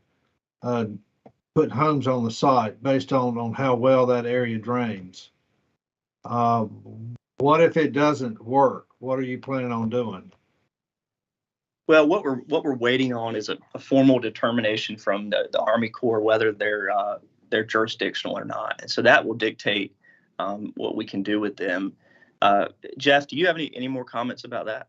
put homes on the site based on how well that area drains. What if it doesn't work? What are you planning on doing? Well, what we're waiting on is a formal determination from the Army Corps whether they're jurisdictional or not, and so that will dictate what we can do with them. Jeff, do you have any more comments about that?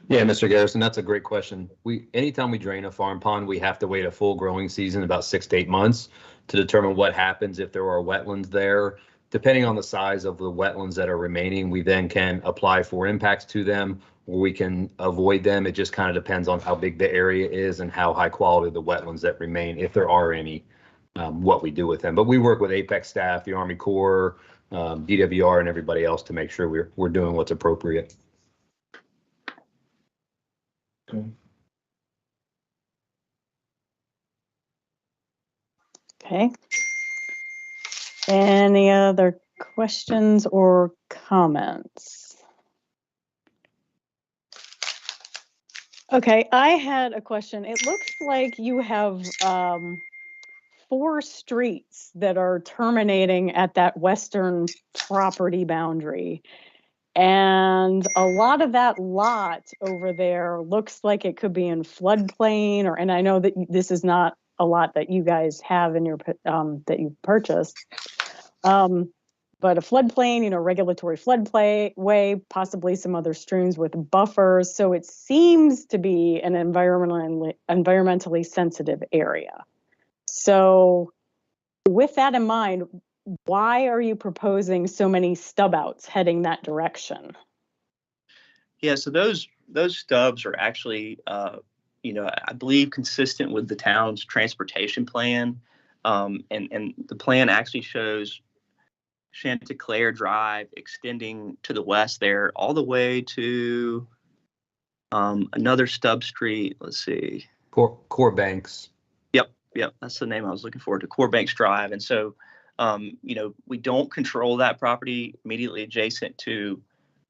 Yeah, Mr. Garrison, that's a great question. Anytime we drain a farm pond, we have to wait a full growing season, about 6 to 8 months, to determine what happens if there are wetlands there. Depending on the size of the wetlands that are remaining, we then can apply for impacts to them, or we can avoid them. It just kind of depends on how big the area is and how high quality the wetlands that remain, if there are any, what we do with them. But we work with Apex staff, the Army Corps, DWR, and everybody else to make sure we're doing what's appropriate. Okay. Okay. Any other questions or comments? Okay, I had a question. It looks like you have 4 streets that are terminating at that western property boundary. And a lot of that lot over there looks like it could be in floodplain, and I know that this is not a lot that you guys have in your that you purchased, but a floodplain, regulatory floodway, possibly some other streams with buffers. So it seems to be an environmentally sensitive area. So with that in mind, why are you proposing so many stub outs heading that direction? Yeah, so those stubs are actually, I believe consistent with the town's transportation plan. And the plan actually shows Chanticleer Drive extending to the west there all the way to another stub street. Let's see. Core Banks. Yep. That's the name I was looking for, to Core Banks Drive. And so, we don't control that property immediately adjacent to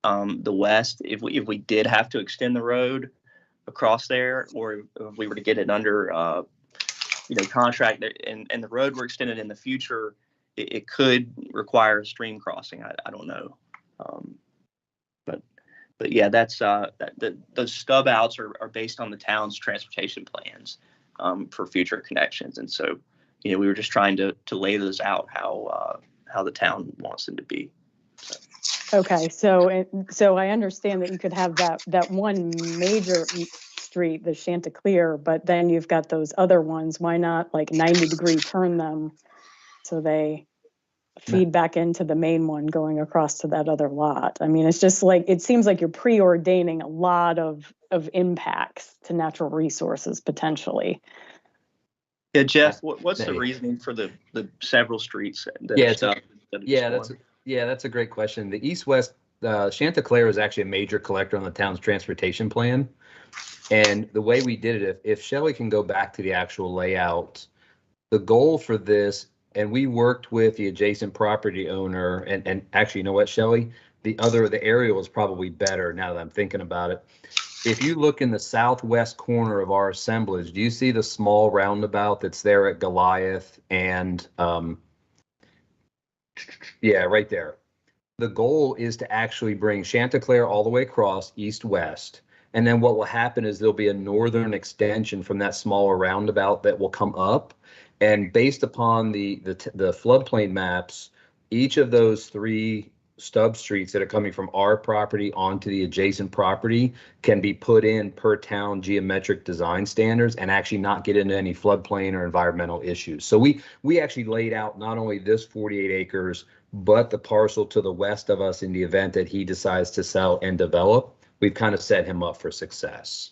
the west. If we did have to extend the road across there, or if we were to get it under, contract and the road were extended in the future, it could require a stream crossing. I don't know. But yeah, that's those stub outs are based on the town's transportation plans for future connections. And so we were just trying to lay those out how the town wants them to be. Okay, so I understand that you could have that one major street, the Chanticleer, but then you've got those other ones. Why not like 90-degree turn them so they feed back into the main one going across to that other lot? I mean, it's just like, it seems like you're preordaining a lot of impacts to natural resources potentially. Yeah, Jeff, what's the reasoning for the several streets that Yeah, are stopped instead of just one? That's a great question. The east-west Chanticleer is actually a major collector on the town's transportation plan. And the way we did it, if Shelley can go back to the actual layout, the goal for this, and we worked with the adjacent property owner, and actually, you know what, Shelley? The aerial is probably better now that I'm thinking about it. If you look in the southwest corner of our assemblage, do you see the small roundabout that's there at Goliath and yeah, right there. The goal is to actually bring Chanticleer all the way across east-west. And then what will happen is there'll be a northern extension from that smaller roundabout that will come up. And based upon the floodplain maps, each of those 3 stub streets that are coming from our property onto the adjacent property can be put in per town geometric design standards and actually not get into any floodplain or environmental issues. So we actually laid out not only this 48 acres, but the parcel to the west of us in the event that he decides to sell and develop. We've kind of set him up for success.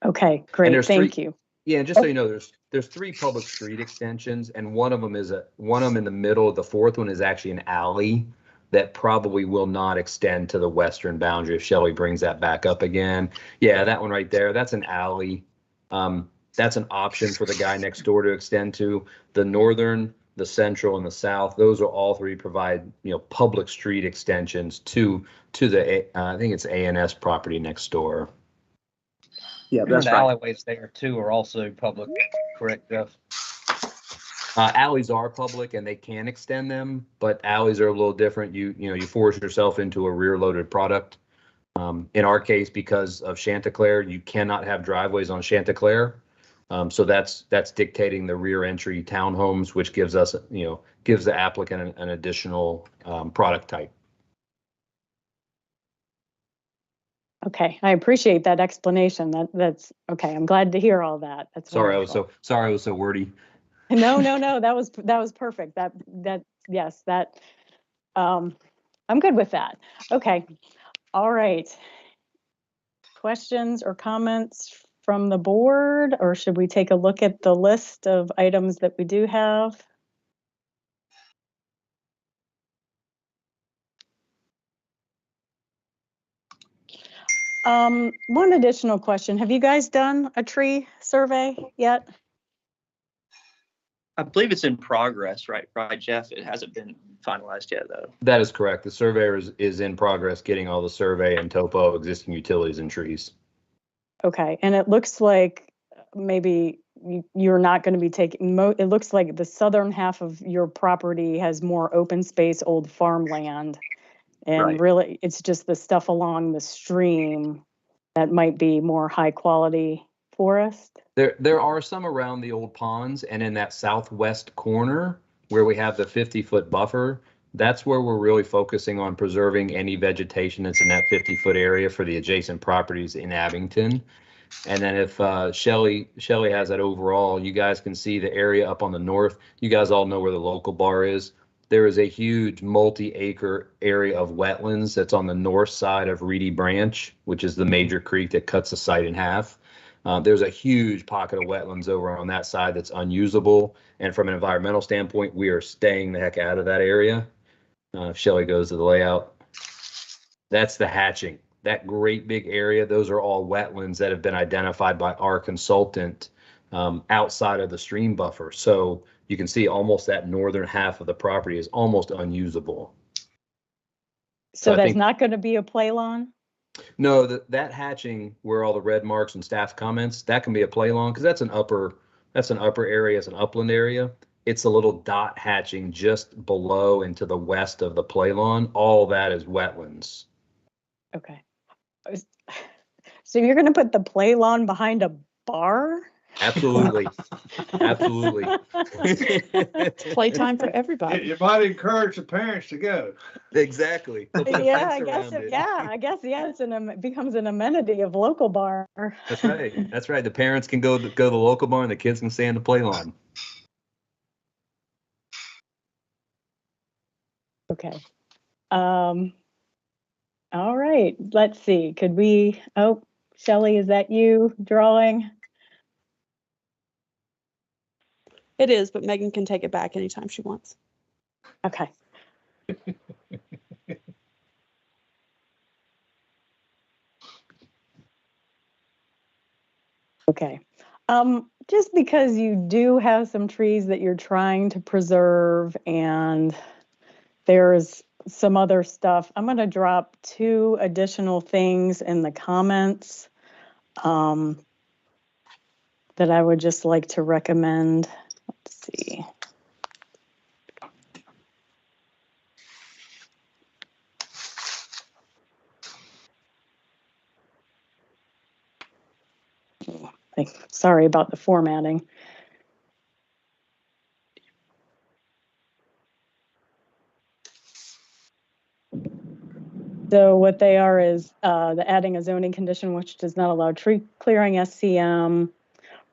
Okay, great. Thank you. Yeah, just so you know, there's 3 public street extensions, and one of them in the middle. The fourth one is actually an alley that probably will not extend to the western boundary if Shelley brings that back up again. Yeah, that one right there, that's an alley. That's an option for the guy next door to extend to. The northern, the central, and the south, those are all 3 provide, public street extensions to the, I think it's A&S property next door. Yeah, that's right. Alleyways there too are also public, correct, Jeff? Alleys are public and they can extend them, but alleys are a little different. You force yourself into a rear-loaded product. In our case, because of Chanticleer, you cannot have driveways on Chanticleer. So that's dictating the rear entry townhomes, which gives us, gives the applicant an additional product type. Okay, I appreciate that explanation. That's okay. I'm glad to hear all that. That's sorry wonderful. I was so wordy. No, that was perfect. Yes, I'm good with that. Okay. All right. Questions or comments from the board, or should we take a look at the list of items that we do have? One additional question. Have you guys done a tree survey yet? I believe it's in progress, right, Jeff? It hasn't been finalized yet, though. That is correct. The surveyor is in progress getting all the survey and topo of existing utilities and trees. Okay, and it looks like maybe you're not going to be taking, it looks like the southern half of your property has more open space, old farmland. And really, it's just the stuff along the stream that might be more high quality forest. There are some around the old ponds and in that southwest corner where we have the 50-foot buffer. That's where we're really focusing on preserving any vegetation that's in that 50-foot area for the adjacent properties in Abington. And then if Shelley has that overall, you guys can see the area up on the north. You guys all know where the local bar is. There is a huge multi-acre area of wetlands that's on the north side of Reedy Branch, which is the major creek that cuts the site in half. There's a huge pocket of wetlands over on that side that's unusable. And from an environmental standpoint, we are staying the heck out of that area. If Shelley goes to the layout, that's the hatching. That great big area, those are all wetlands that have been identified by our consultant outside of the stream buffer. So you can see almost that northern half of the property is almost unusable. So that's not going to be a play lawn? No, that hatching where all the red marks and staff comments, that can be a play lawn because that's an upper area, it's an upland area. It's a little dot hatching just below and to the west of the play lawn. All that is wetlands. Okay. So you're going to put the play lawn behind a bar? Absolutely. Absolutely. It's playtime for everybody. You might encourage the parents to go. Exactly. They'll put a Yeah, fence I guess, around it. it becomes an amenity of local bar. That's right. That's right. The parents can go to the local bar and the kids can stay on the play lawn. Okay. All right, let's see. Could we, oh, Shelley, is that you drawing? It is, but Megan can take it back anytime she wants. Okay. Okay. Just because you do have some trees that you're trying to preserve and there's some other stuff, I'm going to drop 2 additional things in the comments that I would just like to recommend. Let's see. Sorry about the formatting. So what they are is the adding a zoning condition which does not allow tree clearing, SCM,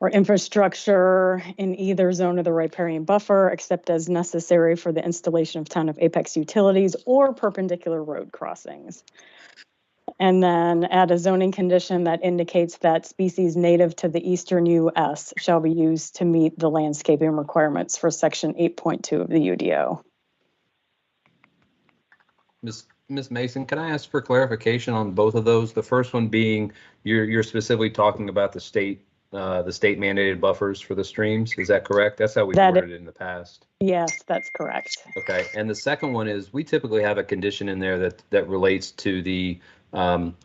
or infrastructure in either zone of the riparian buffer except as necessary for the installation of town of Apex utilities or perpendicular road crossings. And then add a zoning condition that indicates that species native to the eastern U.S. shall be used to meet the landscaping requirements for section 8.2 of the UDO. Ms. Mason, can I ask for clarification on both of those? The first one being you're specifically talking about the state mandated buffers for the streams. Is that correct? That's how we worded it in the past. Yes, that's correct. Okay. And the second one is we typically have a condition in there that relates to the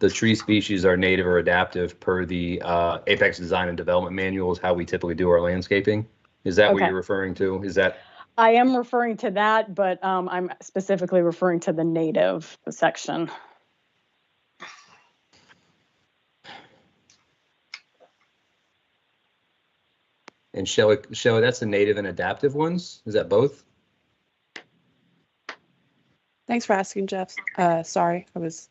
tree species are native or adaptive per the Apex Design and Development Manual is how we typically do our landscaping. Is that what you're referring to? Is that? I am referring to that, but I'm specifically referring to the native section. And Shelley, that's the native and adaptive ones? Is that both? Thanks for asking, Jeff. Sorry, I was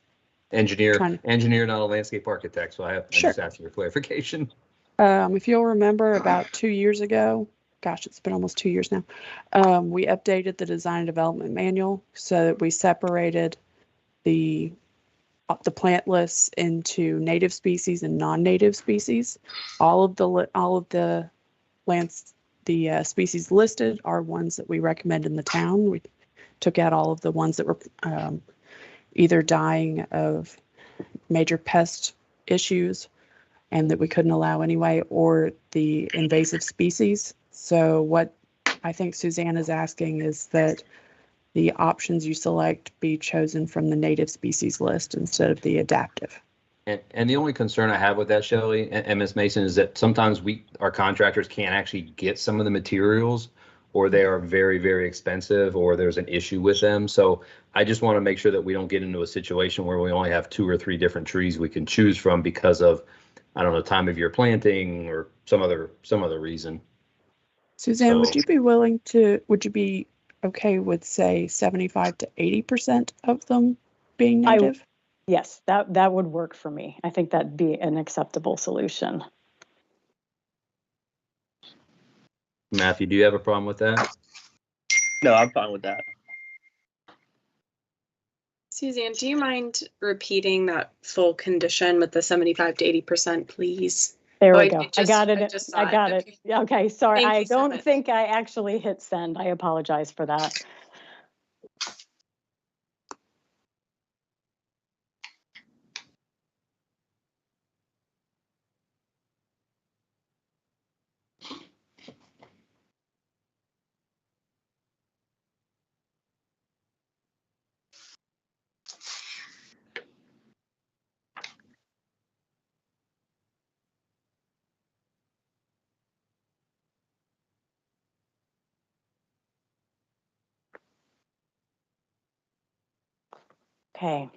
engineer, not a landscape architect, so I just asked for clarification. If you'll remember, about 2 years ago, gosh, it's been almost 2 years now, we updated the design and development manual so that we separated the plant lists into native species and non-native species. All of the species listed are ones that we recommend in the town. We took out all of the ones that were either dying of major pest issues and that we couldn't allow anyway, or the invasive species. So what I think Suzanne is asking is that the options you select be chosen from the native species list instead of the adaptive. And the only concern I have with that, Shelley and Ms. Mason, is that sometimes our contractors can't actually get some of the materials, or they are very, very expensive, or there's an issue with them. So I just want to make sure that we don't get into a situation where we only have 2 or 3 different trees we can choose from because of, I don't know, time of year planting or some other reason. Suzanne, would you be okay with, say, 75 to 80% of them being native? Yes, that would work for me. I think that'd be an acceptable solution. Matthew, do you have a problem with that? No, I'm fine with that. Suzanne, do you mind repeating that full condition with the 75 to 80%, please? There we go. I got it. I got it. Okay, sorry. I don't think I actually hit send. I apologize for that. Okay.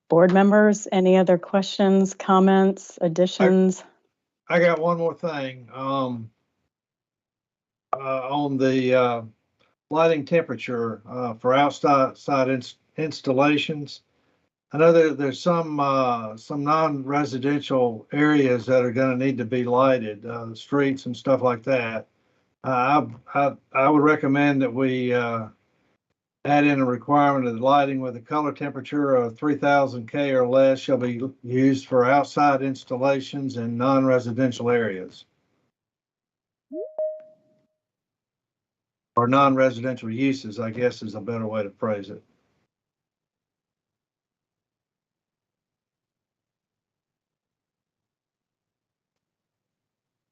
Board members, any other questions, comments, additions? I got one more thing. On the lighting temperature for outside installations. I know there's some non-residential areas that are going to need to be lighted, streets and stuff like that. I would recommend that we add in a requirement of lighting with a color temperature of 3000 K or less shall be used for outside installations in non-residential areas. Or non-residential uses, I guess is a better way to phrase it.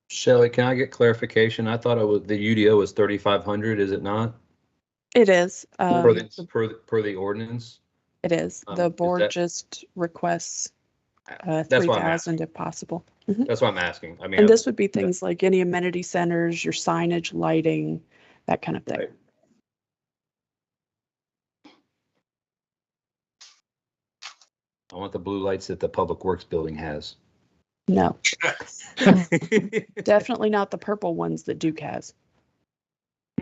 Shelley, can I get clarification? I thought it was the UDO was 3,500. Is it not? It is. Per the ordinance. It is. The board that- just requests That's why I'm 3,000 asking. if possible. That's what I'm asking. I mean, And this would be things like any amenity centers, your signage, lighting, that kind of thing. Right. I want the blue lights that the Public Works building has. No. Definitely not the purple ones that Duke has.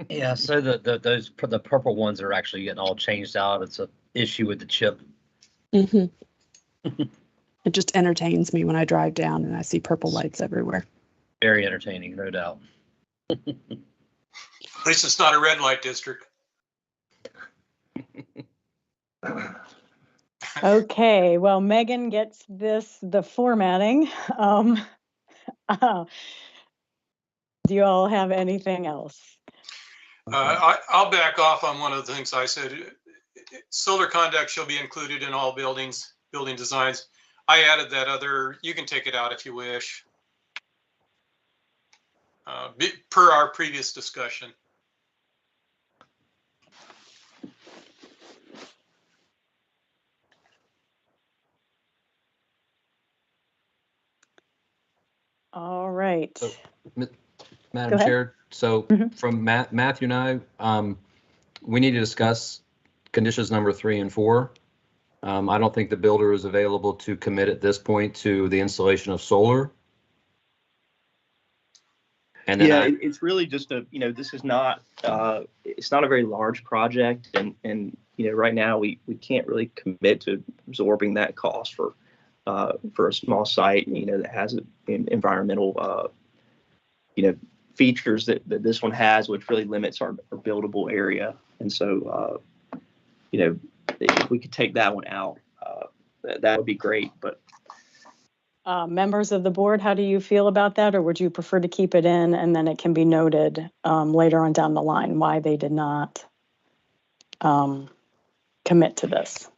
Yeah, so the purple ones are actually getting all changed out. It's a issue with the chip. It just entertains me when I drive down and I see purple lights everywhere. Very entertaining, no doubt. At least it's not a red light district. Okay, well, Megan gets the formatting. Do you all have anything else? I'll back off on one of the things I said. Solar conduct shall be included in all building designs. I added that other, you can take it out if you wish. Per our previous discussion. All right. So, Madam Chair, so from Matthew and I, we need to discuss conditions number 3 and 4. I don't think the builder is available to commit at this point to the installation of solar. And then it's really just this is not, it's not a very large project. And right now we can't really commit to absorbing that cost for a small site, that has environmental, features that this one has, which really limits our buildable area. And so, if we could take that one out, that would be great. But members of the board, how do you feel about that? Or would you prefer to keep it in and then it can be noted later on down the line why they did not commit to this?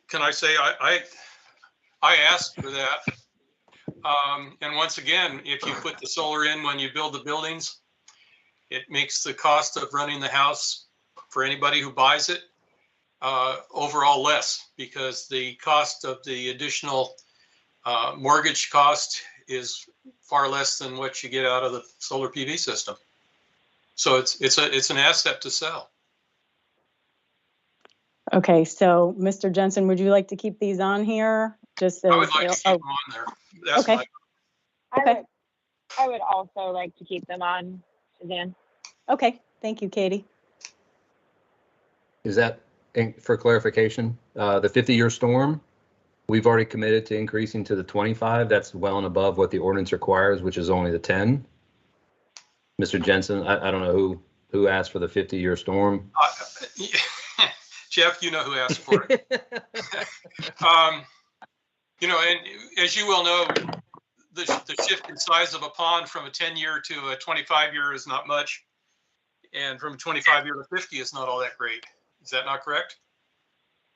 Can I say I asked for that? And once again, if you put the solar in when you build the buildings, it makes the cost of running the house for anybody who buys it overall less, because the cost of the additional mortgage cost is far less than what you get out of the solar PV system. So it's an asset to sell. Okay, so Mr. Jensen, would you like to keep these on here? Just as, I would like to keep them on there. That's okay. I would also like to keep them on, Suzanne. Okay, thank you, Katie. is that, for clarification, the 50-year storm, we've already committed to increasing to the 25. That's well and above what the ordinance requires, which is only the 10. Mr. Jensen, I don't know who asked for the 50-year storm. Jeff, you know who asked for it. And as you well know, the shift in size of a pond from a 10-year to a 25-year is not much. And from 25-year to 50 is not all that great. Is that not correct?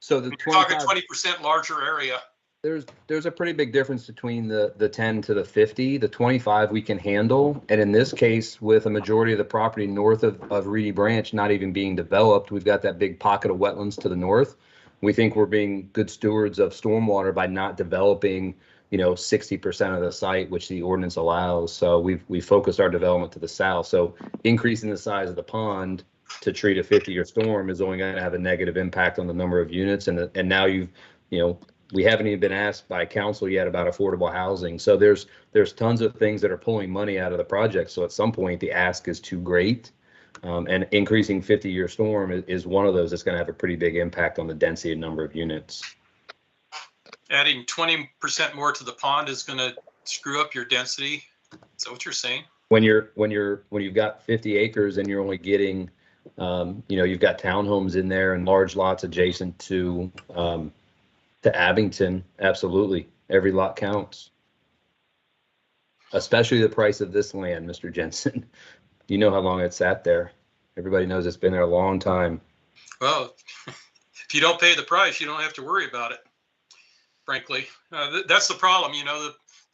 So the You're talking 20% larger area. There's a pretty big difference between the 10 to the 50. The 25 we can handle, and in this case, with a majority of the property north of Reedy Branch not even being developed, we've got that big pocket of wetlands to the north. We think we're being good stewards of stormwater by not developing, 60% of the site, which the ordinance allows. So we focused our development to the south. So increasing the size of the pond to treat a 50-year storm is only going to have a negative impact on the number of units, and now you've We haven't even been asked by council yet about affordable housing. So there's tons of things that are pulling money out of the project. So at some point the ask is too great. And increasing 50-year storm is one of those that's going to have a pretty big impact on the density and number of units. Adding 20% more to the pond is going to screw up your density. Is that what you're saying? When you've got 50 acres and you're only getting, you've got townhomes in there and large lots adjacent to Abington, absolutely. Every lot counts. Especially the price of this land, Mr. Jensen. You know how long it's sat there. Everybody knows it's been there a long time. Well, if you don't pay the price, you don't have to worry about it. Frankly, that's the problem.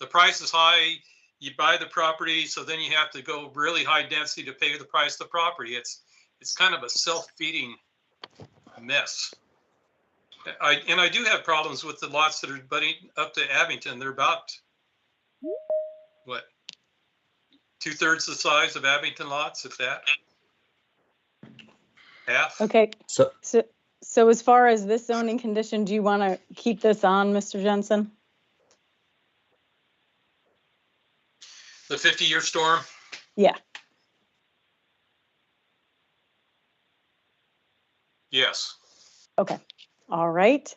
The price is high. You buy the property, so then you have to go really high density to pay the price of the property. It's kind of a self-feeding mess. I do have problems with the lots that are butting up to Abington. They're about, what, 2/3 the size of Abington lots, if that? Half? Okay. So as far as this zoning condition, do you want to keep this on, Mr. Jensen? The 50-year storm? Yeah. Yes. Okay. All right.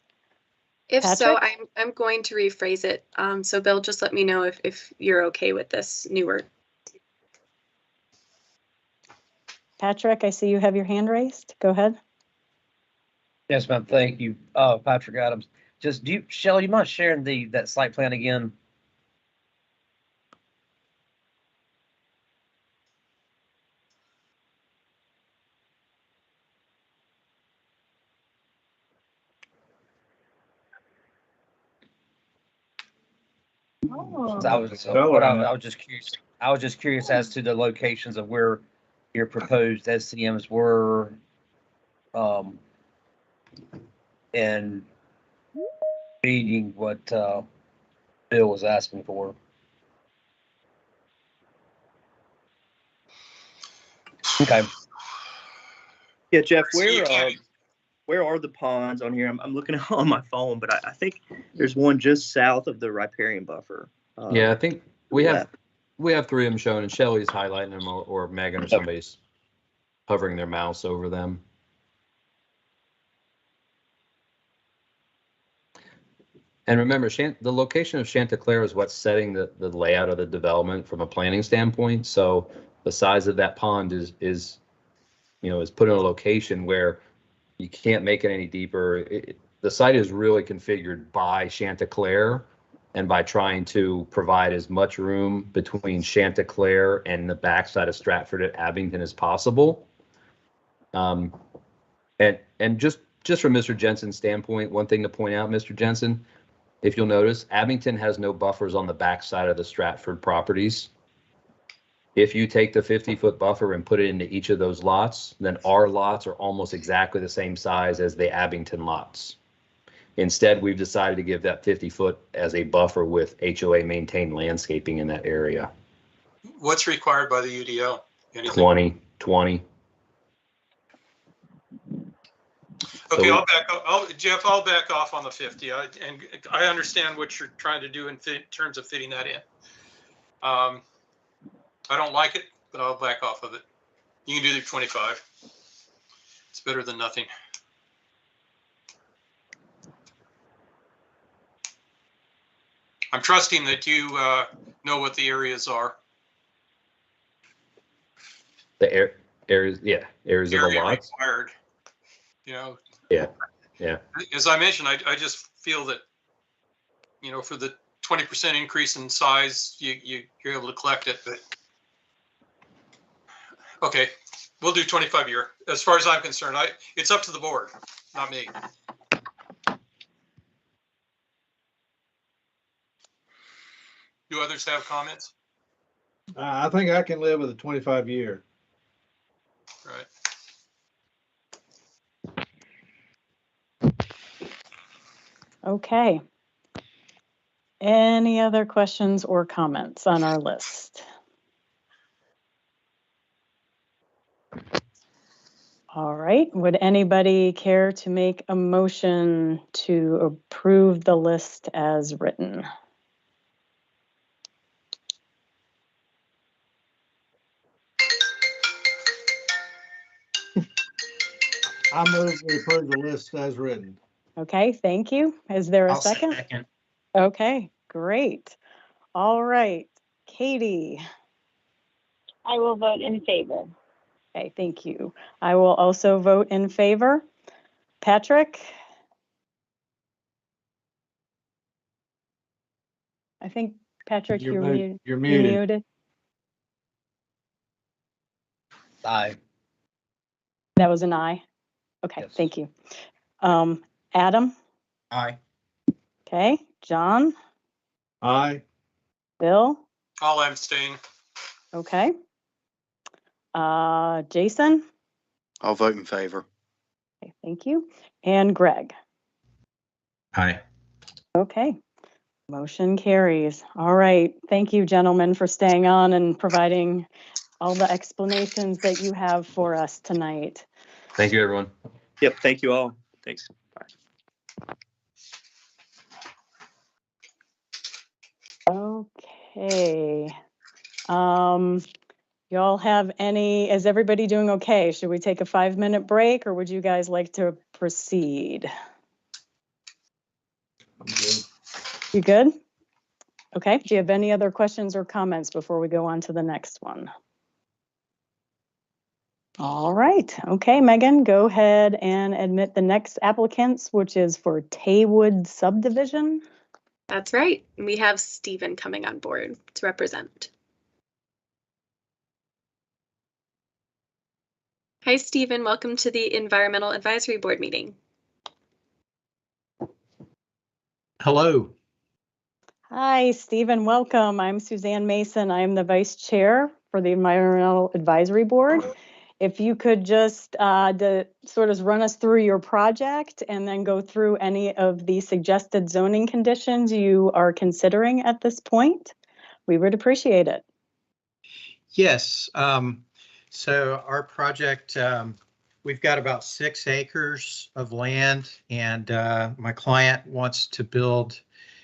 If so, Patrick? I'm going to rephrase it. So Bill, just let me know if you're okay with this newer. Patrick, I see you have your hand raised. Go ahead. Yes, ma'am. Thank you. Patrick Adams. Just Shelley, you mind sharing that site plan again? I was just curious. I was just curious as to the locations of where your proposed SCMs were, and meeting what Bill was asking for. Okay. Yeah, Jeff, where are the ponds on here? I'm looking on my phone, but I think there's one just south of the riparian buffer. Yeah, I think we have 3 of them shown, and Shelley's highlighting them, or Megan or somebody's hovering their mouse over them. And remember, the location of Chanticleer is what's setting the layout of the development from a planning standpoint. So the size of that pond is put in a location where you can't make it any deeper. The site is really configured by Chanticleer and by trying to provide as much room between Chanticleer and the backside of Stratford at Abington as possible. And just from Mr. Jensen's standpoint, one thing to point out, Mr. Jensen, if you'll notice, Abington has no buffers on the backside of the Stratford properties. If you take the 50-foot buffer and put it into each of those lots, then our lots are almost exactly the same size as the Abington lots. Instead, we've decided to give that 50-foot as a buffer with HOA maintained landscaping in that area. What's required by the UDO? Anything? 20. Okay, Jeff, I'll back off on the 50. And I understand what you're trying to do in terms of fitting that in. I don't like it, but I'll back off of it. You can do the 25. It's better than nothing. I'm trusting that you know what the areas are. The areas of the lots. Required. Yeah. As I mentioned, I just feel that, for the 20% increase in size, you're able to collect it. But okay, we'll do 25 year. As far as I'm concerned, it's up to the board, not me. Do others have comments? I think I can live with a 25 year. Right. Okay. Any other questions or comments on our list? All right, would anybody care to make a motion to approve the list as written? I move we approve the list as written. Okay, thank you. Is there a I'll second? second. Okay, great. All right, Katie. I will vote in favor. Okay, thank you. I will also vote in favor. Patrick? I think, Patrick, You're you're mu- muted. you're You're muted. muted. Aye. That was an aye. Okay, Yes. thank you. Adam? Aye. Okay, John? Aye. Bill? I'll abstain. Okay. Jason? I'll vote in favor. Okay, thank you. And Greg? Aye. Okay. Motion carries. All right. Thank you, gentlemen, for staying on and providing all the explanations that you have for us tonight. Thank you, everyone. Yep. Thank you all. Thanks. Bye. Okay. Y'all have any, is everybody doing okay? Should we take a 5-minute break or would you guys like to proceed? I'm good. You good? Okay. Do you have any other questions or comments before we go on to the next one? All right. Okay, Megan, go ahead and admit the next applicants, which is for Taywood Subdivision. That's right. We have Stephen coming on board to represent. Hi, Stephen. Welcome to the Environmental Advisory Board meeting. Hello. Hi, Stephen. Welcome. I'm Suzanne Mason. I'm the Vice Chair for the Environmental Advisory Board. If you could just sort of run us through your project and then go through any of the suggested zoning conditions you are considering at this point, we would appreciate it. Yes. So our project, we've got about 6 acres of land, and my client wants to build,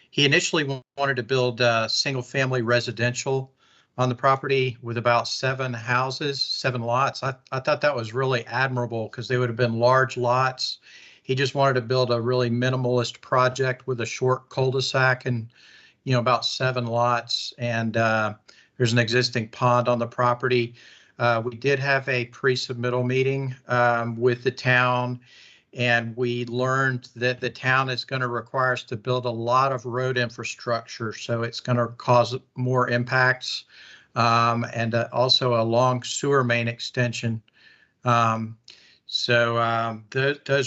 he initially wanted to build single-family residential on the property with about 7 houses, 7 lots. I thought that was really admirable because they would have been large lots. He just wanted to build a really minimalist project with a short cul-de-sac and, you know, about 7 lots. And there's an existing pond on the property. We did have a pre-submittal meeting with the town, and we learned that the town is going to require us to build a lot of road infrastructure. So it's going to cause more impacts, and also a long sewer main extension. Those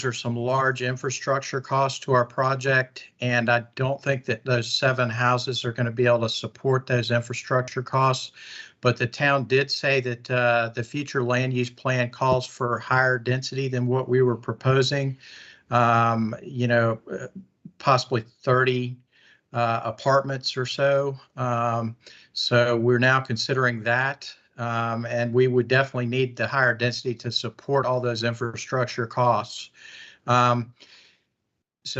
are some large infrastructure costs to our project, and I don't think that those 7 houses are going to be able to support those infrastructure costs. But the town did say that the future land use plan calls for higher density than what we were proposing. You know, possibly 30 apartments or so. So we're now considering that. And we would definitely need the higher density to support all those infrastructure costs. So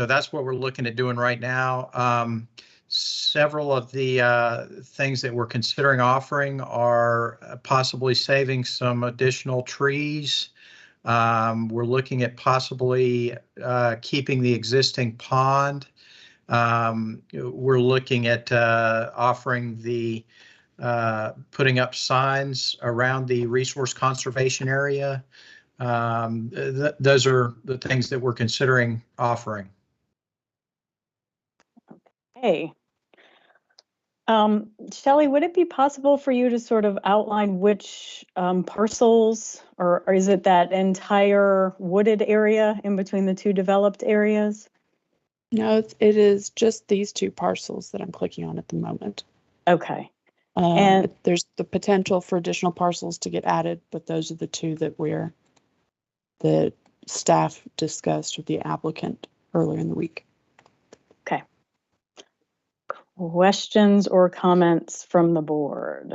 that's what we're looking at doing right now. Several of the things that we're considering offering are possibly saving some additional trees. We're looking at possibly keeping the existing pond. We're looking at offering the putting up signs around the resource conservation area. Those are the things that we're considering offering. Hey. Shelley, would it be possible for you to sort of outline which parcels, or is it that entire wooded area in between the 2 developed areas? No, it is just these 2 parcels that I'm clicking on at the moment. Okay. And there's the potential for additional parcels to get added, but those are the 2 that the staff discussed with the applicant earlier in the week. Okay. Questions or comments from the board?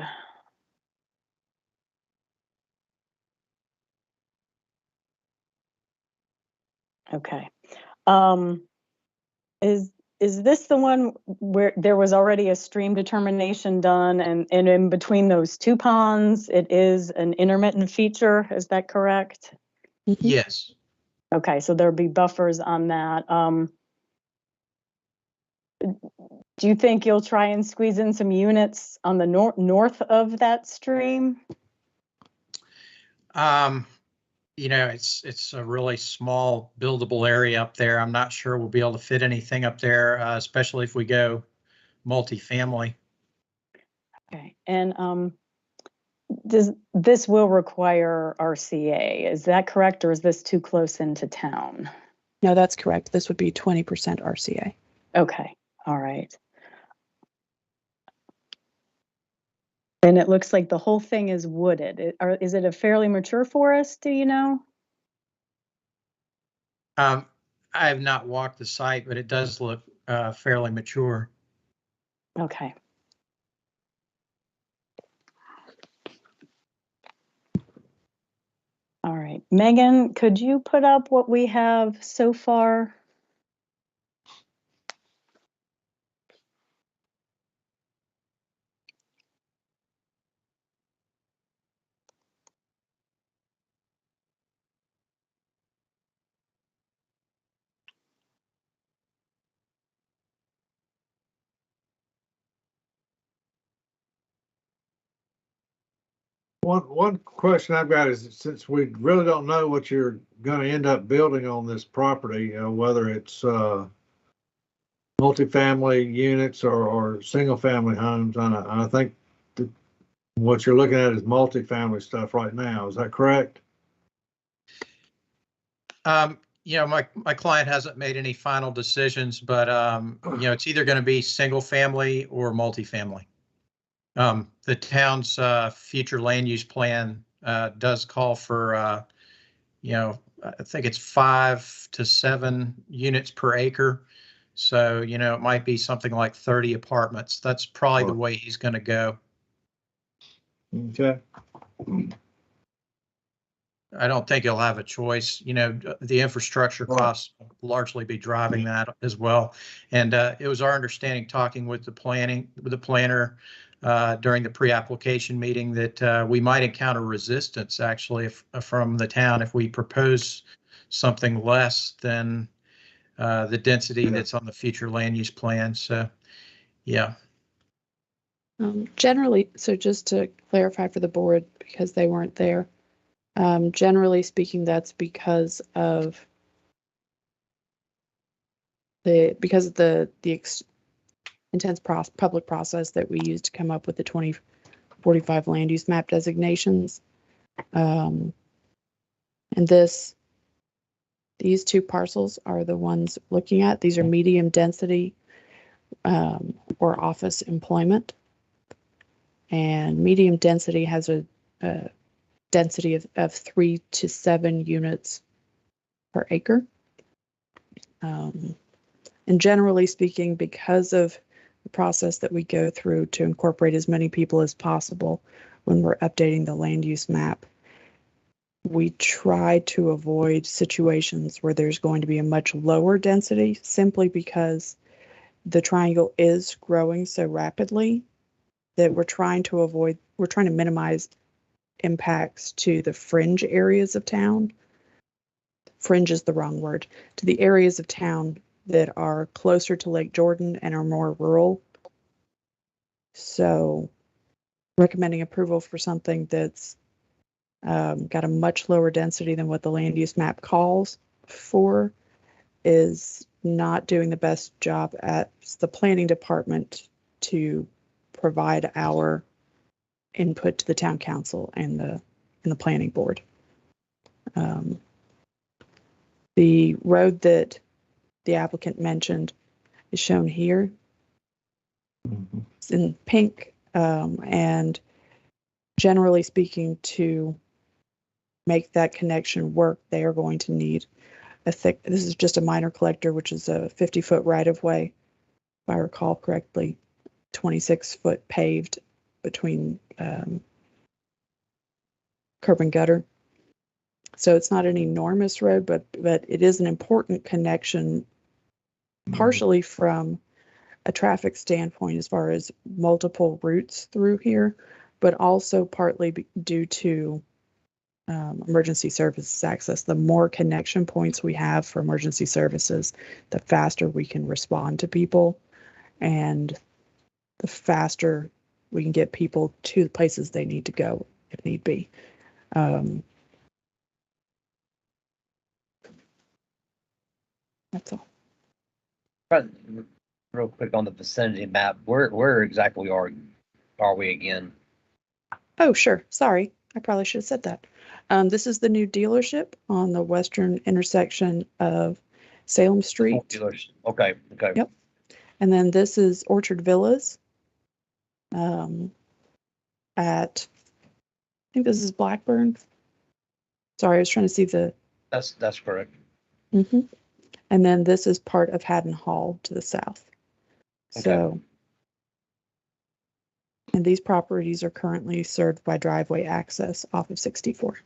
Okay. Is this the one where there was already a stream determination done, and in between those two ponds, it is an intermittent feature? Is that correct? Yes. Okay, so there'll be buffers on that. Do you think you'll try and squeeze in some units on the north of that stream? It's a really small buildable area up there. I'm not sure we'll be able to fit anything up there, especially if we go multifamily. Okay, and this will require RCA, is that correct, or is this too close into town? No, that's correct. This would be 20% RCA. Okay, all right. And it looks like the whole thing is wooded. Is it a fairly mature forest, do you know? I have not walked the site, but it does look fairly mature. Okay. All right, Megan, could you put up what we have so far? One question I've got is, since we really don't know what you're going to end up building on this property, whether it's multifamily units or single family homes, and I think that what you're looking at is multifamily stuff right now. Is that correct? My client hasn't made any final decisions, but it's either going to be single family or multifamily. The town's future land use plan does call for, I think it's 5 to 7 units per acre. So, it might be something like 30 apartments. That's probably the way he's going to go. Okay. I don't think he'll have a choice. The infrastructure costs will largely be driving that as well. And it was our understanding, talking with the planner during the pre-application meeting, that we might encounter resistance actually from the town if we propose something less than the density that's on the future land use plan. So, yeah. Generally, so just to clarify for the board, because they weren't there, generally speaking, that's because of the intense public process that we used to come up with the 2045 land use map designations. And these two parcels are the ones looking at. These are medium density or office employment. And medium density has a density of 3 to 7 units per acre. And generally speaking, because of the process that we go through to incorporate as many people as possible when we're updating the land use map, we try to avoid situations where there's going to be a much lower density, simply because the triangle is growing so rapidly that we're trying to minimize impacts to the fringe areas of town. Fringe is the wrong word. To the areas of town that are closer to Lake Jordan and are more rural. So recommending approval for something that's got a much lower density than what the land use map calls for is not doing the best job at the planning department to provide our input to the town council and the planning board. The road that the applicant mentioned is shown here. It's in pink, and generally speaking, to make that connection work, they are going to need this is just a minor collector, which is a 50-foot right-of-way, if I recall correctly, 26-foot paved between curb and gutter. So it's not an enormous road, but it is an important connection, partially from a traffic standpoint as far as multiple routes through here, but also partly due to emergency services access. The more connection points we have for emergency services, the faster we can respond to people, and the faster we can get people to the places they need to go if need be. That's all. Real quick on the vicinity map, where exactly are we again? Oh, sure. Sorry. I probably should have said that. This is the new dealership on the western intersection of Salem Street. Okay. Yep. And then this is Orchard Villas. I think this is Blackburn. Sorry, I was trying to see the. That's correct. Mm-hmm. And then this is part of Haddon Hall to the south. Okay. So, and these properties are currently served by driveway access off of 64.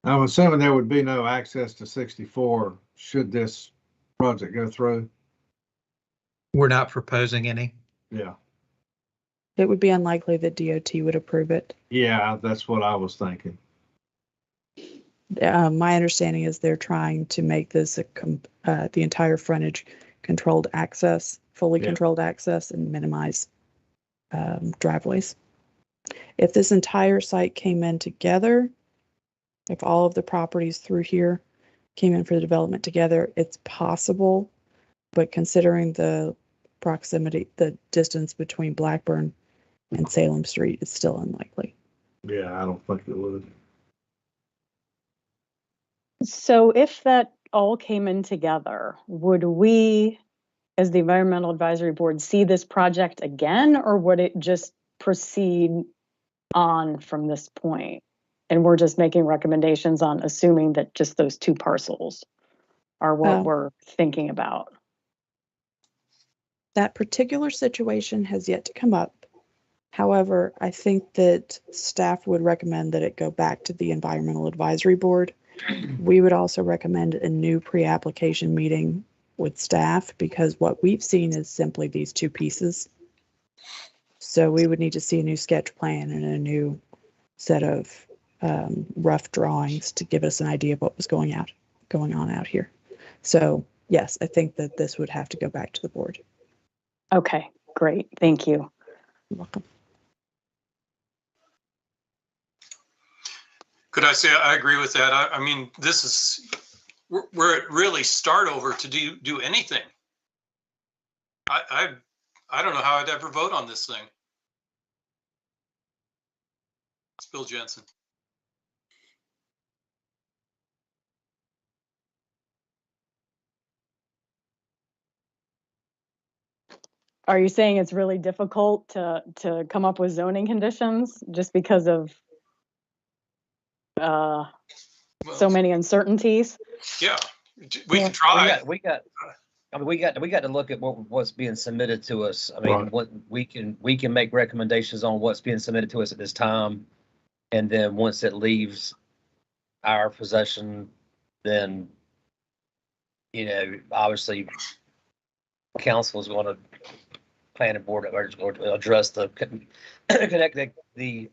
I'm assuming there would be no access to 64 should this project go through. We're not proposing any. Yeah. It would be unlikely that DOT would approve it. Yeah, that's what I was thinking. My understanding is they're trying to make this the entire frontage controlled access, fully controlled access, and minimize driveways. If this entire site came in together, if all of the properties through here came in for the development together, it's possible, but considering the proximity, the distance between Blackburn and Salem Street, it's still unlikely. Yeah, I don't think it would. So if that all came in together, would we, as the Environmental Advisory Board, see this project again, or would it just proceed on from this point? And we're just making recommendations on assuming that just those two parcels are what we're thinking about. That particular situation has yet to come up. However, I think that staff would recommend that it go back to the Environmental Advisory Board. We would also recommend a new pre-application meeting with staff, because what we've seen is simply these two pieces. So we would need to see a new sketch plan and a new set of rough drawings to give us an idea of what was going on out here. So yes, I think that this would have to go back to the board. Okay, great. Thank you. You're welcome. Could I say I agree with that? I mean, this is where it really start over to do anything. I don't know how I'd ever vote on this thing. It's Bill Jensen. Are you saying it's really difficult to come up with zoning conditions just because of so many uncertainties? Yeah, we can try. We got to look at what's being submitted to us. I mean, what we can make recommendations on what's being submitted to us at this time, and then once it leaves our possession, then obviously council is going to plan a board or address the connectivity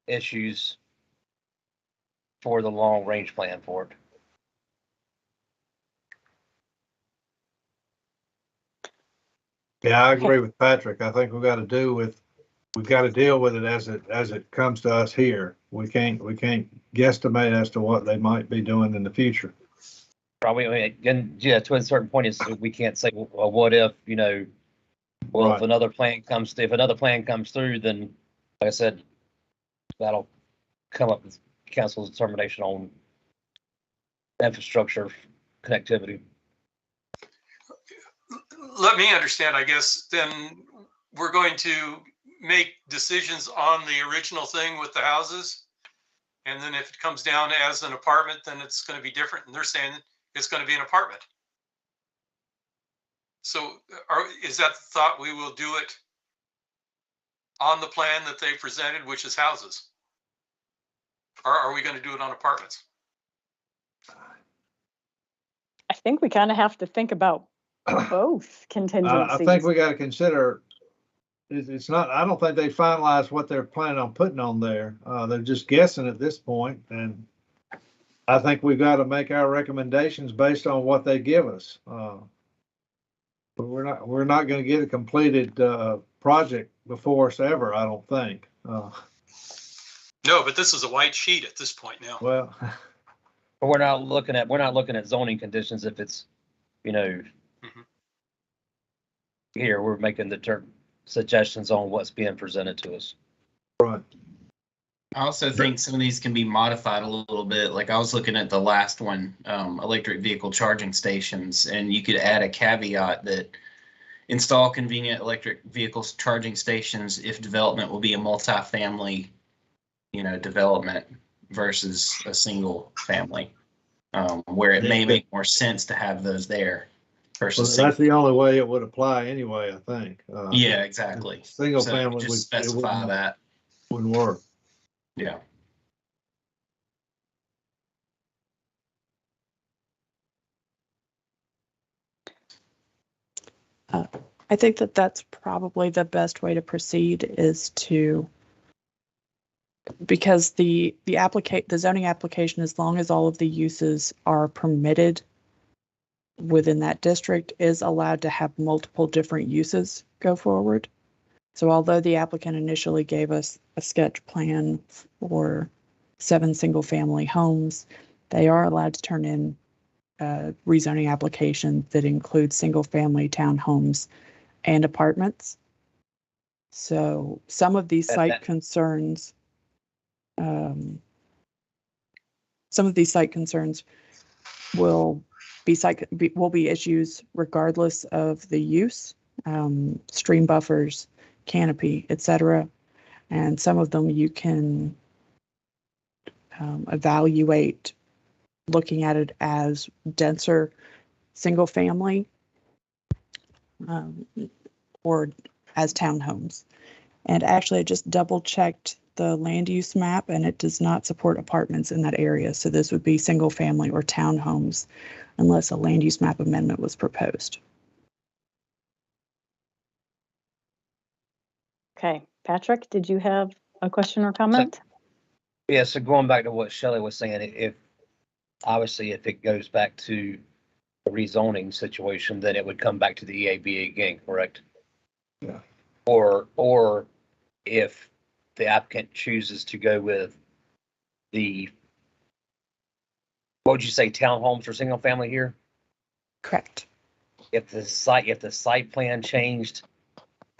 issues for the long range plan for it. Yeah, I agree with Patrick. I think we've got to deal with it as it comes to us here. We can't guesstimate as to what they might be doing in the future. Probably, I mean, and yeah, to a certain point, is we can't say, well, what if, if another plan comes through, then, like I said, that'll come up with council's determination on infrastructure connectivity. Let me understand, I guess, then we're going to make decisions on the original thing with the houses. And then if it comes down as an apartment, then it's going to be different. And they're saying it's going to be an apartment. So is that the thought, we will do it on the plan that they presented, which is houses? Or are we going to do it on apartments? I think we kind of have to think about both I contingencies. think we got to consider, it's not, I don't think they finalized what they're planning on putting on there. They're just guessing at this point, and I think we've got to make our recommendations based on what they give us. But we're not going to get a completed project before us ever, I don't think. No, but this is a white sheet at this point now. Well, But we're not looking at zoning conditions if it's, you know, here, we're making the suggestions on what's being presented to us. Right. I also think some of these can be modified a little bit. Like I was looking at the last one, electric vehicle charging stations, and you could add a caveat that install convenient electric vehicles charging stations if development will be a multifamily, development versus a single family, where it may make more sense to have those there versus. Well, that's the only way it would apply anyway, I think. Yeah, exactly. Single So family just specify that. Wouldn't work. Yeah. I think that that's probably the best way to proceed is to, because the zoning application, as long as all of the uses are permitted within that district, is allowed to have multiple different uses go forward. So although the applicant initially gave us a sketch plan for 7 single-family homes, they are allowed to turn in a rezoning application that includes single-family townhomes and apartments. So some of these site concerns, will be issues regardless of the use, stream buffers, canopy, etc. And some of them you can evaluate looking at it as denser single family or as townhomes. And actually, I just double checked the land use map and it does not support apartments in that area. So this would be single family or townhomes unless a land use map amendment was proposed. Okay, Patrick, did you have a question or comment? Yeah, so going back to what Shelley was saying, if it goes back to a rezoning situation, then it would come back to the EAB again, correct? Yeah. Or if the applicant chooses to go with what would you say, townhomes or single family here? Correct. If the site plan changed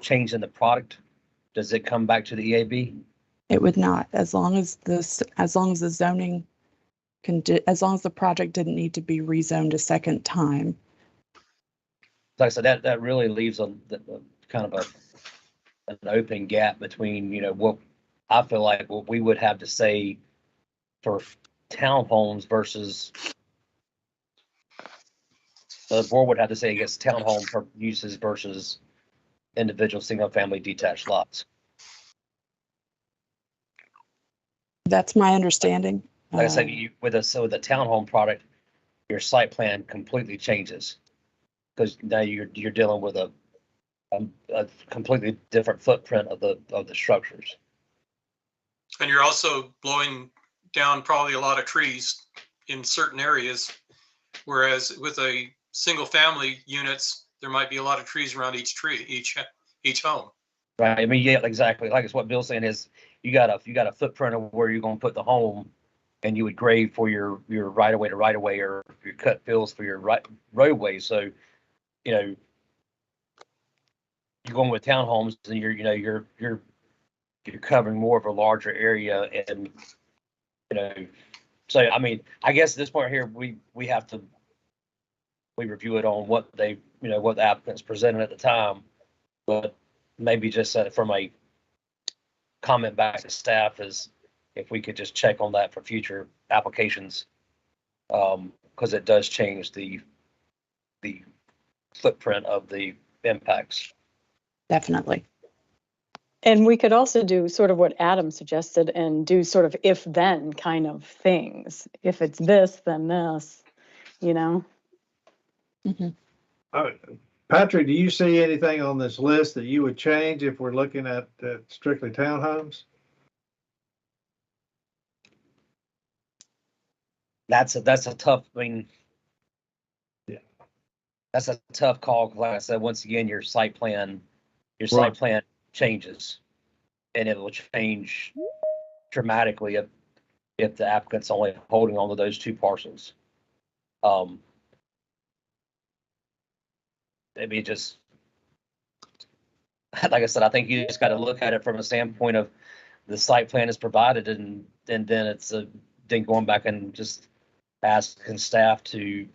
in the product, does it come back to the EAB? It would not, as long as the zoning as long as the project didn't need to be rezoned a second time. Like I said, that really leaves a kind of an open gap between, what I feel like what we would have to say for townhomes versus the board would have to say against townhome uses versus individual single family detached lots. That's my understanding. Like I said, with the townhome product, your site plan completely changes because now you're dealing with a completely different footprint of the structures. And you're also blowing down probably a lot of trees in certain areas, whereas with a single family units, there might be a lot of trees around each home. Right. I mean, yeah, exactly. Like it's what Bill's saying is you got a footprint of where you're going to put the home, and you would grade for your right of way to right of way, or your cut fills for your roadway. So, you're going with townhomes, and you're covering more of a larger area, and so I mean, I guess at this point here we review it on what what the applicants presented at the time, but maybe just from a comment back to staff is if we could just check on that for future applications, because it does change the footprint of the impacts. Definitely. And we could also do sort of what Adam suggested and do sort of if then kind of things. If it's this, then this, you know? Patrick, do you see anything on this list that you would change if we're looking at strictly townhomes? That's a tough, I mean, yeah, that's a tough call. Like I said, once again, your site plan changes, and it will change dramatically if the applicant's only holding on to those two parcels. I mean, just like I said, I think you just got to look at it from a standpoint of the site plan is provided, and then it's then going back and just asking staff to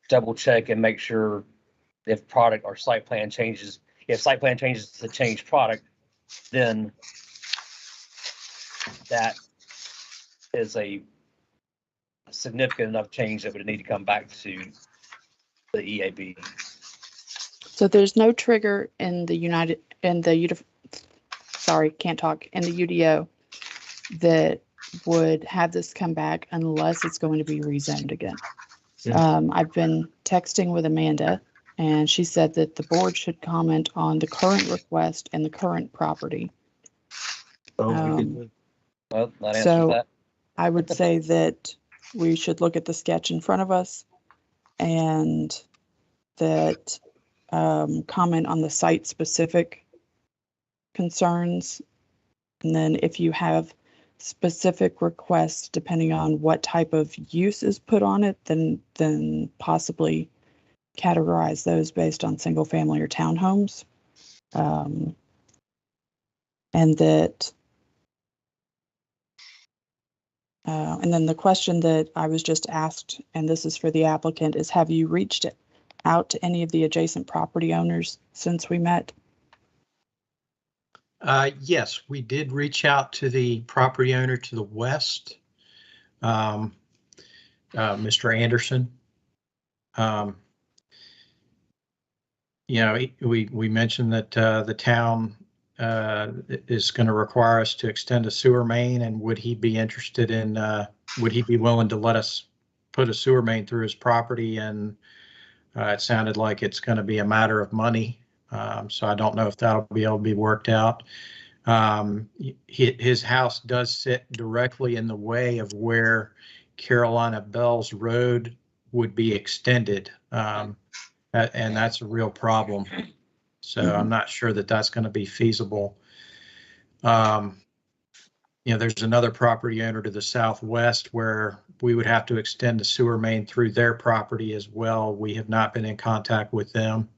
double check and make sure if product or site plan changes, if site plan changes to change product, then that is a significant enough change that would need to come back to the EAB. So there's no trigger in the UDO that would have this come back unless it's going to be rezoned again. Yeah. I've been texting with Amanda, and she said that the board should comment on the current request and the current property. Well, that answers So that. I would say that we should look at the sketch in front of us and that comment on the site specific concerns. And then if you have specific requests, depending on what type of use is put on it, then possibly categorize those based on single family or townhomes. And that and then the question that I was just asked, and this is for the applicant, is have you reached out to any of the adjacent property owners since we met? Yes, we did reach out to the property owner to the west, Mr. Anderson. You know, we mentioned that the town is going to require us to extend a sewer main, and would he be interested in, would he be willing to let us put a sewer main through his property? And it sounded like it's going to be a matter of money. So I don't know if that'll be able to be worked out. His house does sit directly in the way of where Carolina Bells Road would be extended. And that's a real problem. So I'm not sure that that's going to be feasible. You know, there's another property owner to the southwest where we would have to extend the sewer main through their property as well. We have not been in contact with them.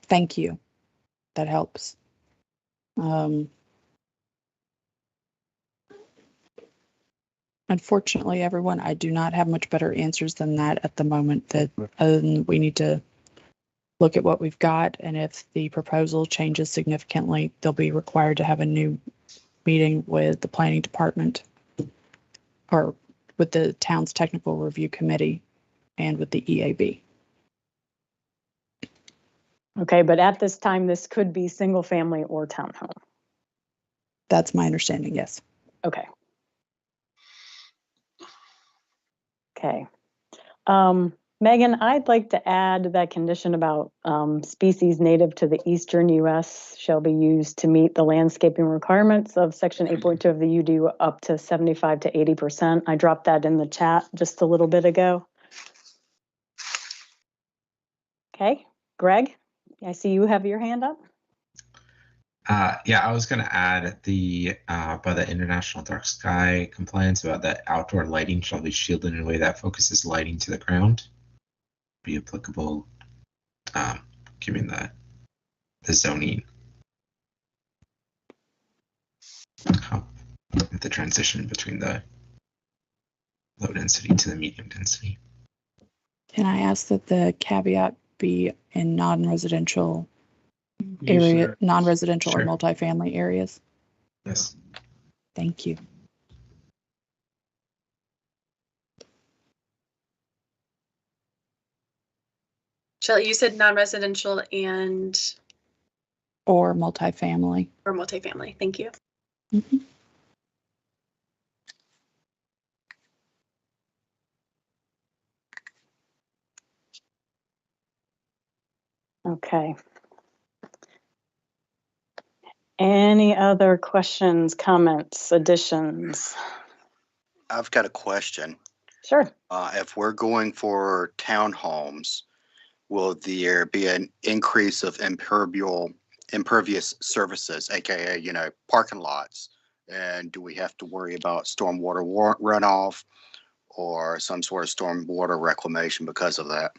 Thank you. That helps. Unfortunately, everyone, I do not have much better answers than that at the moment. That other than we need to look at what we've got, and if the proposal changes significantly, they'll be required to have a new meeting with the planning department or with the town's technical review committee and with the EAB. Okay, but at this time, this could be single family or townhome. That's my understanding, yes. Okay. Okay. Megan, I'd like to add that condition about species native to the eastern U.S. shall be used to meet the landscaping requirements of section 8.2 of the UDO up to 75 to 80%. I dropped that in the chat just a little bit ago. Okay, Greg, I see you have your hand up. Yeah, I was going to add the by the International Dark Sky compliance about that outdoor lighting shall be shielded in a way that focuses lighting to the ground. Be applicable, given the zoning, the transition between the low density to the medium density. Can I ask that the caveat be in non-residential area, non-residential or multifamily areas? Yes. Thank you. Shelley, you said non-residential and Or multifamily. or multifamily. Thank you. Mhm. Okay. Any other questions, comments, additions? I've got a question. Sure. If we're going for townhomes, will there be an increase of impervious surfaces, aka, parking lots? And do we have to worry about stormwater runoff or some sort of stormwater reclamation because of that?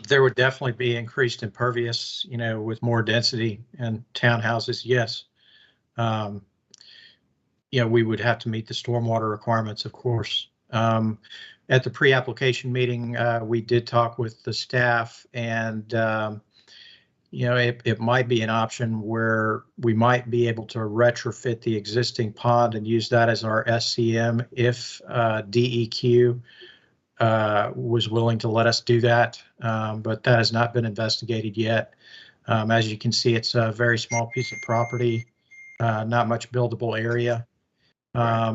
There would definitely be increased impervious, with more density and townhouses. Yes. We would have to meet the stormwater requirements, of course. At the pre-application meeting, we did talk with the staff, and it might be an option where we might be able to retrofit the existing pond and use that as our SCM if DEQ was willing to let us do that, but that has not been investigated yet. As you can see, it's a very small piece of property, not much buildable area.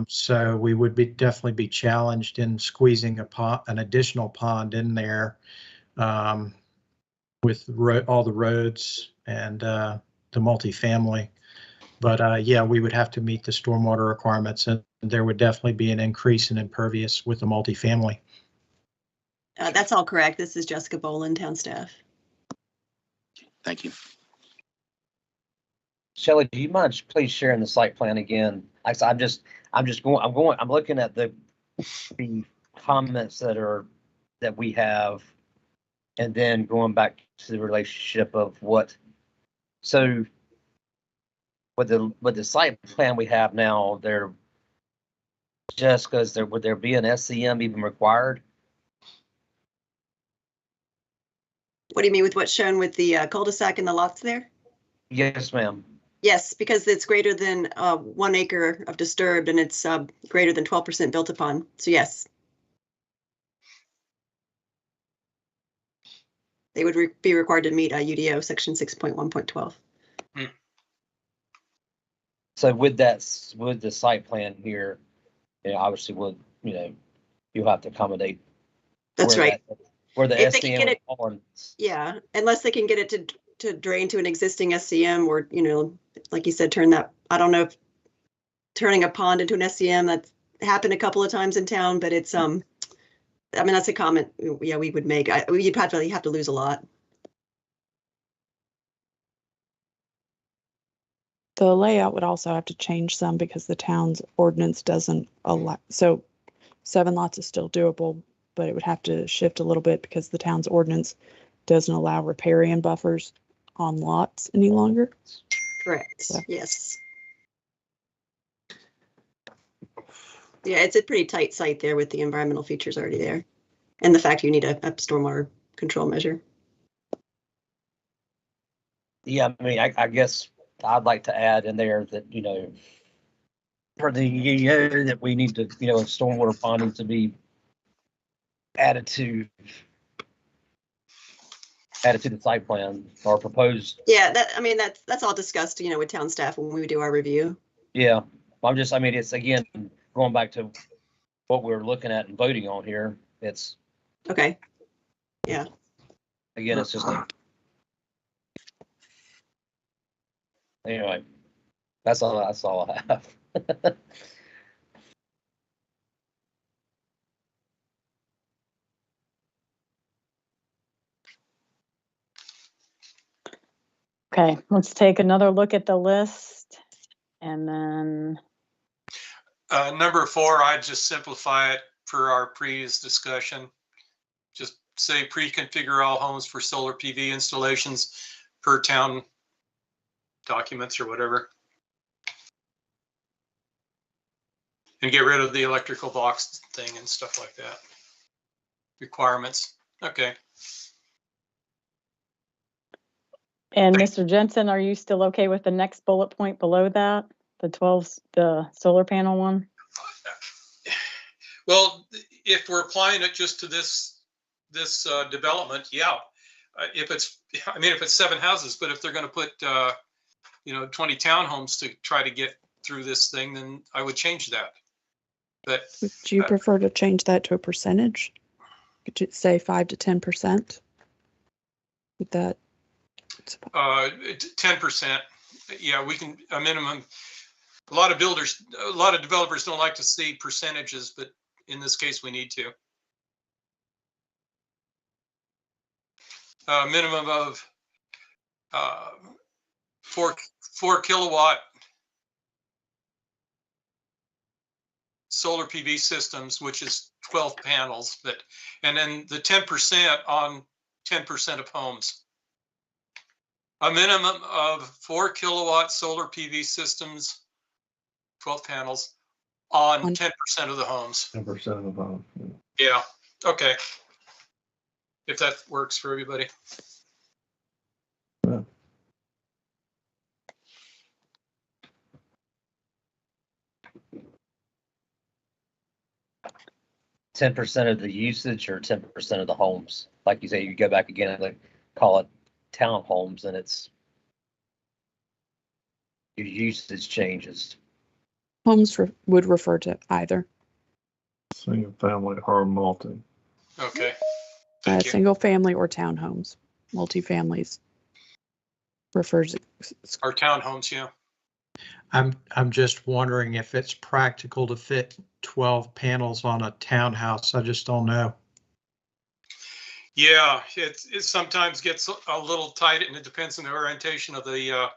So we would definitely be challenged in squeezing an additional pond in there with all the roads and the multifamily. But yeah, we would have to meet the stormwater requirements, and there would definitely be an increase in impervious with the multifamily. That's all correct. This is Jessica Boland, town staff. Thank you. Shelley, do you mind please sharing the site plan again? I'm looking at the comments that we have, and then going back to the relationship of what. So with the site plan we have now, would there be an SCM even required? What do you mean with what's shown with the cul-de-sac and the lots there? Yes, ma'am. Yes, because it's greater than 1 acre of disturbed, and it's greater than 12% built upon. So yes. They would be required to meet UDO section 6.1.12. So with the site plan here, obviously you'll have to accommodate. That's right. Where the if they can SCM get it, on. yeah, unless they can get it to drain to an existing SCM, or like you said, turn that. I don't know if turning a pond into an SCM, that's happened a couple of times in town, but it's I mean, that's a comment. Yeah, we would make. You'd probably have to lose a lot. The layout would also have to change some because the town's ordinance doesn't allow. So 7 lots is still doable, but it would have to shift a little bit because the town's ordinance doesn't allow riparian buffers on lots any longer. Correct. So. Yes. Yeah, it's a pretty tight site there with the environmental features already there, and the fact you need a stormwater control measure. Yeah, I mean, I guess I'd like to add in there that, for the year that we need to, stormwater pond needs to be added to the site plan or proposed. Yeah, that's all discussed, with town staff when we do our review. Yeah, it's again, going back to what we're looking at and voting on here. It's okay. Yeah. Again, it's just anyway, that's all I have. Okay, let's take another look at the list, and then. Number 4, I'd just simplify it for our previous discussion. Just say pre-configure all homes for solar PV installations per town documents or whatever. And get rid of the electrical box thing and stuff like that. Requirements. Okay. And Mr. Jensen, are you still okay with the next bullet point below that? The solar panel one? Well, if we're applying it just to this development, yeah. If it's 7 houses, but if they're going to put 20 townhomes to try to get through this thing, then I would change that. But would you prefer to change that to a percentage? Could you say 5 to 10%? With that 10%, yeah, we can a minimum. A lot of developers don't like to see percentages, but in this case, we need to. Minimum of 4 kilowatt solar PV systems, which is 12 panels, and then the 10% on 10% of homes. A minimum of 4 kilowatt solar PV systems, 12 panels on 10% of the homes. 10% of the homes. Yeah, okay. If that works for everybody. Yeah. 10% of the usage or 10% of the homes? Like you say, you go back again and like call it townhomes, and it's your usage changes. homes would refer to either Single family or multi. Okay. single family or townhomes. Multifamilies refers Our townhomes, yeah. I'm just wondering if it's practical to fit 12 panels on a townhouse. I just don't know. Yeah, it sometimes gets a little tight, and it depends on the orientation of the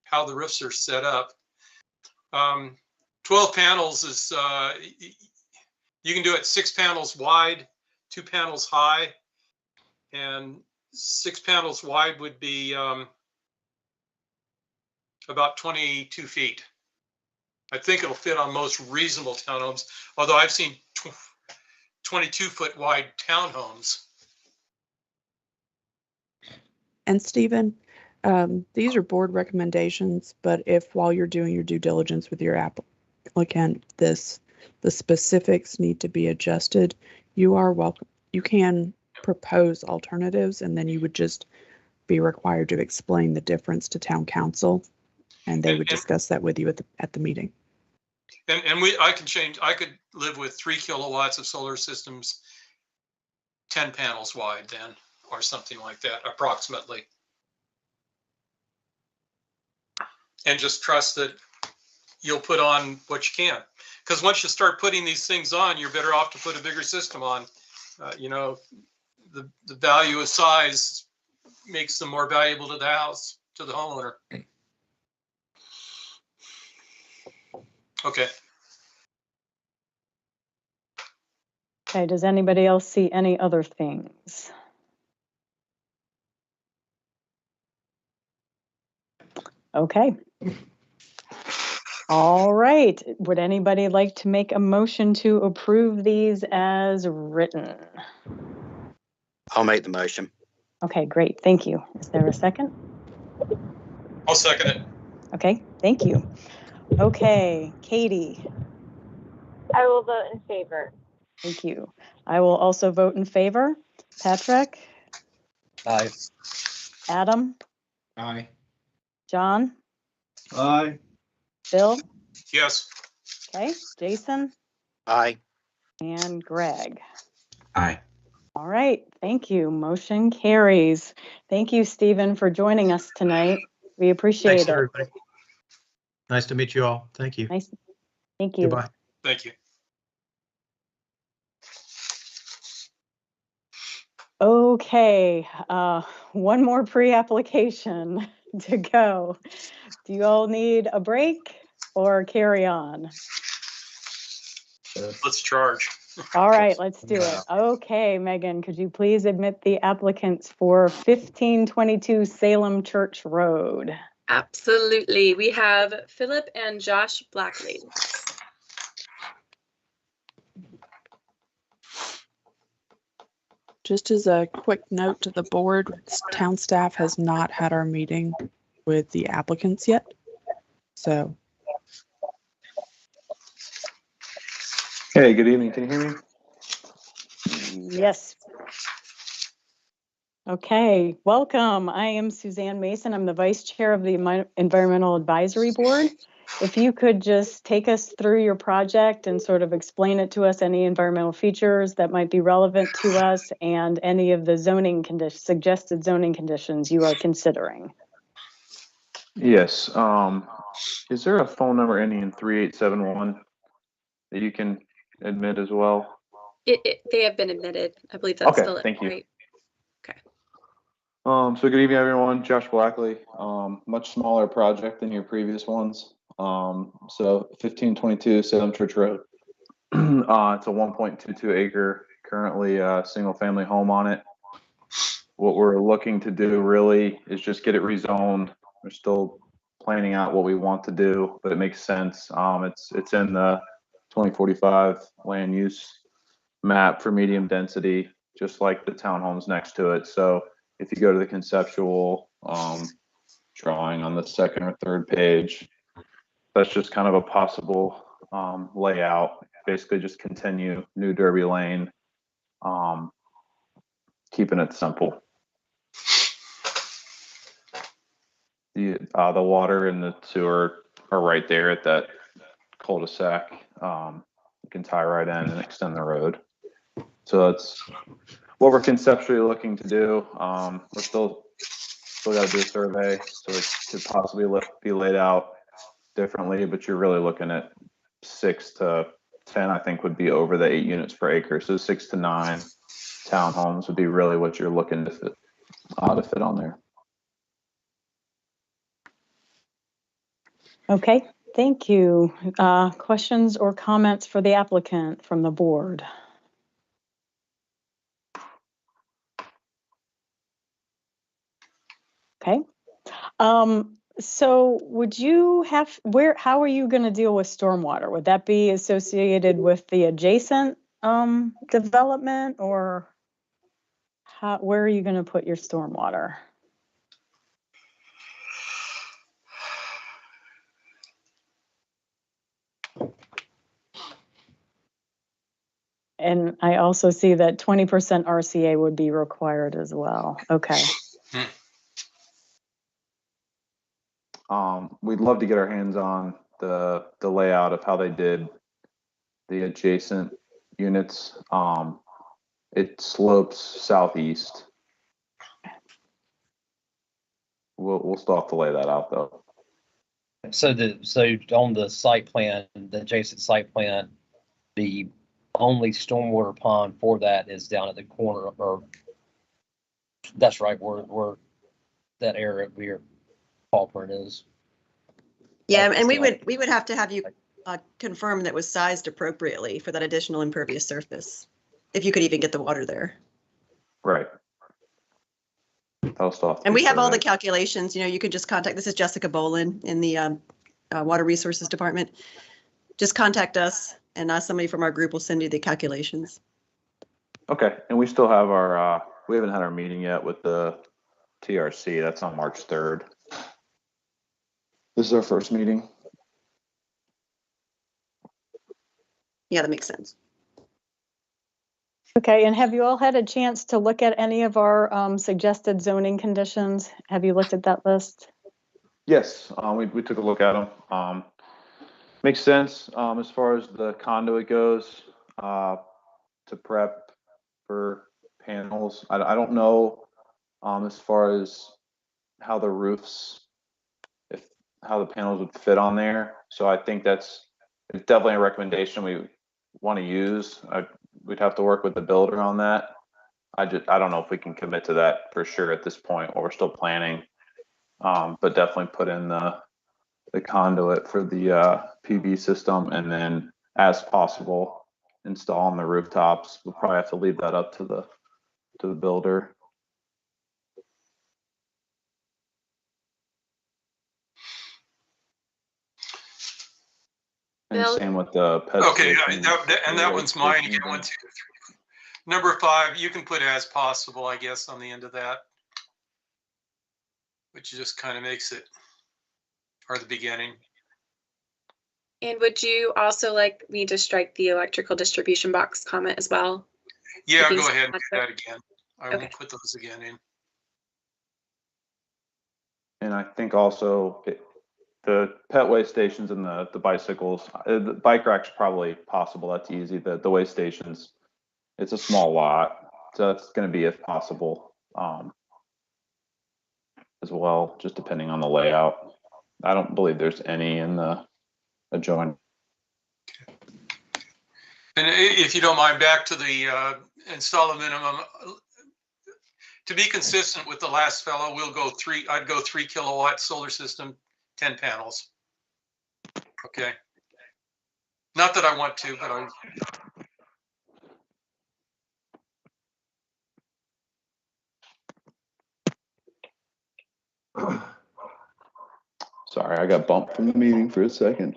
how the roofs are set up. 12 panels is you can do it 6 panels wide, 2 panels high, and 6 panels wide would be about 22 feet. I think it'll fit on most reasonable townhomes, although I've seen 22-foot wide townhomes. And Stephen, these are board recommendations, but if while you're doing your due diligence with your applicant, the specifics need to be adjusted, you are welcome. You can propose alternatives, and then you would just be required to explain the difference to town council, and they would discuss that with you at the meeting. And I could live with 3 kilowatts of solar systems, 10 panels wide then, or something like that, approximately. And just trust that you'll put on what you can. Because once you start putting these things on, you're better off to put a bigger system on. The value of size makes them more valuable to the house, to the homeowner. Okay. Okay, does anybody else see any other things? Okay. All right. Would anybody like to make a motion to approve these as written? I'll make the motion. Okay, great. Thank you. Is there a second? I'll second it. Okay, thank you. Okay, Katie. I will vote in favor. Thank you. I will also vote in favor. Patrick? Aye. Adam? Aye. John? Aye. Bill? Yes. Okay, Jason? Aye. And Greg? Aye. All right, thank you. Motion carries. Thank you, Stephen, for joining us tonight. We appreciate Thanks, it. everybody. Nice to meet you all. Thank you. Nice. Thank you. Goodbye. Thank you. Okay, one more pre-application to go. Do you all need a break or carry on? Let's charge. All right, let's do it. Okay, Megan, could you please admit the applicants for 1522 Salem Church Road? Absolutely. We have Philip and Josh Blackley. Just as a quick note to the board, town staff has not had our meeting with the applicants yet. So. Hey, good evening. Can you hear me? Yes. Okay, welcome. I am Suzanne Mason. I'm the vice chair of the Environmental Advisory Board. If you could just take us through your project and sort of explain it to us, any environmental features that might be relevant to us and any of the zoning conditions, suggested zoning conditions you are considering. Yes. Is there a phone number ending in 3871 that you can admit as well? They have been admitted. I believe that's Okay, still thank you. right. Okay. So good evening, everyone. Josh Blackley. Much smaller project than your previous ones. So 1522 Salem Church Road. It's a 1.22 acre, currently single family home on it. What we're looking to do really is just get it rezoned. We're still planning out what we want to do, but it makes sense. It's in the 2045 land use map for medium density, just like the townhomes next to it. So if you go to the conceptual drawing on the second or third page, that's just kind of a possible layout. Basically just continue New Derby Lane, keeping it simple. The water and the sewer are right there at that cul-de-sac. You can tie right in and extend the road. So that's what we're conceptually looking to do. We're still got to do a survey, so it could possibly be laid out differently, but you're really looking at 6 to 10, I think, would be over the 8 units per acre. So 6 to 9 townhomes would be really what you're looking to fit on there. Okay, thank you. Questions or comments for the applicant from the board? Okay. So would you have, how are you going to deal with stormwater? Would that be associated with the adjacent development, or where are you going to put your stormwater? And I also see that 20% RCA would be required as well. Okay. We'd love to get our hands on the layout of how they did the adjacent units. It slopes southeast. We'll still have to lay that out though. So on the site plan, the adjacent site plan, the only stormwater pond for that is down at the corner, or that's right where that area where Paul Print is. Yeah, and we would have to have you confirm that was sized appropriately for that additional impervious surface, if you could even get the water there. Right. And we have all the calculations. You know, you could just contact. This is Jessica Bolin in the Water Resources Department. Just contact us, and somebody from our group will send you the calculations. Okay, and we still have our. We haven't had our meeting yet with the TRC. That's on March 3rd. This is our first meeting. Yeah, that makes sense. Okay, and have you all had a chance to look at any of our suggested zoning conditions? Have you looked at that list? Yes, we took a look at them. Makes sense as far as the conduit goes to prep for panels. I don't know as far as how the roofs, how the panels would fit on there. So I think it's definitely a recommendation we want to use. We'd have to work with the builder on that. I don't know if we can commit to that for sure at this point while we're still planning. But definitely put in the conduit for the PV system, and then as possible install on the rooftops. We'll probably have to leave that up to the builder. And Bill? same with the pet Okay, station. that one's mine again. Number 5, you can put as possible, I guess, on the end of that, which just kind of makes it, or the beginning. And would you also like me to strike the electrical distribution box comment as well? Yeah, These- go ahead and do that again. I Okay. won't put those again in. And I think also the pet waste stations and the bicycles, the bike rack's probably possible. That's easy. The waste stations, it's a small lot, so that's going to be if possible as well, just depending on the layout. I don't believe there's any in the adjoining. And if you don't mind, back to the install a minimum. To be consistent with the last fellow, I'd go 3 kilowatt solar system, 10 panels. Okay. Not that I want to, but I. Sorry, I got bumped from the meeting for a second.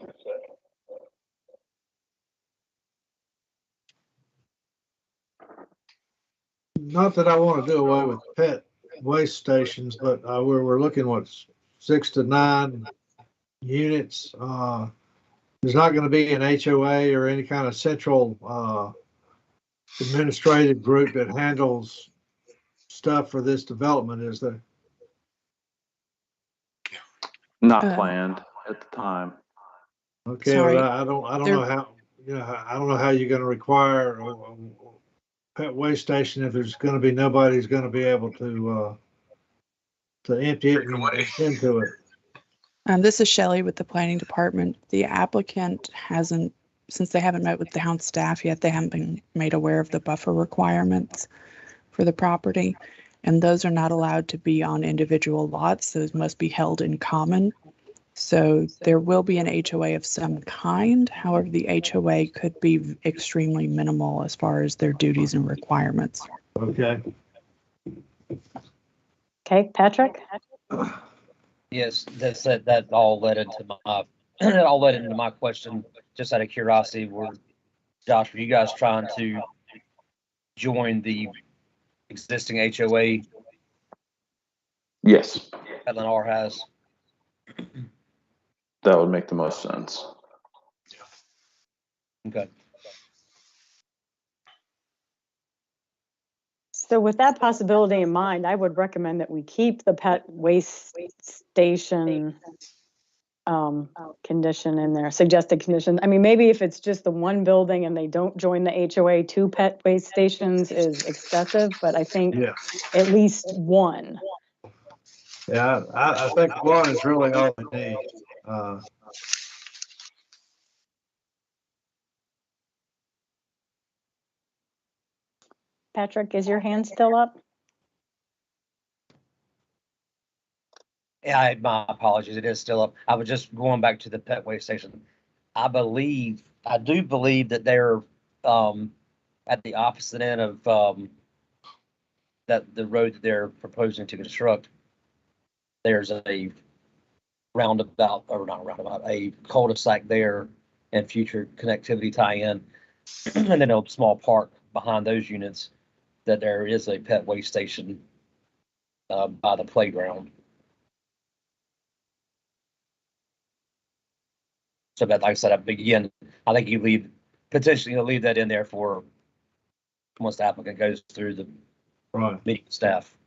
Not that I want to do away with pet waste stations, but we're looking what 6 to 9 units. There's not going to be an HOA or any kind of central administrative group that handles stuff for this development, is there? Not planned at the time. Okay, Sorry. well, I don't know how, I don't know how you're going to require a pet waste station if there's going to be nobody's going to be able to empty it and attend to it. This is Shelley with the planning department. The applicant hasn't, since they haven't met with the town staff yet, they haven't been made aware of the buffer requirements for the property. And those are not allowed to be on individual lots. Those must be held in common. So there will be an HOA of some kind. However, the HOA could be extremely minimal as far as their duties and requirements. Okay. Okay, Patrick? Yes, that all led into my question, just out of curiosity. Josh, were you guys trying to join the existing HOA Yes, that Lennar has? that would make the most sense. Okay. So with that possibility in mind, I would recommend that we keep the pet waste station condition in there, suggested condition. I mean, maybe if it's just the one building and they don't join the HOA, 2 pet waste stations is excessive, but I think at least one. Yeah, I think one is really all we need. Patrick, is your hand still up? Yeah, my apologies. It is still up. I was just going back to the pet waste station. I do believe that they're at the opposite end of that the road that they're proposing to construct. There's a roundabout, or not a roundabout, a cul-de-sac there and future connectivity tie-in, and then a small park behind those units. That there is a pet waste station by the playground. So that, like I said, again, I think you potentially leave that in there for once the applicant goes through the meeting with staff.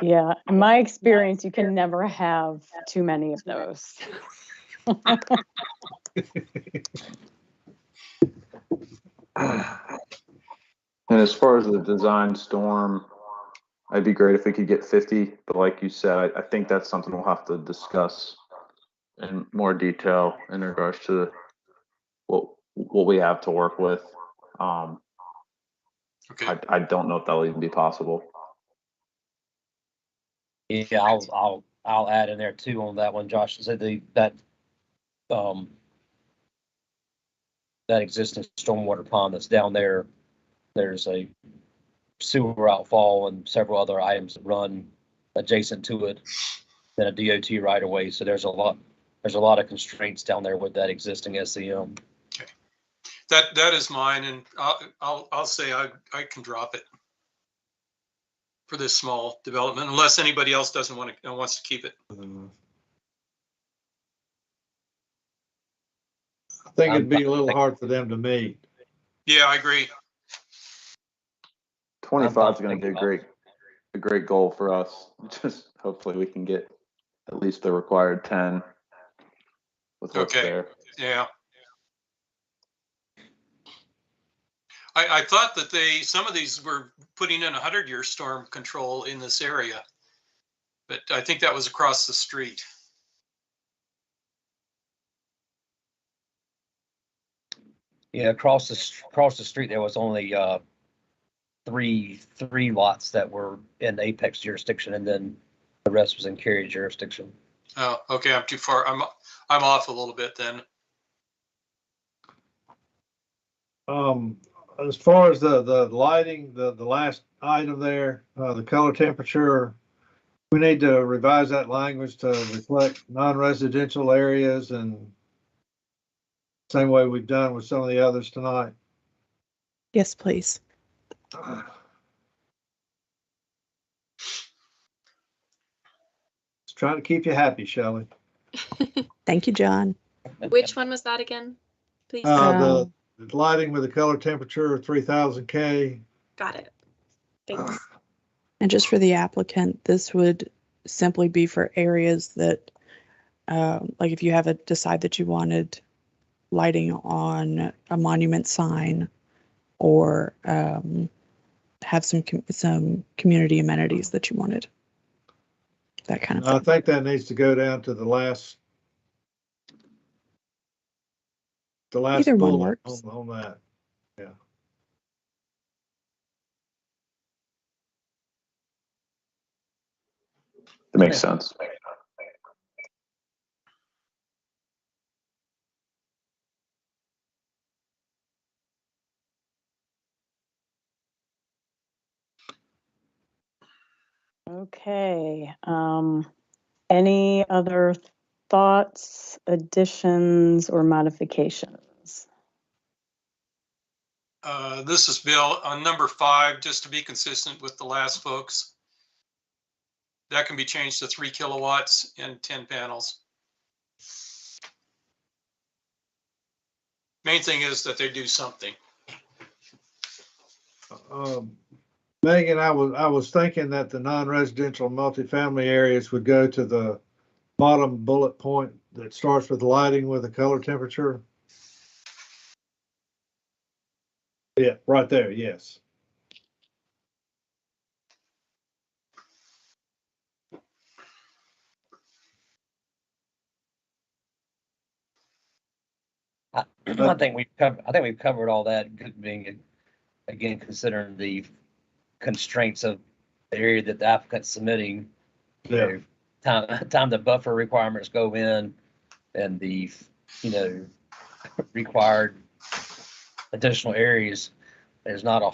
Yeah, in my experience, you can never have too many of those. And as far as the design storm, it'd be great if we could get 50, but like you said, I think that's something we'll have to discuss in more detail in regards to what we have to work with. Okay. I don't know if that'll even be possible. Yeah, I'll add in there too on that one, Josh. So that existing stormwater pond that's down there, there's a sewer outfall and several other items that run adjacent to it, then a DOT right away. So there's a lot of constraints down there with that existing SCM. That is mine, and I'll say I can drop it for this small development, unless anybody else doesn't wants to keep it. I think it'd be a little hard for them to meet. Yeah, I agree. 25 is going to be a great goal for us. Just hopefully we can get at least the required 10 with what's there. Yeah. I thought that some of these were putting in 100-year storm control in this area, but I think that was across the street. Yeah, across the street there was only three lots that were in Apex jurisdiction, and then the rest was in Cary jurisdiction. Oh, okay, I'm too far. I'm off a little bit then. As far as the lighting, the last item there, the color temperature, we need to revise that language to reflect non-residential areas, and same way we've done with some of the others tonight. Yes, please. Just trying to keep you happy, Shelley. Thank you, John. Which one was that again, please? The lighting with a color temperature of 3000 K. Got it. Thanks. And just for the applicant, this would simply be for areas that, like if you decide that you wanted lighting on a monument sign, or have some community amenities that you wanted, that kind of thing. I think that needs to go down to the last Either one bullet works. on that. Yeah. It makes sense. Okay. Any other thoughts, additions, or modifications? This is Bill on number 5, just to be consistent with the last folks. That can be changed to 3 kilowatts and 10 panels. Main thing is that they do something. Megan, I was thinking that the non-residential multifamily areas would go to the bottom bullet point that starts with lighting with a color temperature. Yeah, right there, yes. I think we've covered all that, being, again, considering the constraints of the area that the applicant's submitting. Yeah. Time the buffer requirements go in, and the required additional areas. There's not a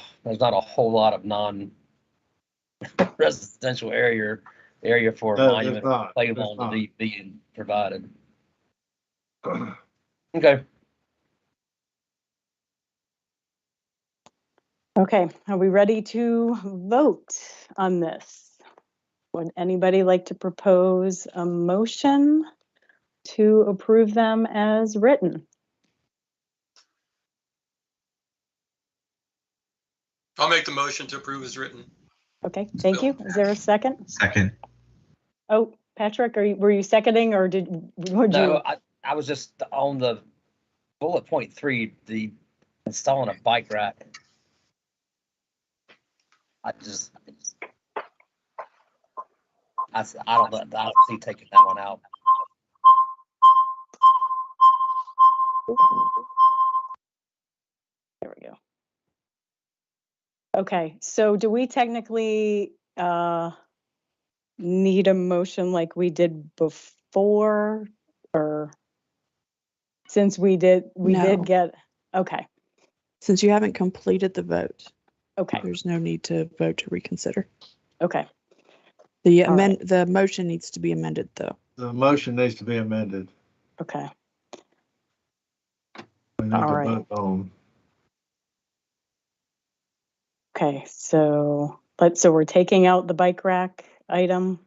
whole lot of non-residential area for monument play lawn to be being provided. Okay. Okay, are we ready to vote on this? Would anybody like to propose a motion to approve them as written? I'll make the motion to approve as written. Okay, thank you. Is there a second? Second. Oh, Patrick, were you seconding, or No, I was just on the bullet point 3, the installing a bike rack. I don't see taking that one out. There we go. Okay, so do we technically need a motion like we did before, or since we did get, okay. Since you haven't completed the vote. Okay. There's no need to vote to reconsider. Okay. The motion needs to be amended, though. The motion needs to be amended. Okay. We need to vote on. Okay, so we're taking out the bike rack item.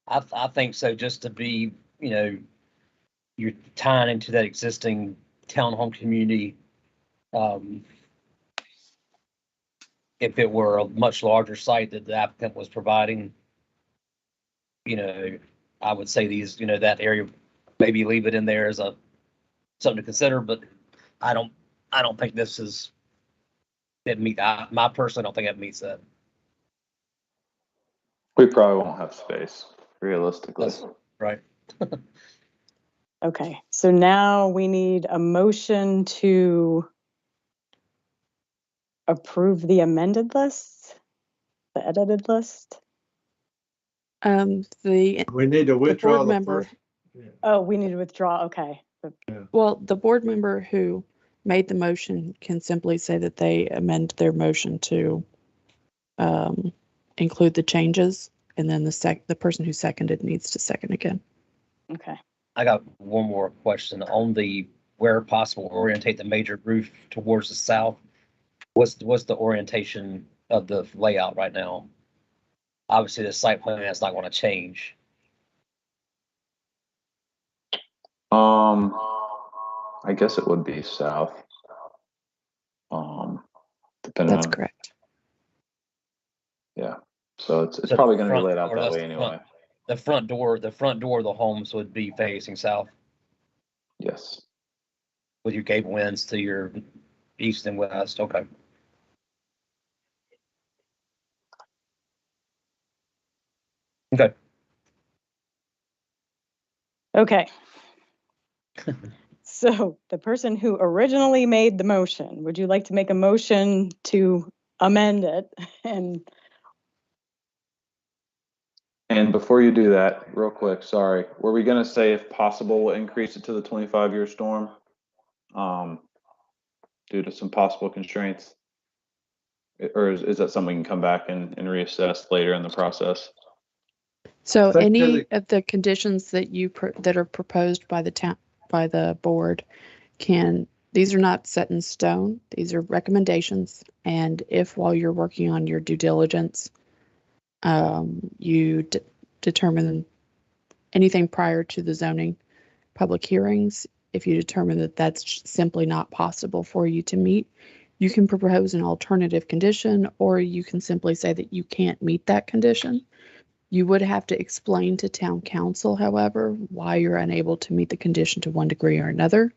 I think so, just to be, you're tying into that existing townhome community. If it were a much larger site that the applicant was providing, I would say that area, maybe leave it in there as something to consider, but I don't think I personally don't think that meets that. We probably won't have space, realistically. That's right. Okay, so now we need a motion to approve the amended list, the edited list. We need to withdraw board the member. first. Oh, we need to withdraw. Okay. Well, the board member who made the motion can simply say that they amend their motion to include the changes, and then the person who seconded needs to second again. Okay. I got one more question on the where possible orientate the major roof towards the south. What's the orientation of the layout right now? Obviously, the site plan is not going to change. I guess it would be south. Depending That's on. correct. Yeah. So it's probably going to be laid out that way The anyway. The front door of the homes would be facing south. Yes. With your gable ends to your east and west. Okay. Okay. Okay. So the person who originally made the motion, would you like to make a motion to amend it? And before you do that, real quick, sorry, were we going to say if possible we'll increase it to the 25-year storm due to some possible constraints? Or is that something we can come back and reassess later in the process? So any of the conditions that that are proposed by the board these are not set in stone. These are recommendations. And if while you're working on your due diligence, you determine anything prior to the zoning public hearings, if you determine that that's simply not possible for you to meet, you can propose an alternative condition, or you can simply say that you can't meet that condition. You would have to explain to town council, however, why you're unable to meet the condition to one degree or another.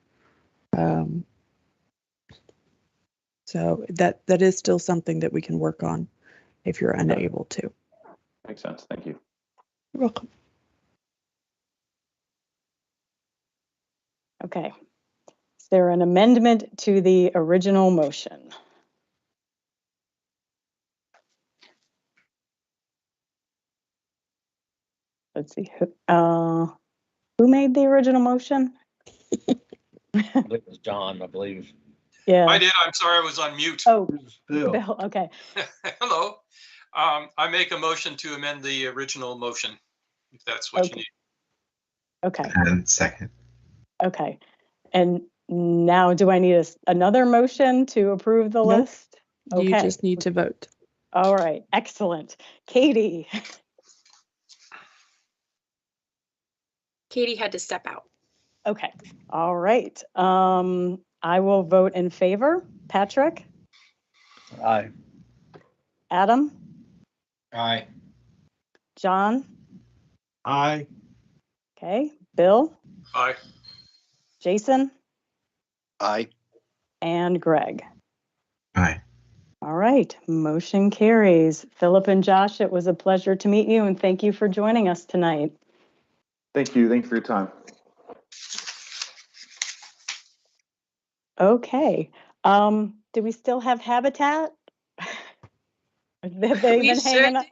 So that is still something that we can work on if you're unable to. Makes sense. Thank you. You're welcome. Okay. Is there an amendment to the original motion? Let's see. Who made the original motion? It was John, I believe. Yeah. I did. I'm sorry, I was on mute. Oh, Bill. Okay. Hello. I make a motion to amend the original motion, if that's what you need. Okay. And second. Okay. And now do I need another motion to approve the list? Okay. You just need to vote. All right. Excellent. Katie. Katie had to step out. Okay. All right. I will vote in favor. Patrick? Aye. Adam? Aye. John? Aye. Okay. Bill? Aye. Jason? Aye. And Greg? Aye. All right. Motion carries. Philip and Josh, it was a pleasure to meet you, and thank you for joining us tonight. Thank you. Thank you for your time. Okay. Do we still have Habitat? Have they been hanging on?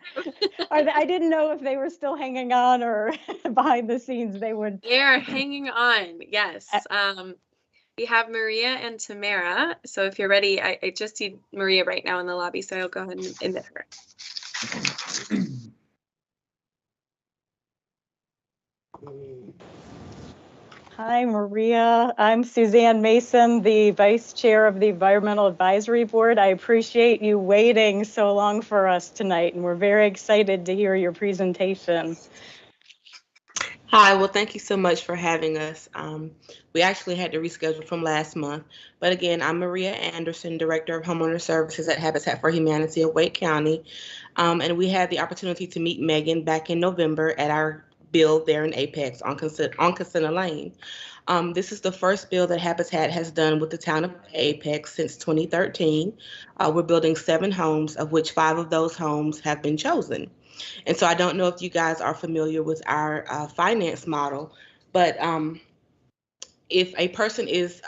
I didn't know if they were still hanging on or behind the scenes they would. They're hanging on. Yes. We have Maria and Tamara. So if you're ready, I just see Maria right now in the lobby, so I'll go ahead and admit her. Hi, Maria. I'm Suzanne Mason, the Vice Chair of the Environmental Advisory Board. I appreciate you waiting so long for us tonight, and we're very excited to hear your presentation. Hi, well, thank you so much for having us. We actually had to reschedule from last month, but again, I'm Maria Anderson, Director of Homeowner Services at Habitat for Humanity of Wake County, and we had the opportunity to meet Megan back in November at our build there in Apex on Casino Lane. This is the first build that Habitat has done with the town of Apex since 2013. We're building 7 homes, of which 5 of those homes have been chosen. And so I don't know if you guys are familiar with our finance model, but if a person is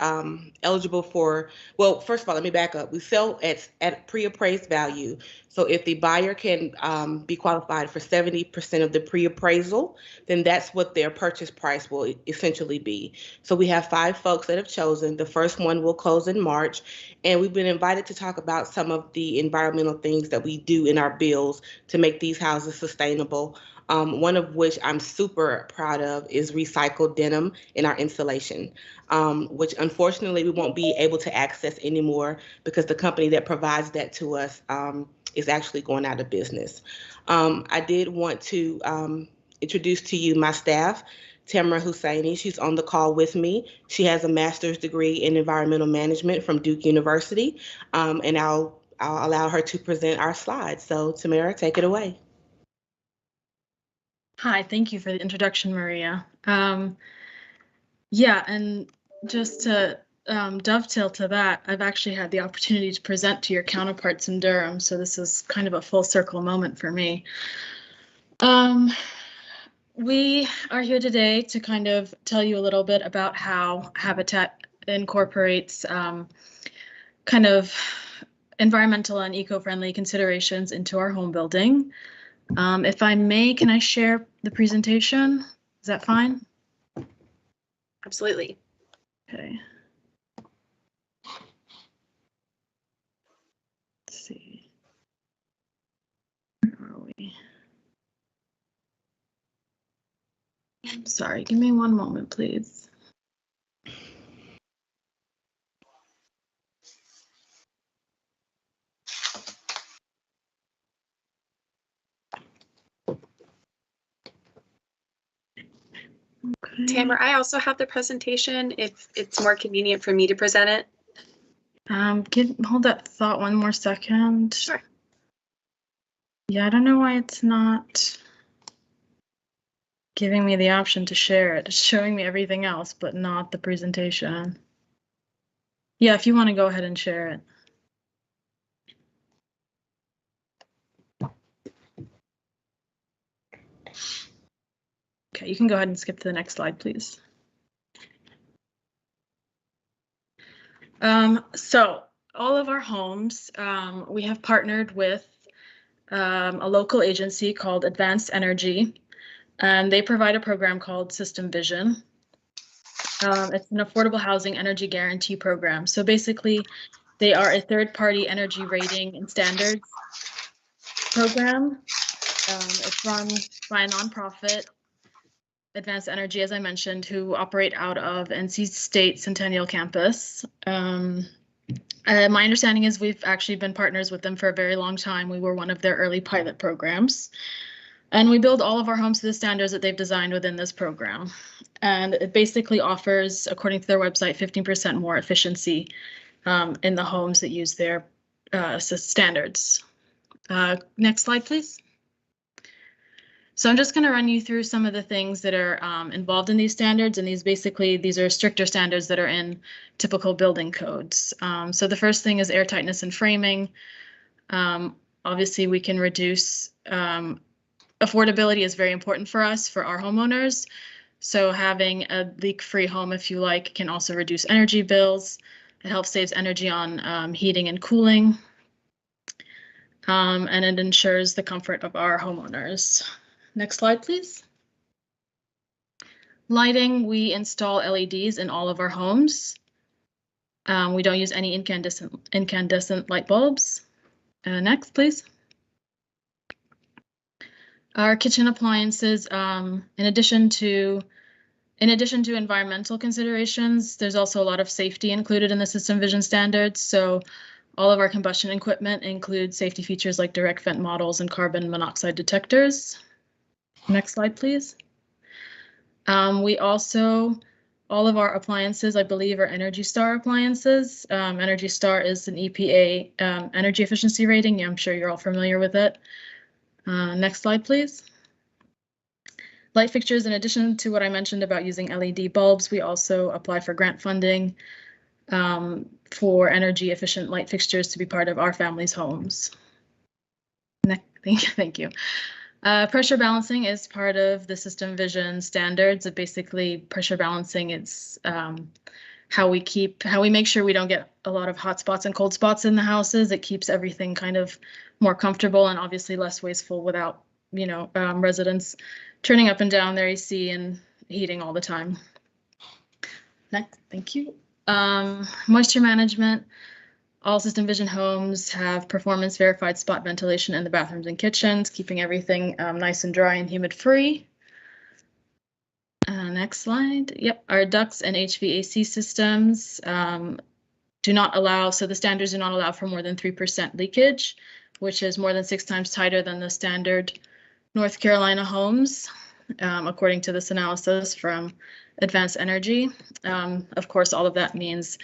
eligible for, well, first of all, let me back up. We sell at pre-appraised value. So if the buyer can be qualified for 70% of the pre-appraisal, then that's what their purchase price will essentially be. So we have 5 folks that have chosen. The first one will close in March. And we've been invited to talk about some of the environmental things that we do in our bills to make these houses sustainable. One of which I'm super proud of is recycled denim in our insulation, which unfortunately we won't be able to access anymore because the company that provides that to us is actually going out of business. I did want to introduce to you my staff, Tamara Husseini. She's on the call with me. She has a master's degree in environmental management from Duke University, and I'll allow her to present our slides. So Tamara, take it away. Hi, thank you for the introduction, Maria. Yeah, and just to dovetail to that, I've actually had the opportunity to present to your counterparts in Durham, so this is kind of a full circle moment for me. We are here today to kind of tell you a little bit about how Habitat incorporates kind of environmental and eco-friendly considerations into our home building. If I may, can I share the presentation? Is that fine? Absolutely. Okay. Let's see. Where are we? I'm sorry, give me one moment, please. Okay. Tamara, I also have the presentation if it's more convenient for me to present it. Hold that thought one more second. Sure. Yeah, I don't know why it's not giving me the option to share it. It's showing me everything else, but not the presentation. Yeah, if you want to go ahead and share it. Okay, you can go ahead and skip to the next slide, please. So all of our homes, we have partnered with a local agency called Advanced Energy, and they provide a program called System Vision. It's an affordable housing energy guarantee program. So basically, they are a third-party energy rating and standards program. It's run by a nonprofit, Advanced Energy, as I mentioned, who operate out of NC State Centennial Campus. My understanding is we've actually been partners with them for a very long time. We were one of their early pilot programs. And we build all of our homes to the standards that they've designed within this program. And it basically offers, according to their website, 15% more efficiency in the homes that use their standards. Next slide, please. So I'm just going to run you through some of the things that are involved in these standards, and these are stricter standards that are in typical building codes. So the first thing is airtightness and framing. Obviously, we can reduce affordability is very important for us, for our homeowners. So having a leak-free home, if you like, can also reduce energy bills. It helps save energy on heating and cooling, and it ensures the comfort of our homeowners. Next slide, please. Lighting, we install LEDs in all of our homes. We don't use any incandescent light bulbs. Next, please. Our kitchen appliances, in addition to In addition to environmental considerations, there's also a lot of safety included in the system vision standards. So all of our combustion equipment includes safety features like direct vent models and carbon monoxide detectors. Next slide, please. We also, all of our appliances, I believe, are Energy Star appliances. Energy Star is an EPA energy efficiency rating. I'm sure you're all familiar with it. Next slide, please. Light fixtures, in addition to what I mentioned about using LED bulbs, we also apply for grant funding for energy efficient light fixtures to be part of our family's homes. Thank you. Pressure balancing is part of the system vision standards. It basically, pressure balancing, it's how we make sure we don't get a lot of hot spots and cold spots in the houses. It keeps everything kind of more comfortable and obviously less wasteful without, residents turning up and down their AC and heating all the time. Next, thank you. Moisture management. All system vision homes have performance verified spot ventilation in the bathrooms and kitchens, keeping everything nice and dry and humid free. Next slide. Yep, our ducts and HVAC systems do not allow, so the standards do not allow for more than 3% leakage, which is more than 6 times tighter than the standard North Carolina homes, according to this analysis from Advanced Energy. Of course, all of that means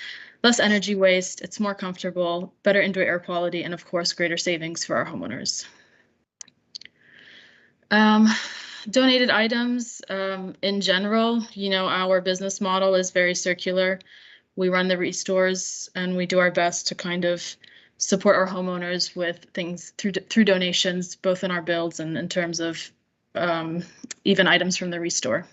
less energy waste, it's more comfortable, better indoor air quality, and of course, greater savings for our homeowners. Donated items, in general, our business model is very circular. We run the restores and we do our best to kind of support our homeowners with things through donations, both in our builds and in terms of even items from the restore.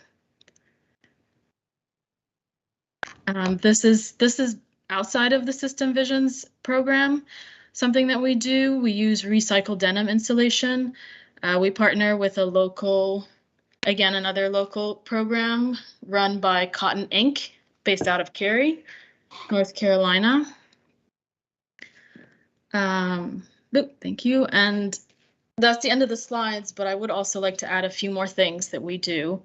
This is outside of the System Visions program. Something that we do, we use recycled denim insulation. We partner with a local, again, another local program run by Cotton Inc., based out of Cary, North Carolina. Thank you. And that's the end of the slides, but I would also like to add a few more things that we do.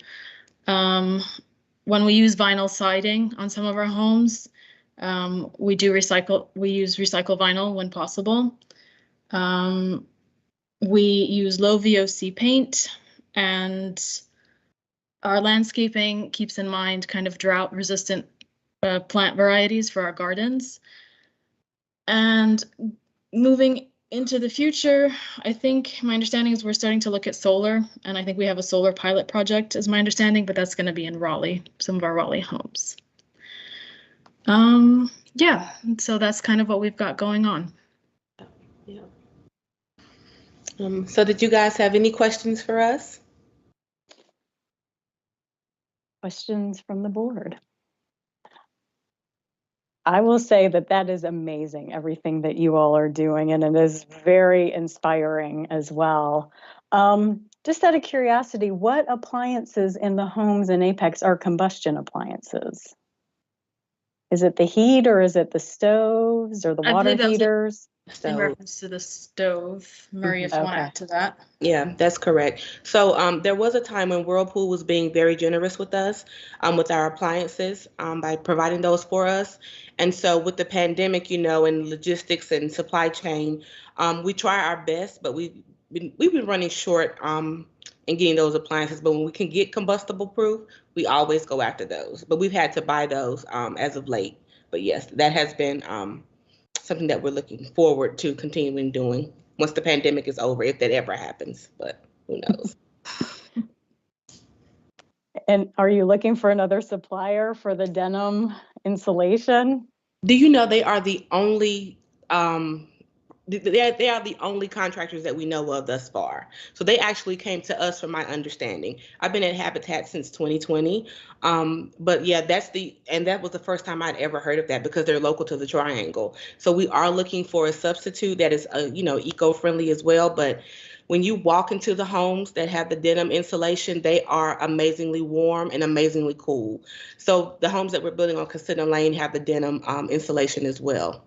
When we use vinyl siding on some of our homes, we use recycled vinyl when possible. We use low VOC paint, and our landscaping keeps in mind kind of drought resistant plant varieties for our gardens. And moving into the future, I think my understanding is we're starting to look at solar, and I think we have a solar pilot project is my understanding, but that's going to be in Raleigh, some of our Raleigh homes. Yeah, so that's kind of what we've got going on. Yeah. So did you guys have any questions for us? Questions from the board? I will say that is amazing, everything that you all are doing, and it is very inspiring as well. Just out of curiosity, what appliances in the homes in Apex are combustion appliances? Is it the heat, or is it the stoves, or the water heaters? In reference to the stove, Marie, if you want to add to that. Yeah, that's correct. So there was a time when Whirlpool was being very generous with us, with our appliances, by providing those for us. And so with the pandemic, and logistics and supply chain, we try our best, but we've been running short in getting those appliances. But when we can get combustible proof, we always go after those. But we've had to buy those as of late. But yes, that has been something that we're looking forward to continuing doing once the pandemic is over, if that ever happens, but who knows. And are you looking for another supplier for the denim insulation? Do you know they are the only they are the only contractors that we know of thus far. So they actually came to us, from my understanding. I've been at Habitat since 2020. But yeah, that was the first time I'd ever heard of that, because they're local to the Triangle. So we are looking for a substitute that is, eco-friendly as well. But when you walk into the homes that have the denim insulation, they are amazingly warm and amazingly cool. So the homes that we're building on Casino Lane have the denim insulation as well.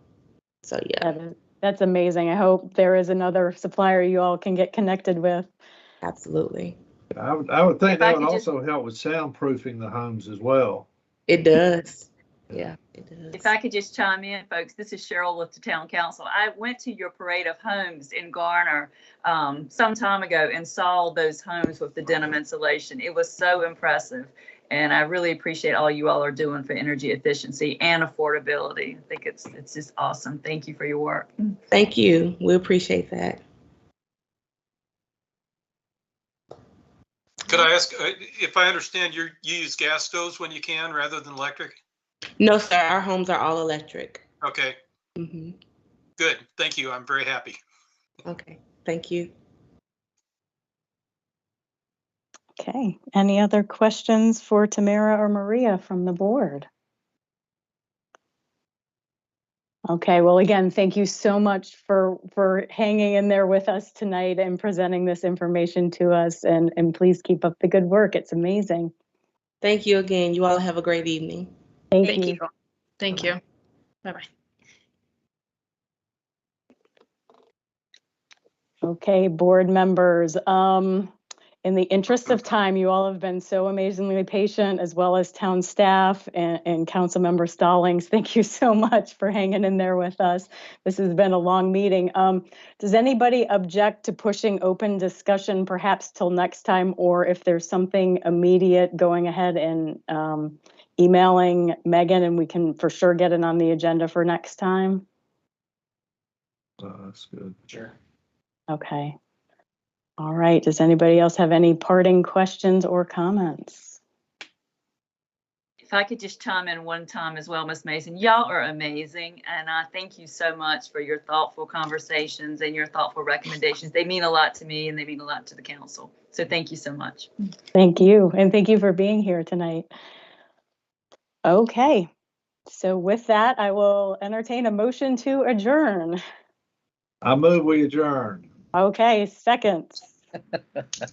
So yeah. That's amazing. I hope there is another supplier you all can get connected with. Absolutely. I would think If I that would could just- also help with soundproofing the homes as well. It does. Yeah, it does. If I could just chime in, folks, this is Cheryl with the Town Council. I went to your parade of homes in Garner some time ago and saw those homes with the denim insulation. It was so impressive. And I really appreciate all you all are doing for energy efficiency and affordability. I think it's just awesome. Thank you for your work. Thank you. We appreciate that. Could I ask, if I understand, you use gas stoves when you can rather than electric? No, sir. Our homes are all electric. Okay. Mm-hmm. Good. Thank you. I'm very happy. Okay. Thank you. Okay. Any other questions for Tamara or Maria from the board? Okay, well, again, thank you so much for hanging in there with us tonight and presenting this information to us, and please keep up the good work. It's amazing. Thank you again. You all have a great evening. Thank you. Thank you. Bye-bye. Okay, board members, in the interest of time, you all have been so amazingly patient, as well as town staff and council member Stallings. Thank you so much for hanging in there with us. This has been a long meeting. Does anybody object to pushing open discussion perhaps till next time, or if there's something immediate, going ahead and emailing Megan and we can for sure get it on the agenda for next time? That's good. Sure. Okay. All right. Does anybody else have any parting questions or comments? If I could just chime in one time as well, Ms. Mason, y'all are amazing. And I thank you so much for your thoughtful conversations and your thoughtful recommendations. They mean a lot to me and they mean a lot to the council. So thank you so much. Thank you. And thank you for being here tonight. Okay. So with that, I will entertain a motion to adjourn. I move we adjourn. Okay. Second.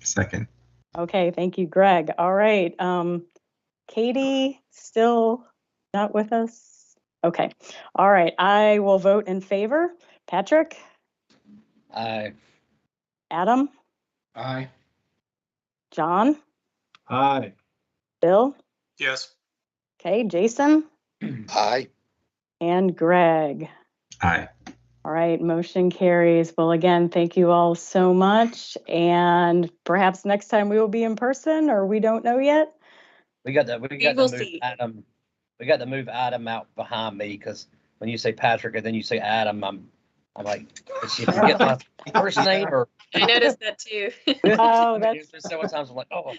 Second. Okay. Thank you, Greg. All right. Katie, still not with us? Okay. All right. I will vote in favor. Patrick? Aye. Adam? Aye. John? Aye. Bill? Yes. Okay. Jason? Aye. And Greg? Aye. All right. Motion carries. Well, again, thank you all so much. And perhaps next time we will be in person, or we don't know yet. We got to will move see. Adam. We got to move Adam out behind me, because when you say Patrick and then you say Adam, I'm like, did she forget my first name? Or I noticed that too. Oh, that's several times I'm like, oh.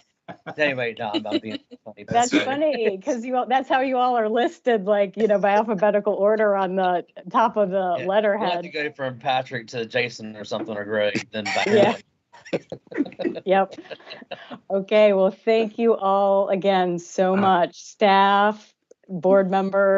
Anyway, no, I'm being funny. but- That's funny, because that's how you all are listed, like, by alphabetical order on the top of the Yeah, We'll have letterhead. to go from Patrick to Jason or something, or Greg, then back. Yeah. Yep. Okay, well, thank you all again so much, staff, board members.